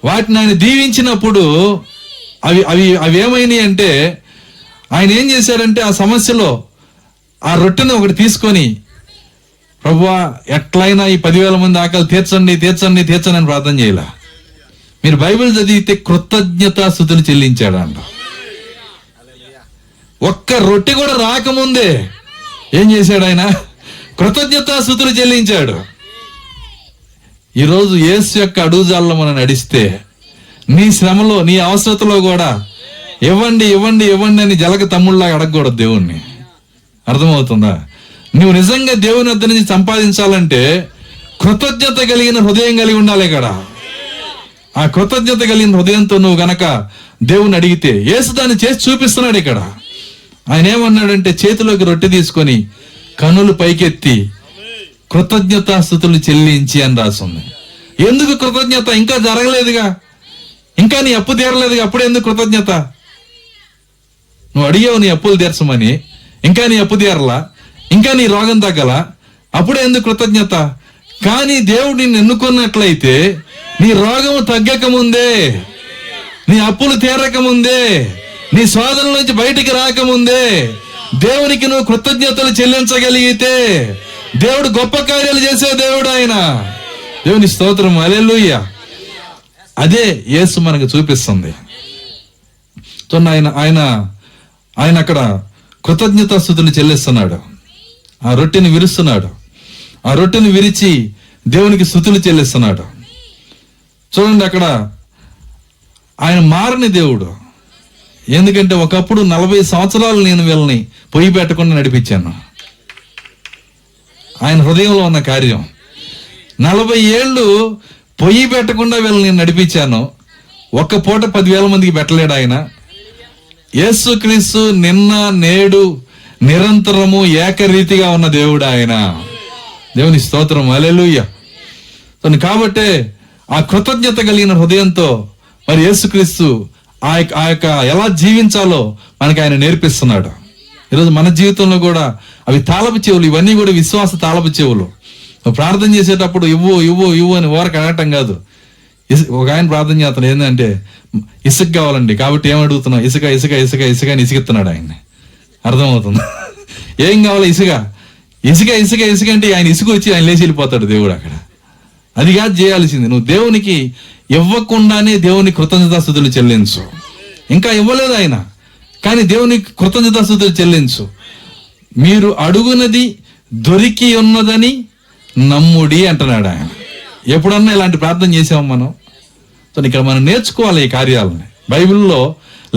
వాటిని ఆయన దీవించినప్పుడు అవి ఏమైనాయి అంటే, ఆయన ఏం చేశారంటే ఆ సమస్యలో ఆ రొట్టెని ఒకటి తీసుకొని, ప్రభువా ఎట్లయినా ఈ 10,000 మంది ఆకలి తీర్చండి తీర్చండి తీర్చండి అని ప్రార్థన చేయాల. మీరు బైబిల్ చదివితే కృతజ్ఞతాస్తుతులు చెల్లించాడంట. ఒక్క రొట్టె కూడా రాకముందే ఏం చేశాడు ఆయన? కృతజ్ఞతాస్తుతులు చెల్లించాడు. ఈరోజు యేసు యొక్క అడుగుజాల్లో మనం నడిస్తే, నీ శ్రమలో, నీ అవసరతలో కూడా ఇవ్వండి ఇవ్వండి ఇవ్వండి అని జలక తమ్ముళ్ళలాగా అడగకూడదు దేవుణ్ణి. అర్థమవుతుందా? నువ్వు నిజంగా దేవుని వద్ద నుంచి సంపాదించాలంటే కృతజ్ఞత కలిగిన హృదయం కలిగి ఉండాలి. ఇక్కడ ఆ కృతజ్ఞత కలిగిన హృదయంతో నువ్వు గనక దేవుని అడిగితే, యేసు దాన్ని చేసి చూపిస్తున్నాడు. ఇక్కడ ఆయన ఏమన్నాడంటే, చేతిలోకి రొట్టె తీసుకొని కన్నులు పైకెత్తి కృతజ్ఞతాస్తుతులు చెల్లించి అని రాస్తుంది. ఎందుకు కృతజ్ఞత? ఇంకా జరగలేదుగా, ఇంకా నీ అప్పు తీరలేదుగా, అప్పుడే ఎందుకు కృతజ్ఞత? నువ్వు అడిగావు నీ అప్పులు తీర్చమని, ఇంకా నీ అప్పు తీరలా, ఇంకా నీ రోగం తగ్గల, అప్పుడే ఎందుకు కృతజ్ఞత? కానీ దేవుడు నిన్ను ఎన్నుకున్నట్లయితే, నీ రోగం తగ్గక ముందే, నీ అప్పులు తీరక ముందే, నీ శోధనల నుంచి బయటికి రాకముందే దేవునికి నువ్వు కృతజ్ఞతలు చెల్లించగలిగితే, దేవుడు గొప్ప కార్యాలు చేసే దేవుడు ఆయన. దేవుని స్తోత్రం, హల్లెలూయా. అదే యేసు మనకు చూపిస్తుంది. సో ఆయన అక్కడ కృతజ్ఞతాస్తుతులు చెల్లిస్తున్నాడు. ఆ రొట్టెని విరుస్తున్నాడు. ఆ రొట్టెని విరిచి దేవునికి స్తుతులు చెల్లిస్తున్నాడు. చూడండి, అక్కడ ఆయన మారని దేవుడు. ఎందుకంటే ఒకప్పుడు 40 సంవత్సరాలు నేను వీళ్ళని పొయ్యి పెట్టకుండా నడిపించాను. ఆయన హృదయంలో ఉన్న కార్యం. 40 ఏళ్ళు పొయ్యి పెట్టకుండా వీళ్ళని నడిపించాను. ఒక్క పూట 10,000 మందికి పెట్టలేడు ఆయన. యేసుక్రీస్తు నిన్న నేడు నిరంతరము ఏకరీతిగా ఉన్న దేవుడు ఆయన. దేవుని స్తోత్రం, హల్లెలూయా. కాబట్టే ఆ కృతజ్ఞత కలిగిన హృదయంతో మరి యేసుక్రీస్తు ఆ యొక్క ఎలా జీవించాలో మనకి ఆయన నేర్పిస్తున్నాడు. ఈరోజు మన జీవితంలో కూడా అవి తాళపు చెవులు. ఇవన్నీ కూడా విశ్వాస తాళపు చెవులు. ప్రార్థన చేసేటప్పుడు ఇవ్వు ఇవ్వు ఇవ్వు అని ఓరకు అడగటం కాదు. ఒక ఆయన ప్రార్థన చేస్తాడు, ఏంటంటే ఇసుక కావాలండి, కాబట్టి ఏమడుగుతున్నావు? ఇసుక ఇసుక ఇసుక ఇసుక అని ఇసుకెత్తున్నాడు ఆయన్ని. అర్థమవుతుంది? ఏం కావాలి? ఇసుక ఇసుక ఇసుక ఇసుక అంటే ఆయన ఇసుక వచ్చి ఆయన లేచి వెళ్ళిపోతాడు దేవుడు అక్కడ. అది కాదు చేయాల్సింది. నువ్వు దేవునికి ఇవ్వకుండానే దేవుని కృతజ్ఞతాస్తుతులు చెల్లించు. ఇంకా ఇవ్వలేదు ఆయన, కానీ దేవునికి కృతజ్ఞతాస్తుతులు చెల్లించు. మీరు అడుగునది దొరికి ఉన్నదని నమ్ముడి అంటున్నాడు ఆయన. ఎప్పుడన్నా ఇలాంటి ప్రార్థన చేసాము మనం? సో ఇక్కడ మనం నేర్చుకోవాలి ఈ కార్యాలని. బైబిల్లో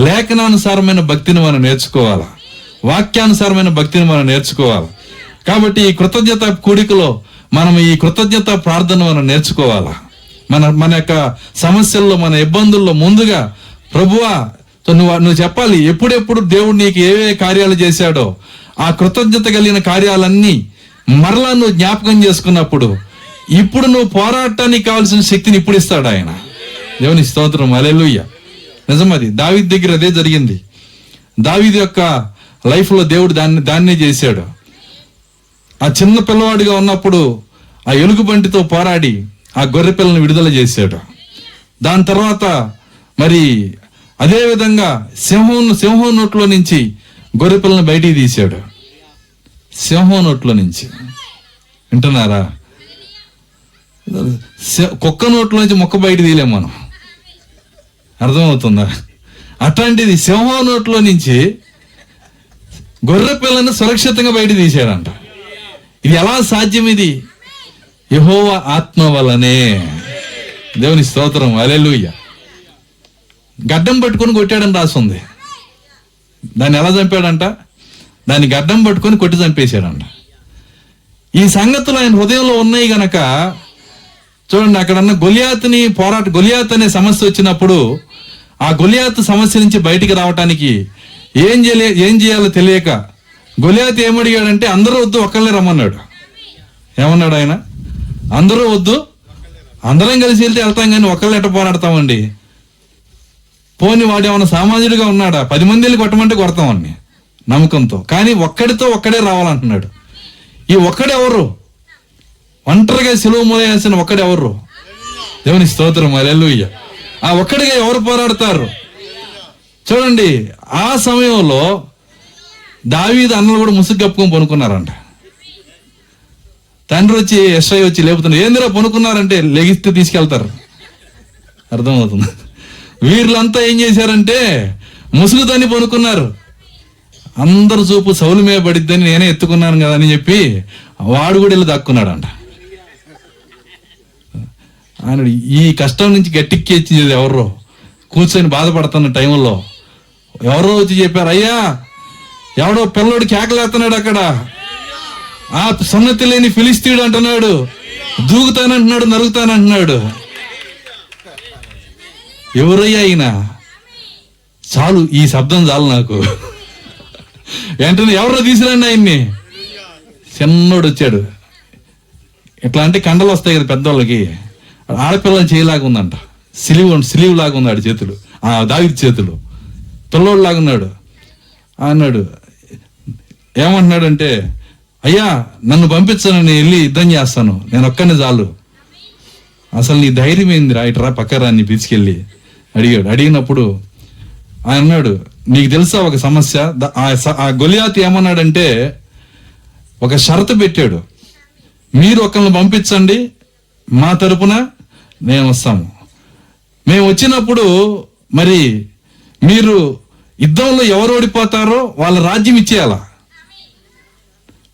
లేఖనానుసారమైన భక్తిని మనం నేర్చుకోవాలా, వాక్యానుసారమైన భక్తిని మనం నేర్చుకోవాలి. కాబట్టి ఈ కృతజ్ఞత కూడికలో మనం ఈ కృతజ్ఞత ప్రార్థన మనం నేర్చుకోవాలా. మన యొక్క సమస్యల్లో, మన ఇబ్బందుల్లో ముందుగా ప్రభువా నువ్వు చెప్పాలి. ఎప్పుడెప్పుడు దేవుడు నీకు ఏవే కార్యాలు చేశాడో ఆ కృతజ్ఞత కలిగిన కార్యాలన్నీ మరలా నువ్వు జ్ఞాపకం చేసుకున్నప్పుడు ఇప్పుడు నువ్వు పోరాటానికి కావాల్సిన శక్తిని ఇప్పుడు ఇస్తాడు ఆయన. దేవుని స్తోత్రం, హల్లెలూయా. నిజమది. దావీదు దగ్గర అదే జరిగింది. దావీదు యొక్క లైఫ్ లో దేవుడు దాన్నే చేశాడు. ఆ చిన్న పిల్లవాడిగా ఉన్నప్పుడు ఆ ఎలుగుబంటితో పోరాడి ఆ గొర్రె పిల్లని విడుదల చేశాడు. దాని తర్వాత మరి అదే విధంగా సింహం నోట్లో నుంచి గొర్రె పిల్లని బయటికి తీశాడు. సింహం నోట్లో నుంచి, వింటున్నారా? కుక్క నోట్లో నుంచి మొక్క బయట తీయలేం మనం, అర్థమవుతుందా? అట్లాంటిది సింహం నోట్లో నుంచి గొర్రె పిల్లను సురక్షితంగా బయట తీశాడంట. ఇది ఎలా సాధ్యం? ఇది యెహోవా ఆత్మ వల్లనే. దేవుని స్తోత్రం, హల్లెలూయా. గడ్డం పట్టుకొని కొట్టాడని రాస్తుంది. దాన్ని ఎలా చంపాడంట? దాన్ని గడ్డం పట్టుకొని కొట్టి చంపేశాడంట. ఈ సంగతులు ఆయన హృదయంలో ఉన్నాయి గనక చూడండి, అక్కడన్న గొలియాత్ అనే సమస్య వచ్చినప్పుడు ఆ గొలియాత్ సమస్య నుంచి బయటికి రావటానికి ఏం చేయాలో తెలియక గొలియాత్ ఏమడిగాడంటే అందరూ వద్దు, ఒక్కళ్ళే రమ్మన్నాడు. ఏమన్నాడు ఆయన? అందరూ వద్దు, అందరం కలిసి వెళ్తే వెళ్తాం కానీ ఒక్కళ్ళు ఎట్ట పోరాడతామండి? పోని వాడు ఏమన్నా సామాన్యుడిగా ఉన్నాడా? 10 మంది వెళ్ళి కొట్టమంటే కొడతామని నమ్మకంతో. కానీ ఒక్కడే రావాలంటున్నాడు. ఈ ఒక్కడెవరు? ఒంటరిగా సిలువ మోయాల్సిన ఒక్కడెవరు? దేవుని స్తోత్రం, హల్లెలూయా. ఆ ఒక్కడిగా ఎవరు పోరాడతారు? చూడండి, ఆ సమయంలో దావీదు అన్నలు కూడా ముసుగు కప్పుకొని పనుకున్నారంట. తండ్రి వచ్చి యెషయా వచ్చి లేపుతున్నారు. ఏందిరా పనుకున్నారంటే లెగిస్తే తీసుకెళ్తారు. అర్థమవుతుంది. వీళ్ళంతా ఏం చేశారంటే ముసుగుతోని పనుకున్నారు. అందరు చూపు సౌలు మీద పడిద్దని నేనే ఎత్తుకున్నాను కదా అని చెప్పి వాడు కూడా వెళ్ళి దక్కున్నాడంట. ఆయన ఈ కష్టం నుంచి గట్టెక్కిచ్చేది ఎవరో కూర్చొని బాధపడుతున్న టైంలో ఎవరో వచ్చి చెప్పారు, అయ్యా ఎవడో పిల్లోడు కేకలేస్తున్నాడు అక్కడ, ఆ సున్నతి లేని ఫిలిస్తీయుడు అంటున్నాడు, దూకుతానంటున్నాడు, నరుగుతానంటున్నాడు. ఎవరయ్యా అయినా? చాలు, ఈ శబ్దం చాలు నాకు. వెంటనే ఎవరో తీసుకురండి ఆయన్ని. చిన్నోడు వచ్చాడు. ఎట్లా అంటే కండలు వస్తాయి కదా పెద్దోళ్ళకి, ఆడపిల్లని చేయలాగా ఉందంట. సిలివ్ లాగా ఉన్నాడు చేతులు, ఆ దావీదు చేతులు. పిల్లోడు లాగున్నాడు. అన్నాడు, ఏమంటున్నాడంటే, అయ్యా నన్ను పంపించను, నేను వెళ్ళి యుద్ధం చేస్తాను, నేను ఒక్కనే చాలు. అసలు నీ ధైర్యం ఏందిరా, ఇట్రా పక్కరా నీ పిలిచికెళ్ళి అడిగాడు. అడిగినప్పుడు ఆయన అన్నాడు, నీకు తెలుసా ఒక సమస్య? ఆ గొలియాతు ఏమన్నాడంటే ఒక షరతు పెట్టాడు, మీరు ఒకరిని పంపించండి, మా తరపున మేము వస్తాము. మేము వచ్చినప్పుడు మరి మీరు యుద్ధంలో ఎవరు ఓడిపోతారో వాళ్ళ రాజ్యం ఇచ్చేయాల.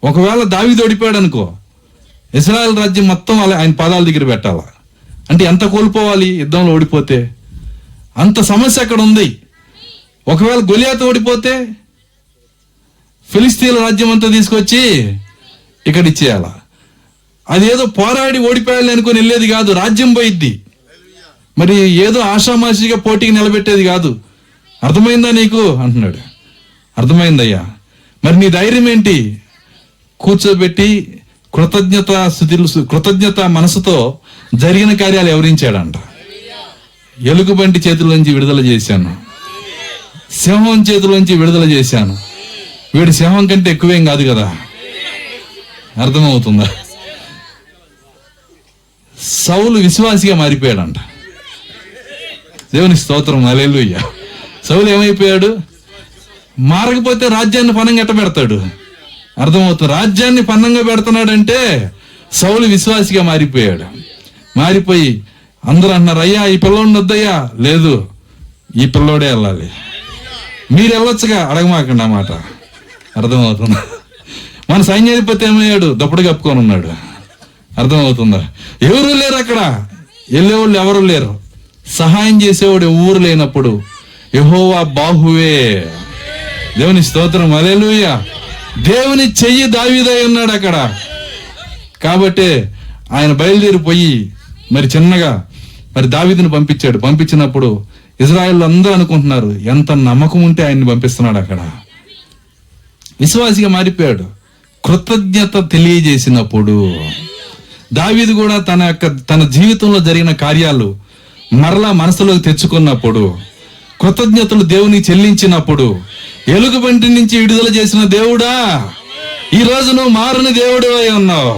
ఒకవేళ దావీదు ఓడిపోయాడు అనుకో, ఇశ్రాయేల్ రాజ్యం మొత్తం ఆయన పాదాల దగ్గర పెట్టాల. అంటే ఎంత కోల్పోవాలి యుద్ధంలో ఓడిపోతే? అంత సమస్య అక్కడ ఉంది. ఒకవేళ గొలియాతు ఓడిపోతే ఫిలిస్తీన్ల రాజ్యం అంతా తీసుకొచ్చి ఇక్కడ ఇచ్చేయాల. అదేదో పోరాడి ఓడిపోయాలి అనుకుని వెళ్ళేది కాదు, రాజ్యం పోయిద్ది. మరి ఏదో ఆషామాషిగా పోటీకి నిలబెట్టేది కాదు. అర్థమైందా నీకు అంటున్నాడు. అర్థమైందయ్యా. మరి నీ ధైర్యం ఏంటి? కూర్చోబెట్టి కృతజ్ఞత మనసుతో జరిగిన కార్యాలు వివరించాడంట. ఎలుగుబంటి చేతుల్లోంచి విడుదల చేశాను, సింహం చేతుల్లోంచి విడుదల చేశాను. వీడు సింహం కంటే ఎక్కువేం కాదు కదా. అర్థమవుతుందా? సౌలు విశ్వాసిగా మారిపోయాడంట. దేవుని స్తోత్రం, హల్లెలూయా. సౌలు ఏమైపోయాడు? మారకపోతే రాజ్యాన్ని పన్నంగా ఎట్ట పెడతాడు? అర్థమవుతుంది. రాజ్యాన్ని పన్నంగా పెడుతున్నాడంటే సౌలు విశ్వాసిగా మారిపోయాడు. మారిపోయి అందరూ అన్నారు, అయ్యా ఈ పిల్లోడిని వద్దయ్యా. లేదు, ఈ పిల్లోడే వెళ్ళాలి. మీరు వెళ్ళొచ్చుగా, అడగమాకండి ఆ మాట. అర్థమవుతుందా? మన సైన్యాధిపతి ఏమయ్యాడు? దుప్పటి కప్పుకొని ఉన్నాడు. అర్థమవుతుందా? ఎవరు లేరు అక్కడ, వెళ్ళేవాళ్ళు ఎవరు లేరు. సహాయం చేసేవాడు ఎవరు లేనప్పుడు యెహోవా బాహువే. దేవుని స్తోత్రం, హల్లెలూయా. దేవుని చెయ్యి దావీదై ఉన్నాడు అక్కడ. కాబట్టి ఆయన బయలుదేరిపోయి మరి చిన్నగా మరి దావీదుని పంపించినప్పుడు ఇజ్రాయేల్ అందరూ అనుకుంటున్నారు ఎంత నమ్మకం ఉంటే ఆయన్ని పంపిస్తున్నాడు. అక్కడ విశ్వాసిగా మారిపోయాడు. కృతజ్ఞత తెలియజేసినప్పుడు దావీదు కూడా తన జీవితంలో జరిగిన కార్యాలు మరలా మనసులోకి తెచ్చుకున్నప్పుడు, కృతజ్ఞతలు దేవునికి చెల్లించినప్పుడు, ఎలుగుబంటి నుంచి విడుదల చేసిన దేవుడా, ఈ రోజు నువ్వు మారని దేవుడు అయి ఉన్నావు.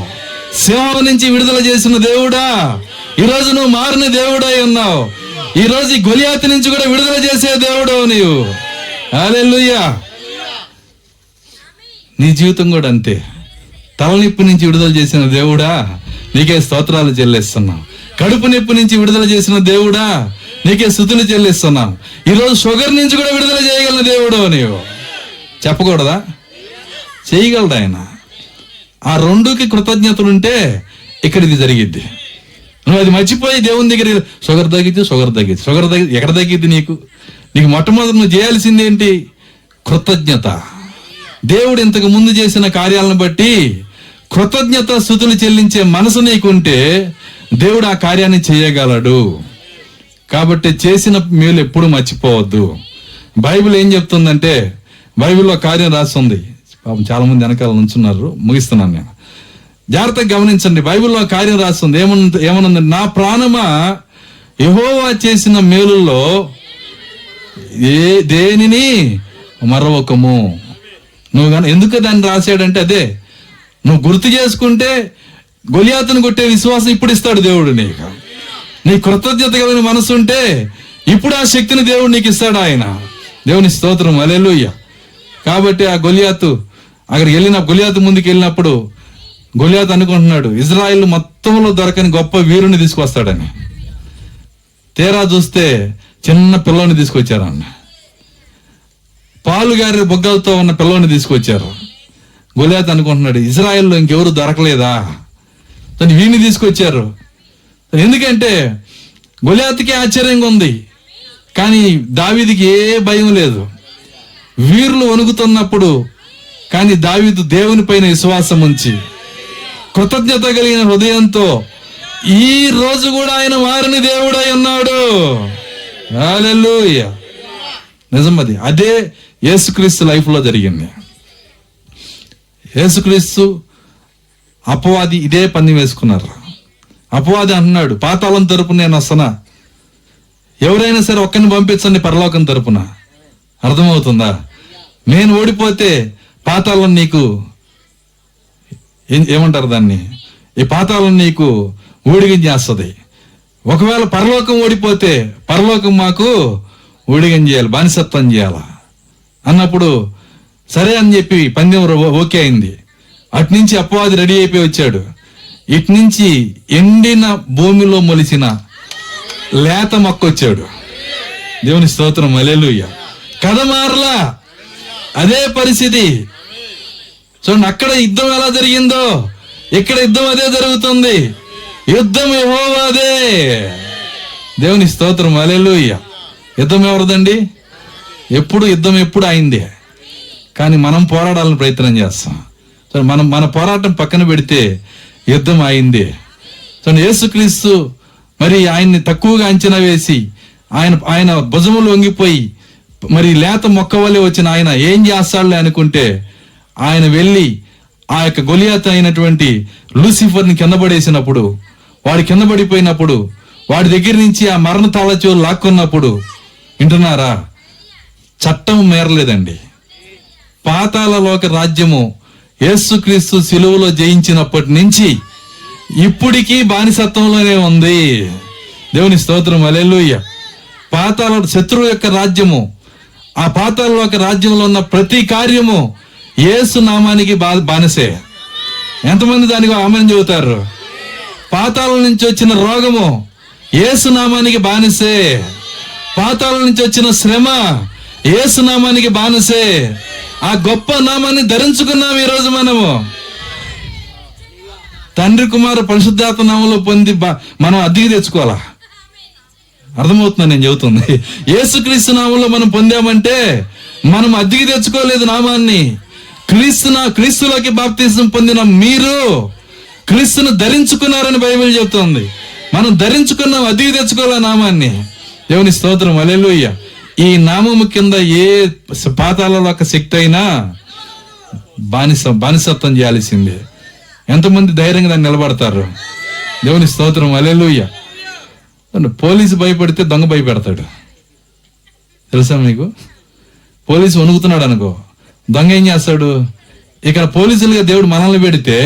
సింహం నుంచి విడుదల చేసిన దేవుడా, ఈ రోజు నువ్వు మారని దేవుడు అయి ఉన్నావు. ఈ రోజు ఈ గొలియాతు నుంచి కూడా విడుదల చేసే దేవుడు నీవు. హల్లెలూయా. నీ జీవితం కూడా అంతే. తలనొప్పి నుంచి విడుదల చేసిన దేవుడా, నీకే స్తోత్రాలు చెల్లిస్తున్నాం. కడుపు నొప్పి నుంచి విడుదల చేసిన దేవుడా, నీకే స్తుతులు చెల్లిస్తున్నాం. ఈరోజు షుగర్ నుంచి కూడా విడుదల చేయగలిగిన దేవుడు నీవు. చెప్పకూడదా? చేయగలడు ఆయన. ఆ రెండుకి కృతజ్ఞతలుంటే ఇక్కడ ఇది జరిగిద్ది. నువ్వు అది మర్చిపోయి దేవుని దగ్గర షుగర్ తగ్గిద్ది ఎక్కడ తగ్గిద్ది? నీకు మొట్టమొదటి నువ్వు చేయాల్సింది ఏంటి? కృతజ్ఞత. దేవుడు ఇంతకు ముందు చేసిన కార్యాలను బట్టి కృతజ్ఞత స్తుతులు చెల్లించే మనసు నీకుంటే దేవుడు ఆ కార్యాన్ని చేయగలడు. కాబట్టి చేసిన మేలు ఎప్పుడు మర్చిపోవద్దు. బైబిల్ ఏం చెప్తుందంటే, బైబిల్లో కార్యం రాస్తుంది. పాపం చాలా మంది వెనకాల నుంచున్నారు, ముగిస్తున్నాను నేను. జాగ్రత్తగా గమనించండి. బైబిల్లో కార్యం రాస్తుంది. ఏమనుందంటే, నా ప్రాణమా యెహోవా చేసిన మేలుల్లో దేనిని మరవకము. నువ్వు కానీ ఎందుకు దాన్ని రాశాడంటే అదే, నువ్వు గుర్తు చేసుకుంటే గొలియాతును కొట్టే విశ్వాసం ఇప్పుడు ఇస్తాడు దేవుడు నీకు. నీ కృతజ్ఞత కలిగిన మనసు ఉంటే ఇప్పుడు ఆ శక్తిని దేవుడు నీకు ఇస్తాడు ఆయన. దేవుని స్తోత్రం, హల్లెలూయా. కాబట్టి ఆ గొలియాతు ముందుకు వెళ్ళినప్పుడు గొలియాతు అనుకుంటున్నాడు ఇజ్రాయిల్ మొత్తంలో దొరకని గొప్ప వీరుని తీసుకొస్తాడని. తీరా చూస్తే చిన్న పిల్లోని తీసుకొచ్చారు అన్న. పాలుగారి బొగ్గలతో ఉన్న పిల్లోని తీసుకొచ్చారు. గొలియాతు అనుకుంటున్నాడు ఇజ్రాయిల్లో ఇంకెవరు దొరకలేదా, వీడిని తీసుకొచ్చారు. ఎందుకంటే గొలియాతుకి ఆశ్చర్యంగా ఉంది, కానీ దావీదుకి ఏ భయం లేదు. వీరులు వణుకుతున్నప్పుడు కానీ దావీదు దేవుని పైన విశ్వాసం ఉంచి కృతజ్ఞత కలిగిన హృదయంతో ఈ రోజు కూడా ఆయన మారని దేవుడై ఉన్నాడు. హల్లెలూయా. నిజమది. అదే యేసుక్రీస్తు లైఫ్ లో జరిగింది. యేసుక్రీస్తు అపవాది ఇదే పని వేసుకున్నారు. అపవాది అంటున్నాడు, పాతాళం తరపున నేను వస్తున్నా, ఎవరైనా సరే ఒక్కరిని పంపించండి పరలోకం తరపున. అర్థమవుతుందా? నేను ఓడిపోతే పాతాళం నీకు ఏమంటారు దాన్ని, ఈ పాతాళం నీకు ఊడిగించేస్తుంది. ఒకవేళ పరలోకం ఓడిపోతే పరలోకం మాకు ఊడిగం చేయాలి, బానిసత్వం చేయాలా అన్నప్పుడు సరే అని చెప్పి పందెం ఓకే అయింది. అట్నుంచి అపవాది రెడీ అయిపోయి వచ్చాడు. ఇట్నుంచి ఎండిన భూమిలో మొలిచిన లేత మొక్క వచ్చాడు. దేవుని స్తోత్రం, హల్లెలూయా. కథ మారలా, అదే పరిస్థితి. చూడండి, అక్కడ యుద్ధం ఎలా జరిగిందో ఇక్కడ యుద్ధం అదే జరుగుతుంది. యుద్ధం యెహోవాదే. దేవుని స్తోత్రం, హల్లెలూయా. యుద్ధం ఎవరిదండి? యుద్ధం ఎప్పుడు అయిందే, కానీ మనం పోరాడాలని ప్రయత్నం చేస్తాం. మన పోరాటం పక్కన పెడితే యుద్ధం అయిందే. యేసుక్రీస్తు మరి ఆయన్ని తక్కువగా అంచనా వేసి ఆయన భుజములు వంగిపోయి మరి లేత మొక్క వల్లే వచ్చిన ఆయన ఏం చేస్తాడులే అనుకుంటే ఆయన వెళ్ళి ఆ యొక్క గొలియాతు అయినటువంటి లూసిఫర్ని కింద పడేసినప్పుడు, వాడు కింద పడిపోయినప్పుడు, వాడి దగ్గర నుంచి ఆ మరణ తాళచోలు లాక్కున్నప్పుడు, వింటున్నారా, చట్టం మేరలేదండి. పాతాళలోక రాజ్యము యేసుక్రీస్తు సిలువలో జయించినప్పటి నుంచి ఇప్పటికీ బానిసత్వంలోనే ఉంది. దేవుని స్తోత్రం, హల్లెలూయా. పాతాళ శత్రువు యొక్క రాజ్యము, ఆ పాతాళలోక రాజ్యంలో ఉన్న ప్రతి కార్యము యేసు నామానికి బానిసే. ఎంతమంది దానికి ఆమేన్ చెబుతారు? పాతాళం నుంచి వచ్చిన రోగము యేసు నామానికి బానిసే. పాతాళం నుంచి వచ్చిన శ్రమ యేసు నామానికి బానిసే. ఆ గొప్ప నామాన్ని ధరించుకున్నాం ఈరోజు మనము. తండ్రి కుమారు పరిశుద్ధాత్మ నామంలో పొంది మనం అద్దెకి తెచ్చుకోవాలా? అర్థమవుతుందా నేను చెబుతుంది? యేసుక్రీస్తు నామంలో మనం పొందామంటే మనం అద్దెకి తెచ్చుకోలేదు నామాన్ని. క్రీస్తులోకి బాప్తిజం పొందిన మీరు క్రీస్తును ధరించుకున్నారని బైబిల్ చెబుతోంది. మనం ధరించుకున్నాం, అద్దెకి తెచ్చుకోవాల నామాన్ని. దేవుని స్తోత్రం, హల్లెలూయా. ఈ నామము కింద ఏ పాతాళంలో ఒక శక్తి అయినా బానిసత్వం చేయాల్సిందే. ఎంతమంది ధైర్యంగా దాన్ని నిలబడతారు? దేవుని స్తోత్రం, హల్లెలూయా. పోలీసు భయపడితే దొంగ భయపెడతాడు, తెలుసా మీకు? పోలీసు వణుకుతున్నాడు అనుకో, దొంగ ఏం చేస్తాడు? ఇక్కడ పోలీసులుగా దేవుడు మనల్ని పెడితే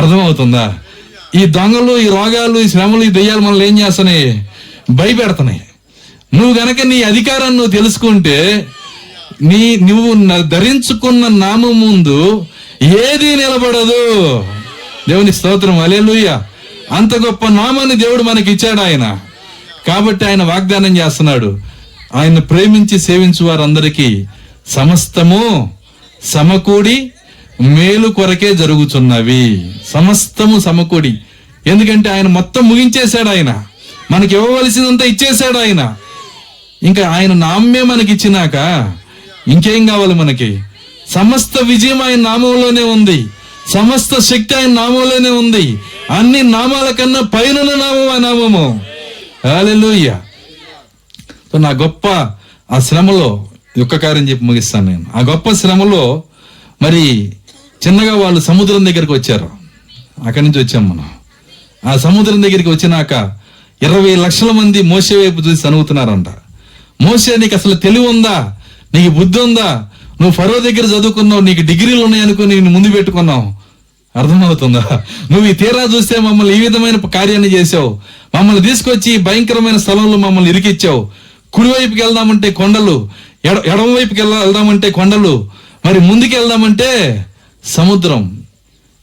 అర్థమవుతుందా? ఈ దొంగలు, ఈ రోగాలు, ఈ శ్రమలు, ఈ దెయ్యాలు మనల్ని ఏం చేస్తున్నాయి? భయపెడుతున్నాయి. నువ్వు గనక నీ అధికారాన్ని నువ్వు తెలుసుకుంటే, నువ్వు ధరించుకున్న నామం ముందు ఏది నిలబడదు. దేవుని స్తోత్రం, హల్లెలూయా. అంత గొప్ప నామాన్ని దేవుడు మనకి ఇచ్చాడు ఆయన. కాబట్టి ఆయన వాగ్దానం చేస్తున్నాడు, ఆయన ప్రేమించి సేవించు వారందరికీ సమస్తము సమకూడి మేలు కొరకే జరుగుతున్నవి. సమస్తము సమకూడి, ఎందుకంటే ఆయన మొత్తం ముగించేశాడు. ఆయన మనకి ఇవ్వవలసిందంతా ఇచ్చేశాడు ఆయన. ఇంకా ఆయన నామే మనకి ఇచ్చినాక ఇంకేం కావాలి మనకి? సమస్త విజయం ఆయన నామంలోనే ఉంది, సమస్త శక్తి ఆయన నామంలోనే ఉంది. అన్ని నామాల కన్నా పైన నామం ఆ నామము. హల్లెలూయా. నా గొప్ప ఆ శ్రమలో ఒక్క కార్యం చెప్పి ముగిస్తాను నేను. ఆ గొప్ప శ్రమలో మరి చిన్నగా వాళ్ళు సముద్రం దగ్గరికి వచ్చారు. అక్కడి నుంచి వచ్చాం మనం. ఆ సముద్రం దగ్గరికి వచ్చినాక 20 లక్షల మంది మోషే వైపు చూసి సనుగుతున్నారంట. మోషే, నీకు అసలు తెలివి ఉందా? నీకు బుద్ధి ఉందా? నువ్వు ఫరో దగ్గర చదువుకున్నావు, నీకు డిగ్రీలు ఉన్నాయనుకుని నేను ముందు పెట్టుకున్నావు, అర్థమవుతుందా? నువ్వు ఈ తీరా చూస్తే మమ్మల్ని ఈ విధమైన కార్యాన్ని చేసావు, మమ్మల్ని తీసుకొచ్చి భయంకరమైన స్థలంలో మమ్మల్ని ఇరికిచ్చావు. కుడివైపుకి వెళ్దామంటే కొండలు, ఎడమ వైపుకి వెళ్దామంటే కొండలు, మరి ముందుకు వెళ్దామంటే సముద్రం,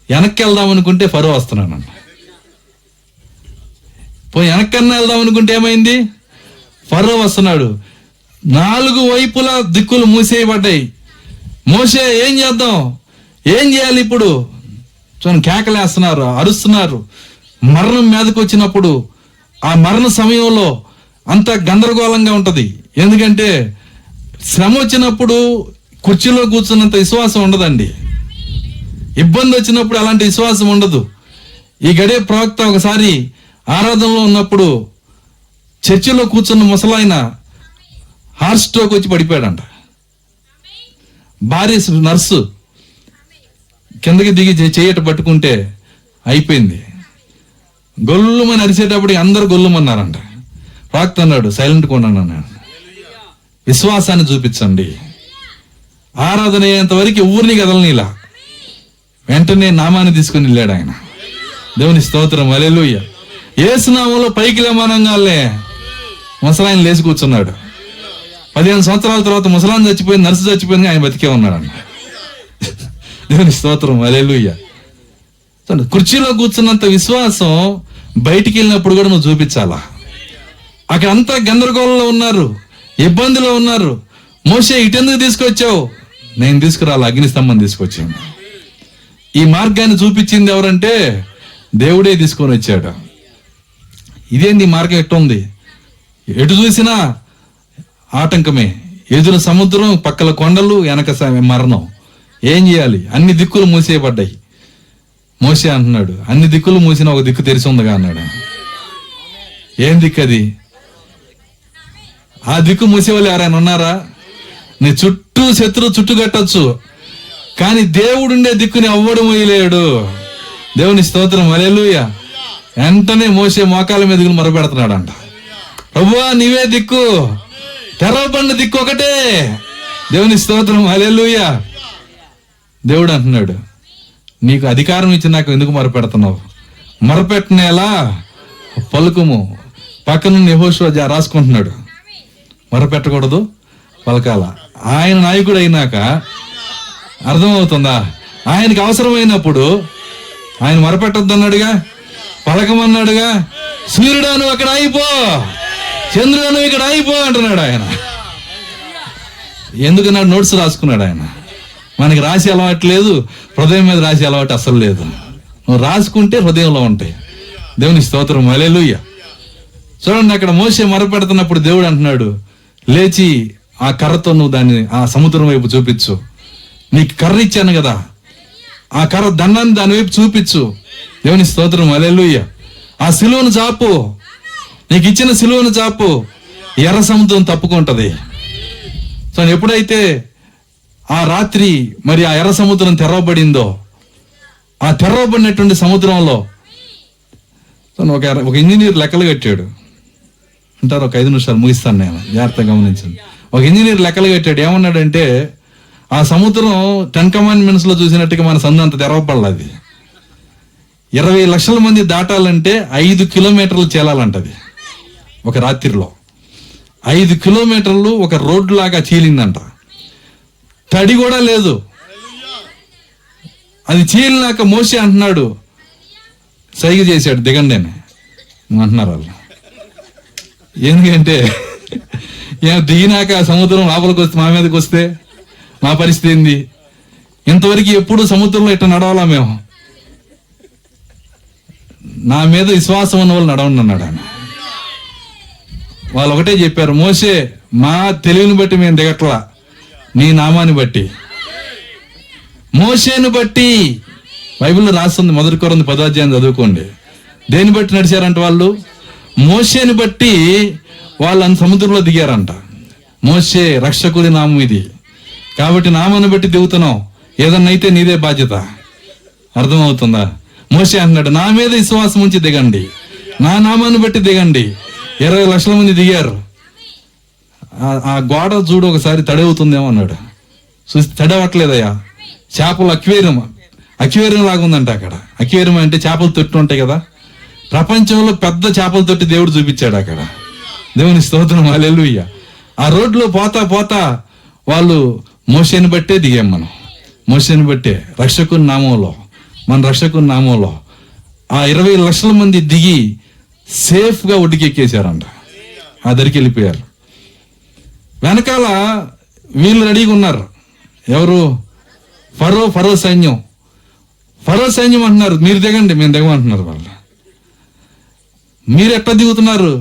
వెనక్కి వెళ్దాం అనుకుంటే ఫరో వస్తున్నానంట. పోయి వెనక్కన్నా వెళ్దాం అనుకుంటే ఏమైంది? ఫరో వస్తున్నాడు. 4 వైపులా దిక్కులు మూసేయబడ్డాయి. మోషే, ఏం చేద్దాం? ఏం చేయాలి ఇప్పుడు? చూడండి, కేకలేస్తున్నారు, అరుస్తున్నారు. మరణం మీదకి వచ్చినప్పుడు ఆ మరణ సమయంలో అంత గందరగోళంగా ఉంటది. ఎందుకంటే శ్రమ వచ్చినప్పుడు కుర్చీలో కూర్చున్నంత విశ్వాసం ఉండదండి. ఇబ్బంది వచ్చినప్పుడు అలాంటి విశ్వాసం ఉండదు. ఈ గడియ ప్రవక్త ఒకసారి ఆరాధనలో ఉన్నప్పుడు చర్చిలో కూర్చున్న ముసలాయన హార్ట్ స్ట్రోక్ వచ్చి పడిపోయాడంట. భార్య నర్సు కిందకి దిగి చేయట పట్టుకుంటే అయిపోయింది. గొల్లుమని అరిసేటప్పటికి అందరు గొల్లుమన్నారంట. ప్రవక్త అన్నాడు, సైలెంట్ కొన్నాను అన్నాడు. విశ్వాసాన్ని చూపించండి. ఆరాధన అయ్యేంత వరకు ఊరిని కదలనిలా. వెంటనే నామాన్ని తీసుకుని వెళ్ళాడు ఆయన. దేవుని స్తోత్రం, హల్లెలూయా. యేసు నామంలో పైకి లేమానంగానే ముసలాయన లేచి కూర్చున్నాడు. 15 సంవత్సరాల తర్వాత ముసలాయన చచ్చిపోయింది, నర్సు చచ్చిపోయింది, ఆయన బతికే ఉన్నాడు అన్న. దేవుని స్తోత్రం, హల్లెలూయా. కుర్చీలో కూర్చున్నంత విశ్వాసం బయటికి వెళ్ళినప్పుడు కూడా నువ్వు చూపించాలా. అక్కడ అంతా గందరగోళంలో ఉన్నారు, ఇబ్బందిలో ఉన్నారు. మోషే, ఇటెందుకు తీసుకొచ్చావు? నేను తీసుకురాలి, అగ్నిస్తంభం తీసుకొచ్చాను. ఈ మార్గాన్ని చూపించింది ఎవరంటే దేవుడే తీసుకొని వచ్చాడు. ఇదేంది మార్గం ఎట్టుంది? ఎటు చూసినా ఆటంకమే. ఎదురు సముద్రం, పక్కల కొండలు, వెనక మరణం. ఏం చేయాలి? అన్ని దిక్కులు మూసేయబడ్డాయి. మోషే అంటున్నాడు, అన్ని దిక్కులు మూసిన ఒక దిక్కు తెరిచి ఉందిగా అన్నాడు. ఏం దిక్కు అది? ఆ దిక్కు మూసేవాళ్ళు ఎవరైనా ఉన్నారా? నీ చుట్టూ శత్రువు చుట్టుకట్టచ్చు, కానీ దేవుడుండే దిక్కుని ఎవ్వడు మోయలేడు. దేవుని స్తోత్రం, హల్లెలూయా. వెంటనే మోషే మోకాల మీదకి మొరపెడుతున్నాడు అంట. ప్రభువా, నీవే దిక్కు, తెరవబడిన దిక్కు ఒకటే. దేవుని స్తోత్రం, హల్లెలూయా. దేవుడు అంటున్నాడు, నీకు అధికారం ఇచ్చి నాకు ఎందుకు మొరపెడుతున్నావు? మొరపెట్టనేలా పలుకుము. పక్కన యెహోషువ రాసుకుంటున్నాడు, మొరపెట్టకూడదు, పలకాల. ఆయన నాయకుడు అయినాక అర్థమవుతుందా? ఆయనకి అవసరమైనప్పుడు ఆయన మొరపెట్టొద్దన్నాడుగా, పలకమన్నాడుగా. సూర్యుడాను అక్కడ ఆగిపో, చంద్రుడాను ఇక్కడ ఆగిపో అంటున్నాడు ఆయన. ఎందుకన్నాడు? నోట్స్ రాసుకున్నాడు ఆయన. మనకి రాసి అలవాటు లేదు, హృదయం మీద రాసి అలవాటు అసలు లేదు. నువ్వు రాసుకుంటే హృదయంలో ఉంటాయి. దేవుని స్తోత్రం, హల్లెలూయా. చూడండి, అక్కడ మోషే మొరపెడుతున్నప్పుడు దేవుడు అంటున్నాడు, లేచి ఆ కర్రతో నువ్వు దాన్ని ఆ సముద్రం వైపు చూపించు. నీకు కర్ర ఇచ్చాను కదా, ఆ కర్ర దండాన్ని దాని వైపు చూపించు. దేవుని స్తోత్రం, హల్లెలూయా. ఆ సిలువను చాపు, నీకు ఇచ్చిన సిలువను చాపు, ఎర్ర సముద్రం తప్పుకుంటది. సో ఎప్పుడైతే ఆ రాత్రి మరి ఆ ఎర్ర సముద్రం తెరవబడిందో, ఆ తెరవబడినటువంటి సముద్రంలో ఒక ఇంజనీర్ లెక్కలు కట్టాడు అంటారు. ఒక 5 నిమిషాలు ముగిస్తాను నేను, జాగ్రత్తగా గమనించండి. ఒక ఇంజనీర్ లెక్కలు కట్టాడు. ఏమన్నాడంటే, ఆ సముద్రం 10 కమాండ్మెంట్స్ లో చూసినట్టుగా మన సందంత తెరవబడలేదు. 20 లక్షల మంది దాటాలంటే 5 కిలోమీటర్లు చేలాలంటది. ఒక రాత్రిలో 5 కిలోమీటర్లు ఒక రోడ్డు లాగా చీలిందంట. తడి కూడా లేదు. అది చీలినాక మోసే అంటున్నాడు, సైగ చేశాడు, దిగండి అని అంటున్నారు వాళ్ళు. ఎందుకంటే దిగినాక సముద్రం లోపలికి వస్తే, మా మీదకి వస్తే మా పరిస్థితి ఏంది? ఇంతవరకు ఎప్పుడు సముద్రంలో ఇట్లా నడవాలా మేము? నా మీద విశ్వాసం ఉన్న వాళ్ళు నడవండి అన్నాడు ఆయన. వాళ్ళు ఒకటే చెప్పారు, మోసే మా తెలివిని బట్టి మేము దిగట్లా, నీ నామాన్ని బట్టి, మోసేను బట్టి. బైబిల్లో రాస్తుంది, 1 కొరింథీ 10వ అధ్యాయం చదువుకోండి. దేని బట్టి నడిచారంట వాళ్ళు? మోసేని బట్టి వాళ్ళు సముద్రంలో దిగారంట. మోసే రక్షకుడి నామం ఇది కాబట్టి నామాన్ని బట్టి దిగుతున్నావు, ఏదన్నా అయితే నీదే బాధ్యత. అర్థమవుతుందా? మోసే అన్నాడు, నా మీద విశ్వాసం ఉంచి దిగండి, నా నామాన్ని బట్టి దిగండి. 20 లక్షల మంది దిగారు. ఆ గోడ చూడు ఒకసారి తడవుతుందేమో అన్నాడు. చూసి తడవట్లేదయ్యా. చేపలు అక్వేరియం లాగా ఉందంట అక్కడ. అక్వేరియం అంటే చేపలు తొట్టి ఉంటాయి కదా, ప్రపంచంలో పెద్ద చేపల తొట్టి దేవుడు చూపించాడు అక్కడ. దేవుని స్తోత్రం, హల్లెలూయా. ఆ రోడ్లో పోతా పోతా వాళ్ళు మోసేని బట్టే దిగాం మనం. మోసేని బట్టే రక్షకుని నామంలో, మన రక్షకుని నామంలో ఆ 20 లక్షల మంది దిగి సేఫ్ గా ఒడ్డుకెక్కేశారంట. ఆ దరికి వెళ్ళిపోయారు. వెనకాల వీళ్ళు రెడీగా ఉన్నారు. ఎవరు? ఫరో సైన్యం. ఫరో సైన్యం అంటున్నారు, మీరు దిగండి, మేము దిగమంటున్నారు వాళ్ళు. మీరు ఎట్లా దిగుతున్నారు?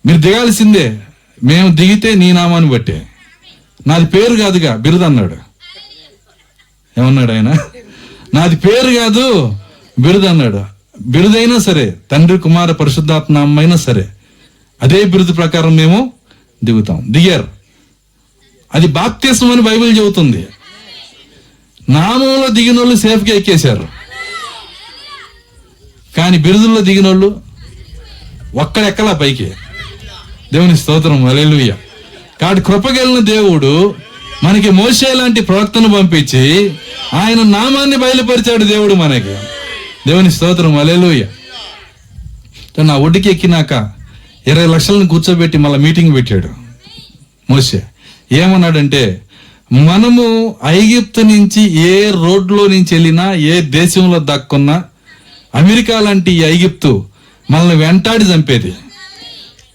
మీరు దిగాల్సిందే. మేము దిగితే నీ నామాన్ని బట్టే, నాది పేరు కాదుగా బిరుదు అన్నాడు. ఏమన్నాడు ఆయన? నాది పేరు కాదు బిరుదు అన్నాడు. బిరుదైనా సరే, తండ్రి కుమార పరిశుద్ధాత్మ నామం అయినా సరే, అదే బిరుదు ప్రకారం మేము దిగుతాం. దిగారు. అది బాప్తిస్మం అని బైబిల్ చెబుతుంది. నామంలో దిగిన వాళ్ళు సేఫ్గా ఎక్కేశారు. కానీ బిరుదుల్లో దిగిన వాళ్ళు ఒక్కడెక్కలా పైకి. దేవుని స్తోత్రం, హల్లెలూయా. కాబట్టి కృపగలిగిన దేవుడు మనకి మోషే లాంటి ప్రవక్తను పంపించి ఆయన నామాన్ని బయలుపరిచాడు దేవుడు మనకి. దేవుని స్తోత్రం, హల్లెలూయా. నా ఒడ్డుకి ఎక్కినాక 20 లక్షలను కూర్చోబెట్టి మళ్ళీ మీటింగ్ పెట్టాడు మోషే. ఏమన్నాడంటే, మనము ఐగుప్తు నుంచి ఏ రోడ్లో నుంచి వెళ్ళినా, ఏ దేశంలో దక్కున్నా, అమెరికా లాంటి ఈ ఐగుప్తు మనల్ని వెంటాడి చంపేది.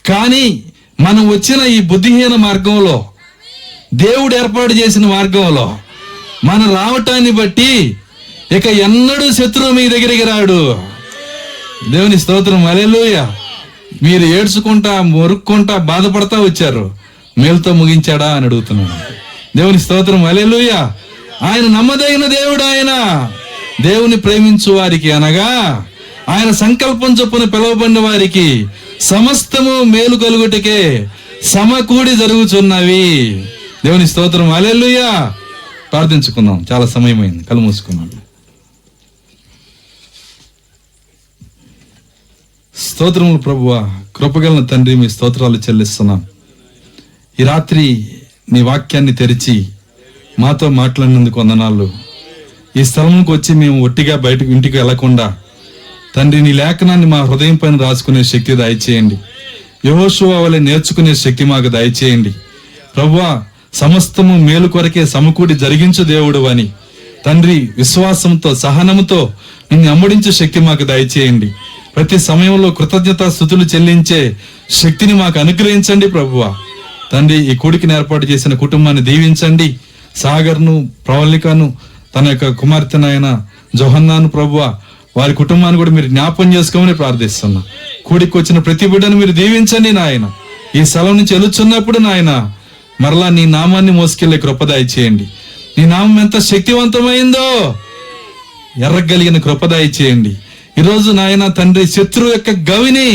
కానీ మనం వచ్చిన ఈ బుద్ధిహీన మార్గంలో, దేవుడు ఏర్పాటు చేసిన మార్గంలో మనం రావటాన్ని బట్టి ఇక ఎన్నడూ శత్రువు మీ దగ్గరికి రాడు. దేవుని స్తోత్రం, హల్లెలూయా. మీరు ఏడ్చుకుంటా, మొరుక్కుంటా, బాధపడతా వచ్చారు, మేలుతో ముగించాడా అని అడుగుతున్నాను. దేవుని స్తోత్రం, హల్లెలూయా. ఆయన నమ్మదగిన దేవుడు. ఆయన దేవుని ప్రేమించు వారికి, అనగా ఆయన సంకల్పం చొప్పున పిలువబడిన వారికి సమస్తము మేలు కలుగుటకే సమకూడి జరుగుచున్నవి. దేవుని స్తోత్రం, హల్లెలూయా. ప్రార్థించుకుందాం, చాలా సమయమైంది, కళ్ళు మూసుకున్నాం. స్తోత్రములు ప్రభువా, కృపగలన తండ్రి, మీ స్తోత్రాలు చెల్లిస్తున్నాం. ఈ రాత్రి నీ వాక్యాన్ని తెరిచి మాతో మాట్లాడినందుకు వందనాలు. ఈ స్థలంకి వచ్చి మేము ఒట్టిగా బయటకు ఇంటికి వెళ్లకుండా తండ్రి, నీ లేఖనాన్ని మా హృదయం పైన రాసుకునే శక్తి దయచేయండి. యెహోషువ వలె నేర్చుకునే శక్తి మాకు దయచేయండి ప్రభువా. సమస్తము మేలు కొరకే సమకూడి జరిగించు దేవుడు అని తండ్రి, విశ్వాసంతో సహనముతో నిన్ను అమ్మడించే శక్తి మాకు దయచేయండి. ప్రతి సమయంలో కృతజ్ఞతా స్తుతులు చెల్లించే శక్తిని మాకు అనుగ్రహించండి ప్రభువా. తండ్రి, ఈ కూడికిని ఏర్పాటు చేసిన కుటుంబాన్ని దీవించండి. సాగర్ను, ప్రవళికను, తన యొక్క కుమార్తెనైన జోహన్నాను ప్రభువా, వారి కుటుంబాన్ని కూడా మీరు జ్ఞాపం చేసుకోమని ప్రార్థిస్తున్నా. కూడికి వచ్చిన ప్రతి బిడ్డను మీరు దీవించండి నాయన. ఈ స్థలం నుంచి వెలుచున్నప్పుడు నాయన మరలా నీ నామాన్ని మోసుకెళ్లే కృపదాయి చేయండి. నీ నామం ఎంత శక్తివంతమైందో ఎర్రగలిగిన కృపదాయి చేయండి. ఈరోజు నాయన తండ్రి శత్రువు యొక్క గవిని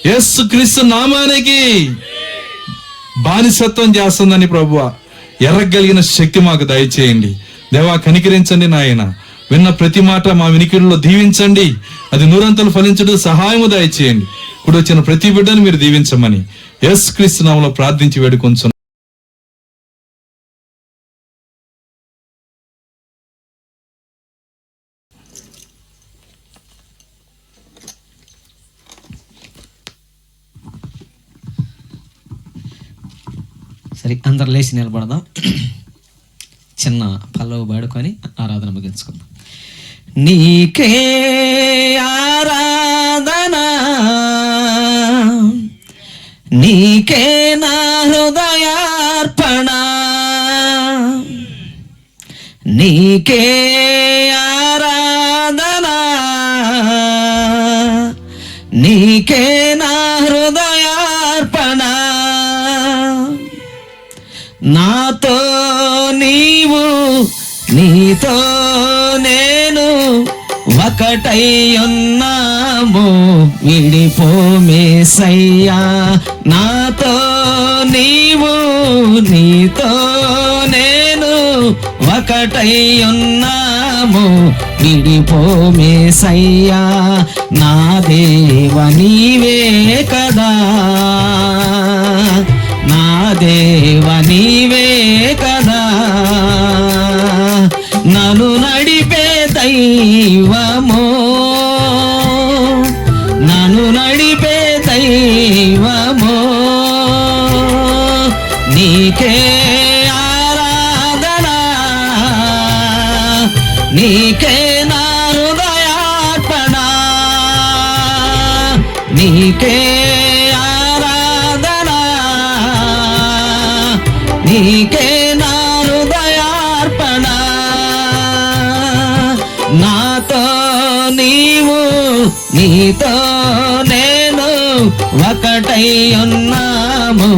యేసుక్రీస్తు నామానికి బానిసత్వం చేస్తుందని ప్రభువా ఎర్రగలిగిన శక్తి మాకు దయచేయండి దేవా. కనికరించండి నాయన. విన్న ప్రతి మాట మా వినికిడిలో దీవించండి. అది నూరంతలు ఫలించడం సహాయము దయచేయండి. ఇప్పుడు వచ్చిన ప్రతి బిడ్డను మీరు దీవించమని యేసుక్రీస్తు నామములో ప్రార్థించి వేడుకొంచున్నాము. సరే, అందరు లేచి నిలబడదాం. చిన్న పల్లవి పాడుకొని ఆరాధన ముగించుకుందాం. నీకే ఆరాధన, నీకే నా హృదయార్పణ, నీకే ఆరాధన, నీకే నా హృదయార్పణ. నాతో నీవు, నీతో నేను ఒకటై ఉన్నాము, విడిపోమేసయ్యా. నాతో నీవు, నీతో నేను ఒకటై ఉన్నాము, విడిపోమేసయ్యా. నా దేవ నీవే కదా, నా దేవ నీవే కదా, నన్ను నడిపే దైవమో, నన్ను నడిపే దైవమో. నీకే ఆరాధన, నీకే నా హృదయార్పణ, నీకే ఆరాధన, నీకే నా హృదయార్పణ. నాతో నీవు, నీతో నేను ఒకటై ఉన్నాము,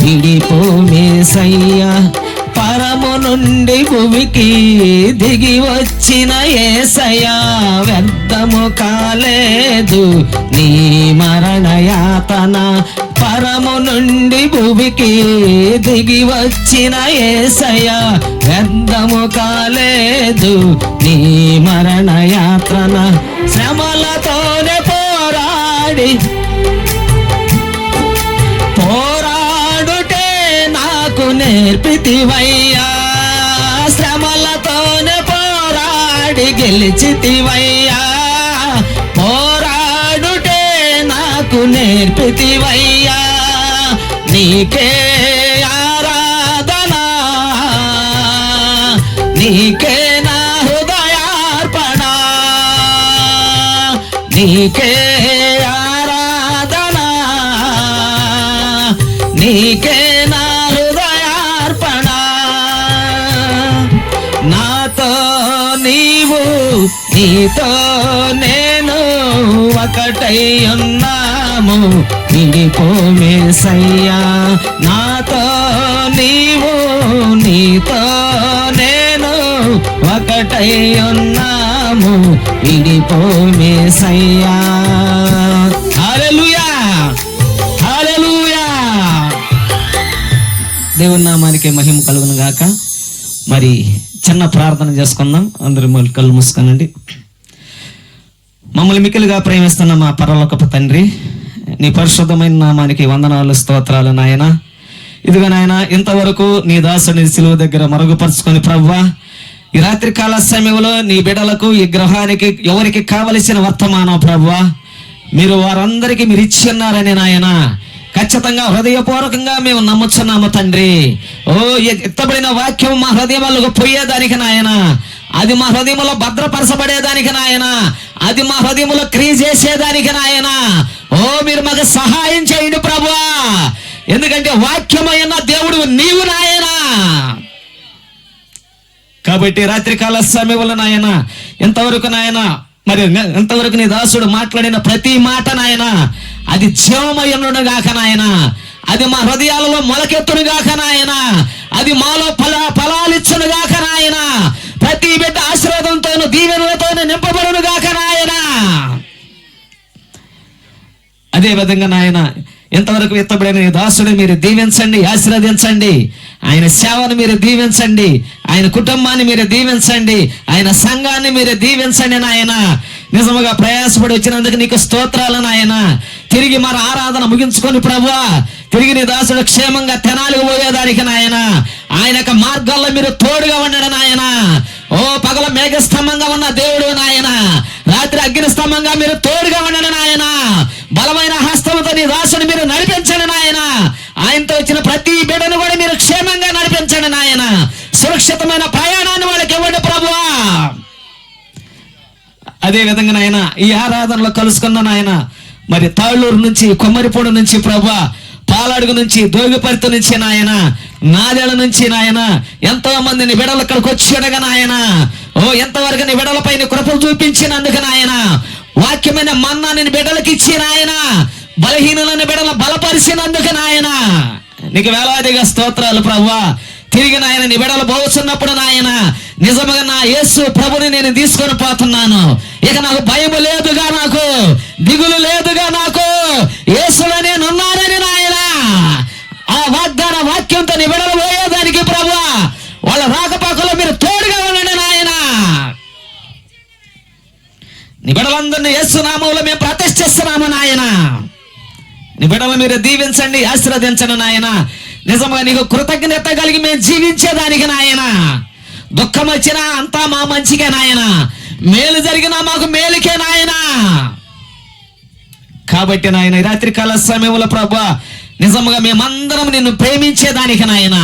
విడిపోమేసయ్యా. పరము నుండి భూమికి దిగి వచ్చిన యేసయ్యా, వ్యర్థము కాలేదు నీ మరణయాతన. పరము నుండి భూమికి దిగి వచ్చిన యేసయ్యా, వ్యర్థము కాలేదు నీ మరణయాత్రన. శ్రమలతోనే పోరాడి పోరాడుటే నాకు నేర్పితివయ్యా, శ్రమలతోనే పోరాడి గెలిచితివయ్యా. పోరాడుటే నాకు నేర్పితివయ్యా. నీకే ఆరాధన, నీకే నా హృదయార్పణ, నీకే ఆరాధన, నీకే నా హృదయార్పణ. నాతో నీవు, నీతో నేను ఒకటై ఉన్నాము, విడిపోమేసయ్యా. నాతో నీవు, నీతో నేను ఒకటై ఉన్నాము, విడిపోమేసయ్యా. హల్లెలూయా, హల్లెలూయా. దేవుని నామానికి మహిమ కలుగును గాక. మరి చిన్న ప్రార్థన చేసుకుందాం. అందరూ కళ్ళు మూసుకోనండి. మమ్మల్ని మిక్కిలిగా ప్రేమిస్తున్న మా పరలోకపు తండ్రి, నీ పరిశుద్ధమైన నామానికి వందనాలు, స్తోత్రాలు నాయన. ఇదిగో నాయన, ఇంతవరకు నీ దాసుని సిలువ దగ్గర మరుగుపరుచుకొని ప్రభువా, ఈ రాత్రి కాల సమయంలో నీ బిడ్డలకు, ఈ గృహానికి ఎవరికి కావలసిన వర్తమానం ప్రభువా మీరు వారందరికీ మీరు ఇచ్చి ఉన్నారని నాయన ఖచ్చితంగా హృదయపూర్వకంగా మేము నమ్ముచున్నాము తండ్రి. ఓ ఎత్తబడిన వాక్యం మా హృదయంలోకి పోయేదానికి నాయన, అది మా హృదయంలో భద్రపరచబడేదానికి నాయన, అది మా హృదయంలో క్రియ చేసేదానికి నాయన. ఓ మీరు మాకు సహాయం చేయండి ప్రభువా, ఎందుకంటే వాక్యమైన దేవుడు నీవు నాయన. కాబట్టి రాత్రికాల సమయంలో నాయన ఎంతవరకు నాయన, మరి ఎంతవరకు నీ దాసుడు మాట్లాడిన ప్రతి మాట నాయన అది జీవమయ్యును గాక నాయన, అది మా హృదయాలలో మొలకెత్తును గాక నాయన, అది మాలో ఫలాలిచ్చును గాక నాయన, ప్రతి బిడ్డ ఆశీర్వాదంతోను దీవెనలతోను నింపబడును గాక నాయన. అదే విధంగా నాయన ఇంతవరకు ఎత్తబడిన ఈ దాసుడు మీరు దీవించండి, ఆశీర్వదించండి. ఆయన సేవను మీరు దీవించండి, ఆయన కుటుంబాన్ని మీరు దీవించండి, ఆయన సంఘాన్ని మీరు దీవించండి నాయన. నిజముగా ప్రయాసపడి వచ్చినందుకు నీకు స్తోత్రాలు నాయన. తిరిగి మన ఆరాధన ముగించుకొని ప్రభువా తిరిగి నీ దాసుడు క్షేమంగా తెనాలికి పోయేదానికి నాయన ఆయన యొక్క మార్గాల్లో మీరు తోడుగా ఉన్నాడు నాయన. ఓ పగల మేఘస్తంభంగా ఉన్న దేవుడు నాయన, రాత్రి అగ్ని స్తంభంగా మీరు తోడుగా ఉన్నాడు నాయన. బలమైన హస్తముతో నీ దాసుని మీరు నడిపించండి నాయన. ఆయనతో వచ్చిన ప్రతి బిడ్డను కూడా మీరు క్షేమంగా నడిపించండి నాయన. సురక్షితమైన ప్రయాణాన్ని వాళ్ళకి ఇవ్వండి ప్రభువా. అదే విధంగా నాయన ఈ ఆరాధనలో కలుసుకున్న నాయన మరి తాళ్ళూరు నుంచి, కొమ్మరిపూడి నుంచి ప్రభువా, పాలడుగు నుంచి, దోగిపర్తి నుంచి నాయన, నాదేళ్ల నుంచి నాయన ఎంతో మందిని బిడలు ఇక్కడికి వచ్చాడుగా నాయన. ఓ ఎంతవరకు నీ బిడలపై నీ కృపలు చూపించినందుకు నాయన, వాక్యమైన మన్నాని బిడ్డలకి ఇచ్చి నాయన, బలహీనులని బిడ్డలు బలపరిచినందుకు నాయన నీకు వేలాదిగా స్తోత్రాలు ప్రభువా. తిరిగి నాయన నీ బిడ్డలు పోతున్నప్పుడు నాయన నిజంగా నా యేసు ప్రభుని నేను తీసుకొని పోతున్నాను. ఇక నాకు భయము లేదుగా, నాకు దిగులు లేదుగా, నాకు యేసులో నేను ఉన్నానని నాయన ఆ వాగ్దాన వాక్యంతో నీ బిడ్డలు పోయేదానికి ప్రభువా వాళ్ళ రాకపోకలో మీరు తోడుగా ఉండండి నాయన. నీ బిడ్డలందరినీ యేసు నామములో మేము ప్రతిష్ఠిస్తున్నాము నాయన. నీ బిడ్డలు మీరు దీవించండి, ఆశీర్వదించండి నాయన. నిజంగా నీకు కృతజ్ఞత కలిగి మేము జీవించేదానికి నాయన. దుఃఖం వచ్చినా అంతా మా మంచికే నాయన, మేలు జరిగినా మాకు మేలుకే నాయన. కాబట్టి నాయన ఈ రాత్రి కాల సమయంలో ప్రభువా నిజంగా మేమందరం నిన్ను ప్రేమించేదానికి నాయన,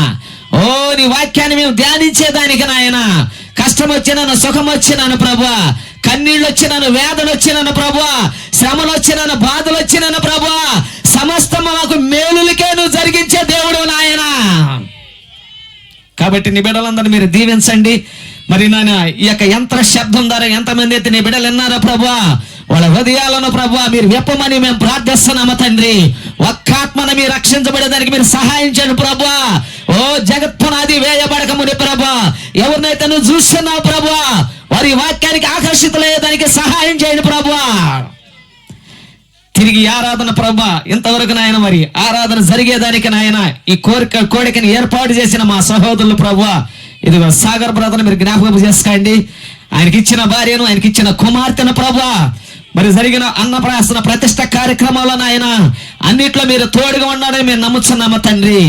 ఓ నీ వాక్యాన్ని మేము ధ్యానించేదానికి నాయన. కష్టం వచ్చినాను, సుఖం వచ్చినాను ప్రభువా, కన్నీళ్ళు వచ్చినాను, వేదన వచ్చినాను ప్రభువా, శ్రమలు వచ్చినాను, బాధలు వచ్చినాను ప్రభువా, సమస్తం మాకు మేలులకే నువ్వు జరిగించే దేవుడు నాయన. కాబట్టి నీ బిడ్డలందరూ మీరు దీవించండి. మరి నాయన ఈ యొక్క యంత్ర శబ్దం ద్వారా ఎంతమంది అయితే నీ బిడ్డలు విన్నారో ప్రభువా వాళ్ళ హృదయాలను ప్రభువా మీరు వెప్పమని మేము ప్రార్థిస్తున్నాము తండ్రి. ఒక్క ఆత్మను మీరు రక్షించబడేదానికి మీరు సహాయం చేయండి ప్రభువా. ఓ జగత్పునాది వేయబడక ముని ప్రభువా ఎవరినైతే నువ్వు చూస్తున్నావు ప్రభువా వారి వాక్యానికి ఆకర్షితులయ్యేదానికి సహాయం చేయండి ప్రభువా. తిరిగి ఆరాధన ప్రభా ఇంతవరకు నాయన మరి ఆరాధన జరిగేదానికి నాయన ఈ కోరికని ఏర్పాటు చేసిన మా సహోదరులు ప్రభువా ఇదిగో సాగర్ బ్రదర్ని మీరు జ్ఞాపకం చేసుకోండి. ఆయనకి ఇచ్చిన భార్యను, ఆయనకి ఇచ్చిన కుమార్తెను ప్రభువా మరి జరిగిన అన్నప్రాసన ప్రతిష్ట కార్యక్రమాల్లో నాయన అన్నిట్లో మీరు తోడుగా ఉన్నాడని మేము నమ్ముతున్నాము తండ్రి.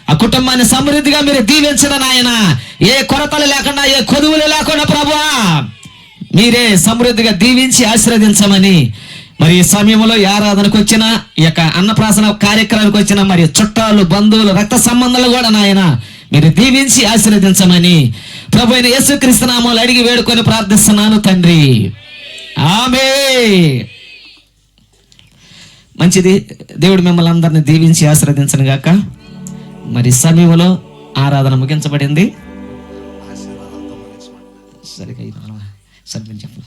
ఆ కుటుంబాన్ని సమృద్ధిగా మీరు దీవించడం నాయన, ఏ కొరతలు లేకుండా, ఏ కొదువులు లేకుండా ప్రభువా మీరే సమృద్ధిగా దీవించి ఆశీర్వదించమని మరి ఈ సమయంలో ఈ ఆరాధనకు వచ్చిన ఈ యొక్క అన్నప్రాసన కార్యక్రమానికి వచ్చిన మరి చుట్టాలు, బంధువులు, రక్త సంబంధాలు కూడా నాయన మీరు దీవించి ఆశీర్వదించమని ప్రభు అయిన యేసుక్రీస్తు నామములో అడిగి వేడుకొని ప్రార్థిస్తున్నాను తండ్రి. ఆమేన్. మంచిది. దేవుడు మిమ్మల్ని అందరినీ దీవించి ఆశీర్వదించను గాక. మరి సమయంలో ఆరాధన ముగించబడింది. సరిగ్గా సరిగ్గా చెప్పు.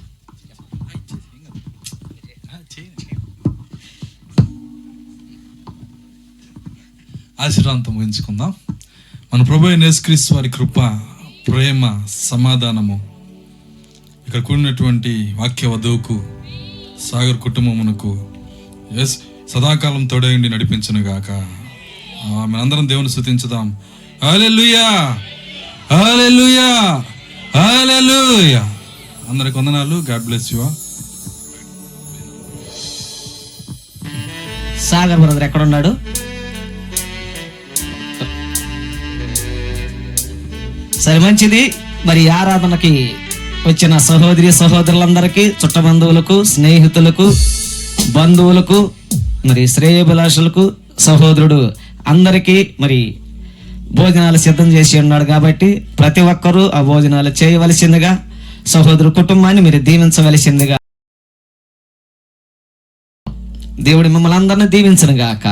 ఆశీర్వాదంతో ముగించుకుందాం. మన ప్రభు అయిన యేసుక్రీస్తు వారి కృప, ప్రేమ, సమాధానము ఇక్కడ కూడినటువంటి వాక్య వధువుకు, సాగర్ కుటుంబమునకు సదాకాలం తోడైండి నడిపించును గాక. మనందరం దేవుని స్తుతించుదాం. హల్లెలూయా, హల్లెలూయా, హల్లెలూయా. అందరికి వందనాలు. God bless you. Sagar brother ఎక్కడ ఉన్నాడు? సరే మంచిది. మరి ఆరాధనకి వచ్చిన సహోదరి సహోదరులందరికీ, చుట్టబంధువులకు, స్నేహితులకు, బంధువులకు, మరి శ్రేయోభిలాషులకు, సహోదరుడు అందరికీ మరి భోజనాలు సిద్ధం చేసి ఉన్నాడు. కాబట్టి ప్రతి ఒక్కరూ ఆ భోజనాలు చేయవలసిందిగా, సహోదరు కుటుంబాన్ని మీరు దీవించవలసిందిగా దేవుడు మిమ్మల్ని అందరినీ దీవించను గాక.